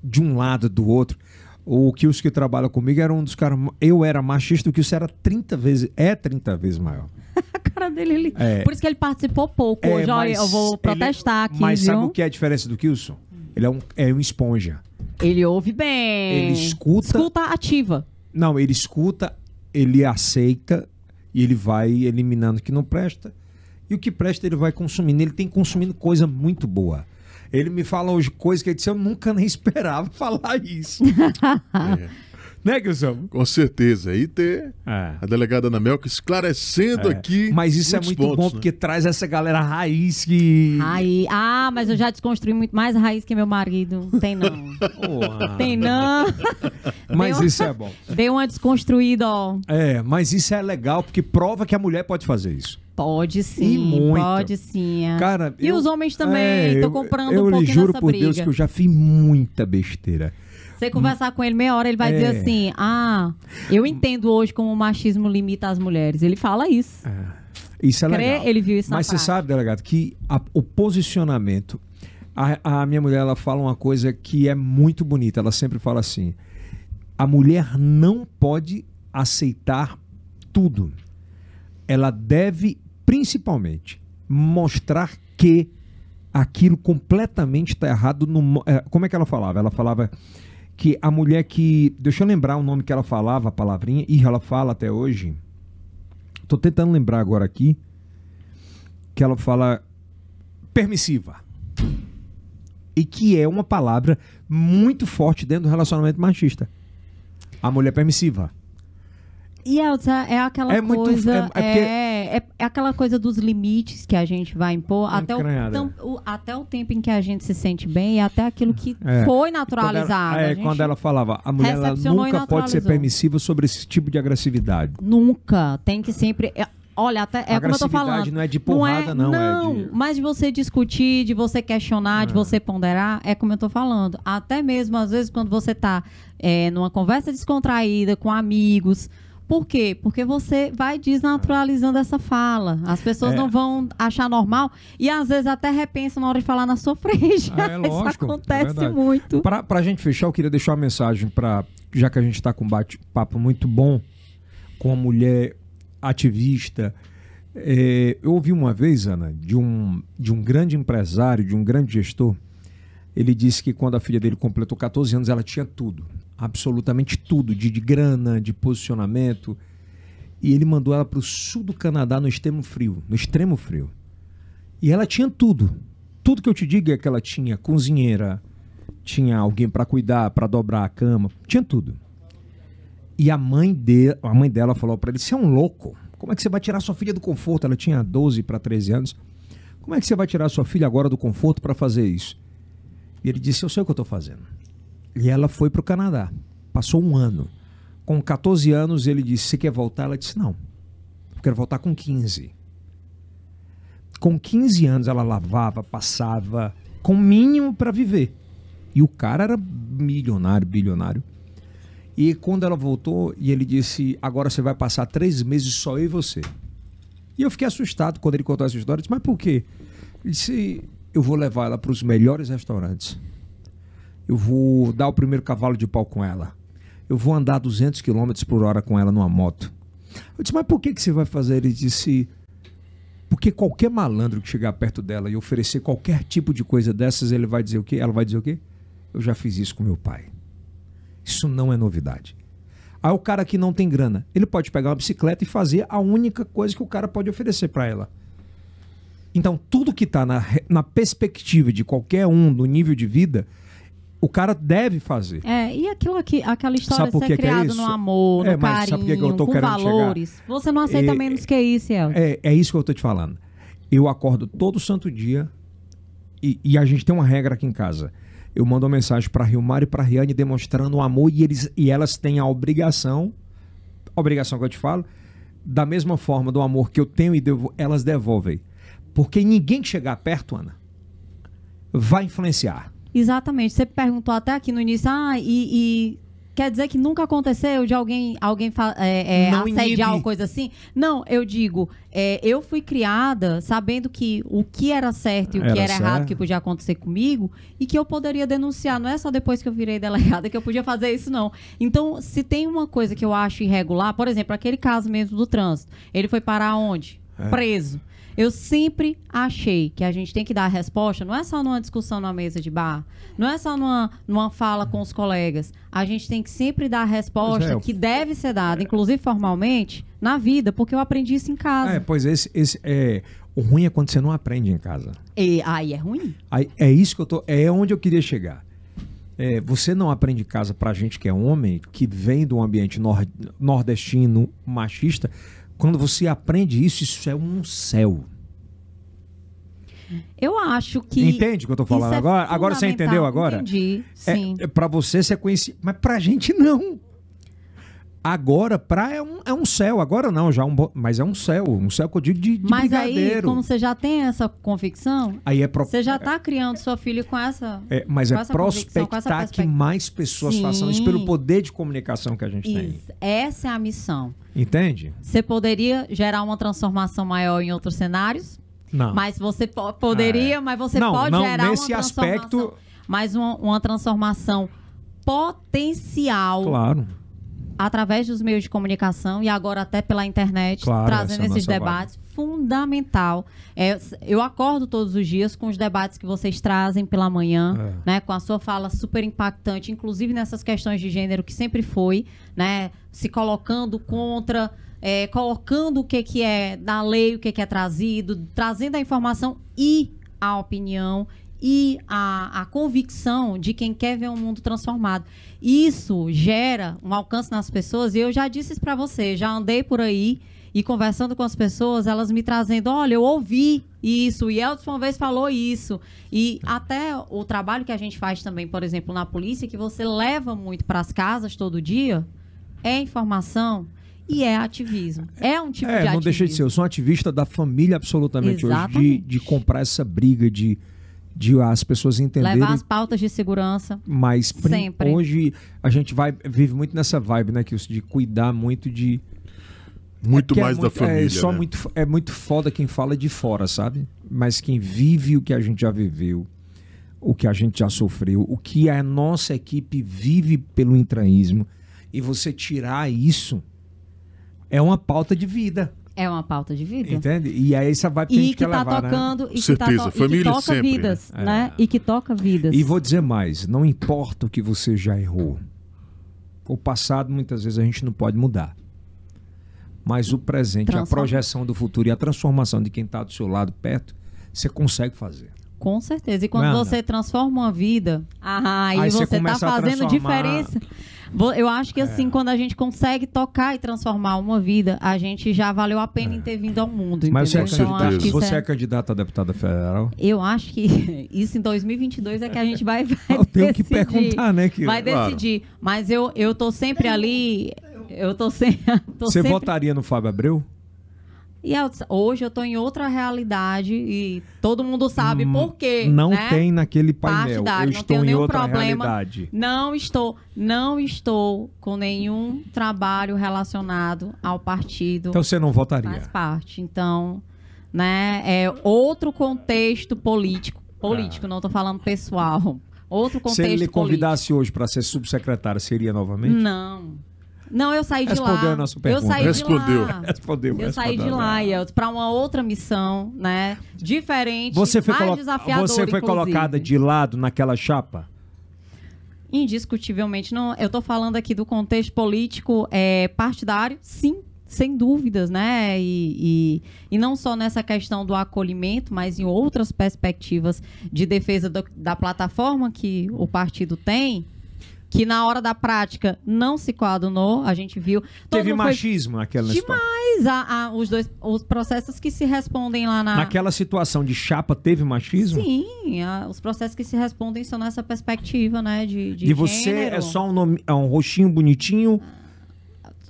de um lado, do outro. O Kilson que trabalha comigo era um dos caras... Eu era machista, o Kilson era 30 vezes maior. A cara dele, ele... É. Por isso que ele participou pouco. Hoje, olha, eu vou protestar aqui, Mas viu? sabe o que é a diferença do Kilson? Ele é um esponja. Ele ouve bem. Ele escuta... Escuta ativa. Não, ele escuta, ele aceita e ele vai eliminando o que não presta. E o que presta ele vai consumindo. Ele tem consumindo coisa muito boa. Ele me fala hoje coisas que ele disse, eu nunca nem esperava falar isso. Né, Gilson? Com certeza. E ter É. a delegada Ana Melca esclarecendo aqui. Mas isso é muitos muito pontos, bom, né? porque traz essa galera raiz que... Mas eu já desconstruí muito mais raiz que meu marido. Tem não. Porra. Tem não. Mas Deu- isso é bom. Deu uma desconstruída, ó. Mas isso é legal, porque prova que a mulher pode fazer isso. Pode E sim, muito. pode sim. É. Cara, E os homens também, tô comprando um eu lhe pouquinho juro nessa por briga. Deus que eu já fiz muita besteira. Você conversar com ele meia hora, ele vai dizer assim, eu entendo hoje como o machismo limita as mulheres. Ele fala isso. Isso é Crê, legal. ele viu isso na Mas você prática. sabe, delegado, que o posicionamento... A minha mulher, ela fala uma coisa que é muito bonita. Ela sempre fala assim, a mulher não pode aceitar tudo. Ela deve, principalmente, mostrar que aquilo completamente está errado. Como é que ela falava? Ela falava que a mulher que... Deixa eu lembrar o nome que ela falava, a palavrinha, e ela fala até hoje. Estou tentando lembrar agora aqui. Que ela fala permissiva. E que é uma palavra muito forte dentro do relacionamento machista. A mulher permissiva. E Elza, é aquela É muito- coisa. é É aquela coisa dos limites que a gente vai impor Encranhada. até o tempo em que a gente se sente bem e até aquilo que É. foi naturalizado. A gente Quando ela falava, a mulher ela recepcionou e nunca pode ser naturalizou. permissiva sobre esse tipo de agressividade. Nunca. Tem que sempre. Olha, até é como eu tô falando. Agressividade não é de porrada, não. Não, É de... mas de você discutir, de você questionar, de você ponderar, é como eu tô falando. Até mesmo, às vezes, quando você tá numa conversa descontraída com amigos. Por quê? Porque você vai desnaturalizando essa fala. As pessoas não vão achar normal e às vezes até repensam na hora de falar na sua frente. É lógico, Isso acontece é verdade. muito. Para a gente fechar, eu queria deixar uma mensagem para, já que a gente está com um bate-papo muito bom com a mulher ativista. Eu ouvi uma vez, Ana, de um grande empresário, de um grande gestor. Ele disse que quando a filha dele completou 14 anos, ela tinha tudo. Absolutamente tudo, de grana, de posicionamento. E ele mandou ela para o sul do Canadá, no extremo frio. E ela tinha tudo. Tudo que eu te digo é que ela tinha cozinheira, tinha alguém para cuidar, para dobrar a cama, tinha tudo. E a mãe dela falou para ele, você é um louco. Como é que você vai tirar sua filha do conforto? Ela tinha 12 para 13 anos. Como é que você vai tirar sua filha agora do conforto para fazer isso? E ele disse, eu sei o que eu estou fazendo. E ela foi para o Canadá. Passou um ano. Com 14 anos, ele disse, você quer voltar? Ela disse, não. Eu quero voltar com 15. Com 15 anos, ela lavava, passava, com o mínimo para viver. E o cara era milionário, bilionário. E quando ela voltou, e ele disse, agora você vai passar 3 meses só eu e você. E eu fiquei assustado quando ele contou essa história. Eu disse, mas por quê? Ele disse, eu vou levar ela para os melhores restaurantes. Eu vou dar o primeiro cavalo de pau com ela. Eu vou andar 200 km por hora com ela numa moto. Eu disse, mas por que você vai fazer? Ele disse, porque qualquer malandro que chegar perto dela e oferecer qualquer tipo de coisa dessas, ele vai dizer o quê? Ela vai dizer o quê? Eu já fiz isso com meu pai. Isso não é novidade. Aí o cara que não tem grana, ele pode pegar uma bicicleta e fazer a única coisa que o cara pode oferecer para ela. Então, tudo que está na perspectiva de qualquer um, do nível de vida, o cara deve fazer. E aquela história Sabe por de que ser que é criado isso? no amor, no Mas sabe por que que eu carinho, tô com querendo valores. Você não aceita menos que isso, El. É isso que eu tô te falando. Eu acordo todo santo dia e a gente tem uma regra aqui em casa. Eu mando uma mensagem para Rilmar e para Riane demonstrando o amor e elas têm a obrigação que eu te falo, da mesma forma do amor que eu tenho e elas devolvem. Porque ninguém que chegar perto, Ana, vai influenciar. Exatamente. Você perguntou até aqui no início, e quer dizer que nunca aconteceu de alguém Não assediar inibe. ou coisa assim? Não, eu digo, eu fui criada sabendo que o que era certo e o que Era era errado certo. que podia acontecer comigo e que eu poderia denunciar. Não é só depois que eu virei delegada que eu podia fazer isso, não. Então, se tem uma coisa que eu acho irregular, por exemplo, aquele caso mesmo do trânsito, ele foi parar onde? Preso. Eu sempre achei que a gente tem que dar a resposta, não é só numa discussão numa mesa de bar, não é só numa fala com os colegas. A gente tem que sempre dar a resposta que deve ser dada, inclusive formalmente, na vida, porque eu aprendi isso em casa. Pois o ruim é quando você não aprende em casa. E aí é ruim? Aí, é isso que é onde eu queria chegar. Você não aprende em casa pra gente que é homem, que vem de um ambiente nordestino, machista. Quando você aprende isso, isso é um céu. Eu acho que... Entende o que eu tô falando agora? Agora você entendeu agora? Entendi, sim. Pra você é conhecido, mas pra gente não. Agora, é um céu. Agora não, mas é um céu que eu digo de mas brigadeiro. aí, como você já tem essa convicção, aí você já está criando seu filho com essa mas com é essa prospectar que mais pessoas façam isso pelo poder de comunicação que a gente tem. Essa é a missão. Entende? Você poderia gerar uma transformação maior em outros cenários? Não. Mas você poderia, mas você pode gerar nesse uma transformação. Aspecto... Mas uma transformação potencial. Claro. Através dos meios de comunicação e agora até pela internet, claro, trazendo esses debates, fundamental. Eu acordo todos os dias com os debates que vocês trazem pela manhã, né, com a sua fala super impactante, inclusive nessas questões de gênero que sempre foi, né, se colocando contra, colocando o que é da lei, o que é trazido, trazendo a informação e a opinião e a convicção de quem quer ver um mundo transformado. Isso gera um alcance nas pessoas, e eu já disse isso para você, já andei por aí e conversando com as pessoas, elas me trazendo, olha, eu ouvi isso, e Elton uma vez falou isso. E até o trabalho que a gente faz também, por exemplo, na polícia, que você leva muito para as casas todo dia, é informação e é ativismo. É um tipo de ativismo. Não deixa de ser, eu sou um ativista da família absolutamente. Exatamente. Hoje, de comprar essa briga, de as pessoas entenderem... Levar as pautas de segurança. Mas sempre. Hoje a gente vive muito nessa vibe, né, Kilson, de cuidar muito de... Muito mais da família, né? É muito foda quem fala de fora, sabe? Mas quem vive o que a gente já viveu, o que a gente já sofreu, o que a nossa equipe vive pelo intraísmo, e você tirar isso é uma pauta de vida. É uma pauta de vida. Entende? E é essa vibe que a gente quer levar, tocando, né? E certeza, família e que toca sempre, vidas, né? E que toca vidas. E vou dizer mais, não importa o que você já errou. O passado, muitas vezes, a gente não pode mudar. Mas o presente, a projeção do futuro e a transformação de quem está do seu lado perto, você consegue fazer. Com certeza. E quando você transforma uma vida, aí você está fazendo diferença. Eu acho que assim, quando a gente consegue tocar e transformar uma vida, a gente já valeu a pena em ter vindo ao mundo. Mas você é candidata a deputada federal? Eu acho que isso em 2022 é que a gente vai eu tenho que perguntar, né? Vai decidir. Mas eu tô sempre ali... Você votaria no Fábio Abreu? E hoje eu estou em outra realidade e todo mundo sabe por quê. Não, né? Tem naquele painel. Eu estou em outra realidade. Não estou com nenhum trabalho relacionado ao partido. Então você não votaria? Faz parte. Então, né, é outro contexto político. Não estou falando pessoal. Outro contexto político. Se ele lhe convidasse hoje para ser subsecretária, seria novamente? Não, eu saí de lá. Respondeu a nossa pergunta. Eu saí de lá, Elton, para uma outra missão, né? Diferente, mais desafiadora, Você foi colocada de lado naquela chapa? Indiscutivelmente. Não, eu estou falando aqui do contexto político partidário, sim, sem dúvidas, né? E não só nessa questão do acolhimento, mas em outras perspectivas de defesa da plataforma que o partido tem, que na hora da prática não se coadunou, a gente viu. Teve machismo naquela situação. Demais. Os processos que se respondem lá naquela situação de chapa teve machismo? Sim, os processos que se respondem são nessa perspectiva, né? De você gênero. É só um rostinho bonitinho?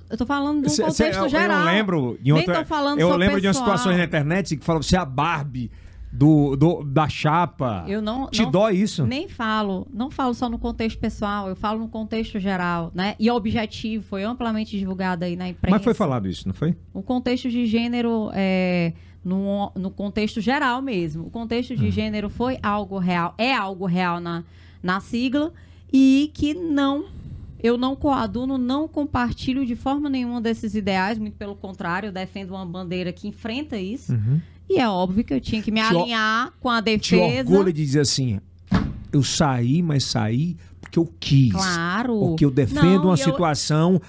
Eu tô falando de um contexto geral. Eu lembro de umas situações na internet que falam, você é a Barbie da chapa. Te dói isso? Não falo só no contexto pessoal, eu falo no contexto geral, né? E objetivo, foi amplamente divulgado aí na imprensa. Mas foi falado isso, não foi? O contexto de gênero no contexto geral mesmo. O contexto de gênero foi algo real, é algo real na sigla, e que eu não coaduno, não compartilho de forma nenhuma desses ideais, muito pelo contrário, eu defendo uma bandeira que enfrenta isso. E é óbvio que eu tinha que me alinhar com a defesa. Te orgulho de dizer assim, eu saí, mas saí porque eu quis. Claro. Porque eu defendo uma situação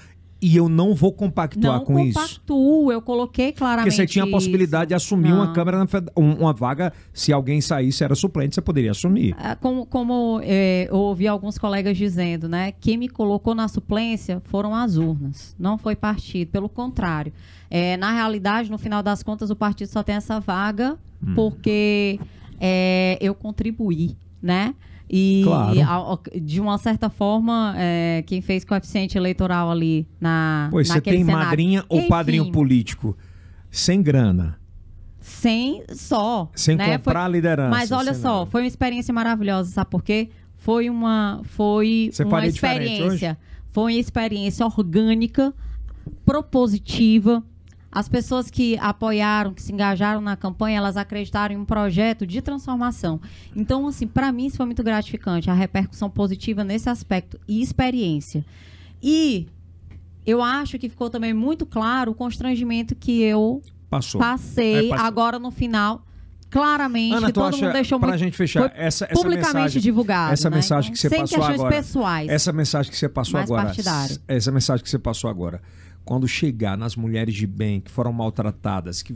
E eu não vou compactuar com isso. Não compactuo, eu coloquei claramente. Porque você tinha a possibilidade de assumir Não. uma câmara, uma vaga, se alguém saísse, era suplente, você poderia assumir. Como eu ouvi alguns colegas dizendo, né? Quem me colocou na suplência foram as urnas, não foi partido, pelo contrário. Na realidade, no final das contas, o partido só tem essa vaga porque eu contribuí, né? E, claro. de uma certa forma, quem fez coeficiente eleitoral ali Pois você tem cenário. madrinha ou Enfim, padrinho político? Sem grana. Sem né? comprar liderança. Mas olha só, foi uma experiência maravilhosa, sabe por quê? Foi uma experiência. Foi uma experiência orgânica, propositiva. As pessoas que apoiaram, que se engajaram na campanha, elas acreditaram em um projeto de transformação. Então, assim, para mim isso foi muito gratificante, a repercussão positiva nesse aspecto e experiência. E eu acho que ficou também muito claro o constrangimento que eu passei agora no final. Claramente, Ana, que todo mundo deixou pra muito... gente fechar, essa publicamente mensagem, divulgado. Essa né? mensagem que você sem passou questões agora. pessoais. Essa mensagem que você passou mais agora. partidário. Essa mensagem que você passou agora. Quando chegar nas mulheres de bem que foram maltratadas, que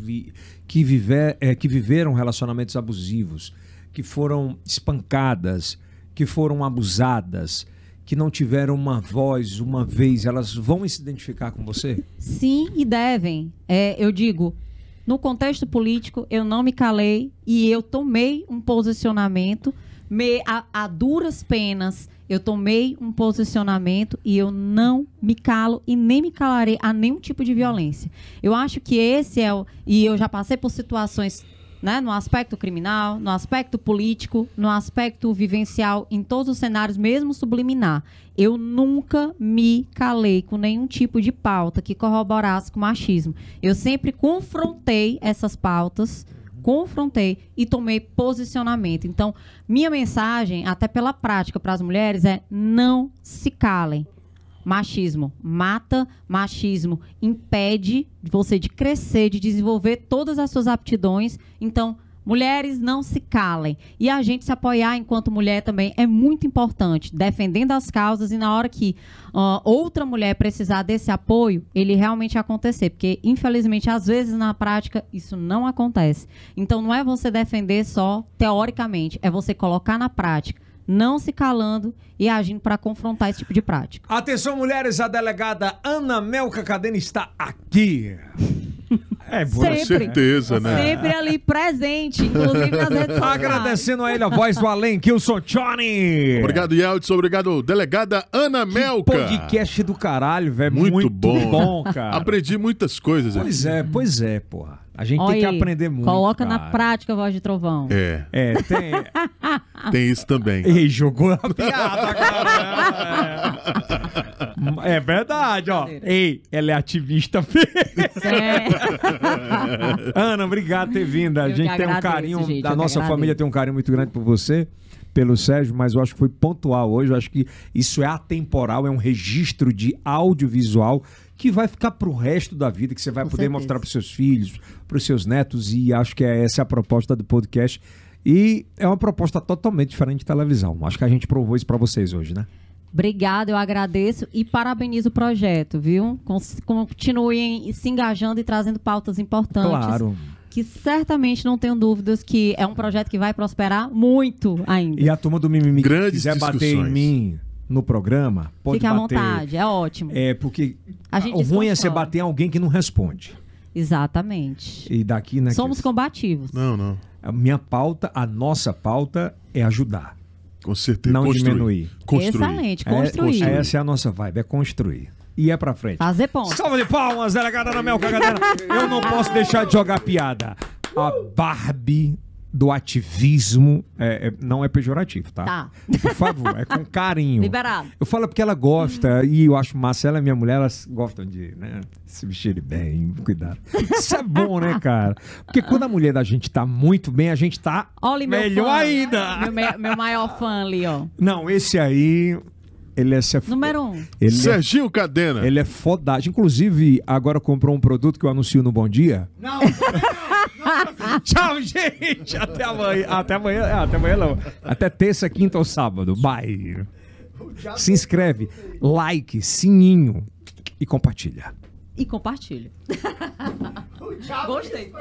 viveram relacionamentos abusivos, que foram espancadas, que foram abusadas, que não tiveram uma voz, uma vez, elas vão se identificar com você? Sim, e devem. Eu digo, no contexto político, eu não me calei e eu tomei um posicionamento, a duras penas, eu tomei um posicionamento e eu não me calo e nem me calarei a nenhum tipo de violência. Eu acho que esse é e eu já passei por situações, né, no aspecto criminal, no aspecto político, no aspecto vivencial, em todos os cenários, mesmo subliminar. Eu nunca me calei com nenhum tipo de pauta que corroborasse com o machismo. Eu sempre confrontei essas pautas, e tomei posicionamento. Então, minha mensagem, até pela prática para as mulheres, é não se calem. Machismo mata, machismo impede você de crescer, de desenvolver todas as suas aptidões. Então, mulheres, não se calem. E a gente se apoiar enquanto mulher também é muito importante, defendendo as causas e na hora que outra mulher precisar desse apoio, ele realmente acontecer. Porque, infelizmente, às vezes na prática, isso não acontece. Então, não é você defender só teoricamente, é você colocar na prática, não se calando e agindo para confrontar esse tipo de prática. Atenção, mulheres, a delegada Ana Melca Cadena está aqui. Com certeza, né? Sempre ali presente, inclusive nas redes sociais. Agradecendo a ele a voz do além, Kilson Johnny. Obrigado, Yeldson. Obrigado, delegada Ana Melca. Podcast do caralho, velho. Muito bom, cara. Aprendi muitas coisas. Pois é, porra. A gente tem que aprender muito. Coloca na prática a voz de trovão. Tem isso também. E jogou a piada, cara. É verdade, ó. Ei, ela é ativista Ana, obrigado por ter vindo. A gente tem um carinho, da nossa família tem um carinho muito grande por você, pelo Sérgio, mas eu acho que foi pontual hoje. Eu acho que isso é atemporal, é um registro de audiovisual que vai ficar pro resto da vida, que você vai poder mostrar pros seus filhos, pros seus netos, e acho que essa é a proposta do podcast. E é uma proposta totalmente diferente de televisão. Acho que a gente provou isso para vocês hoje, né? Obrigada, eu agradeço e parabenizo o projeto, viu? Continuem se engajando e trazendo pautas importantes. Claro. Que certamente não tenho dúvidas que é um projeto que vai prosperar muito ainda. E a turma do Mimimi que quiser discussões. bater em mim no programa, pode Fique à bater. vontade, é ótimo. Porque o ruim é você bater em alguém que não responde. Exatamente. E daqui, né? Somos combativos. Não. A minha pauta, a nossa pauta é ajudar. Com certeza. Não diminuir. Construir. Excelente, construir. Essa é a nossa vibe, é construir. E é pra frente. Fazer ponto. Salva de palmas, delegada Ana Melca Cadena. Eu não posso deixar de jogar piada. A Barbie do ativismo não é pejorativo, tá? Tá. Por favor, é com carinho. Liberado. Eu falo porque ela gosta, e eu acho massa, ela e minha mulher, elas gostam de, né, se vestirem bem, cuidar. Isso é bom, né, cara? Porque quando a mulher da gente tá muito bem, a gente tá melhor ainda. Meu maior fã ali, ó. Não, esse aí... Ele é Número 1. Serginho Cadena. Ele é fodagem. Inclusive, agora comprou um produto que eu anuncio no Bom Dia. Não. Tchau, gente. Até amanhã. Até amanhã não. Até terça, quinta ou sábado. Bye. Se inscreve. Like. Sininho. e compartilha. E compartilha. Gostei.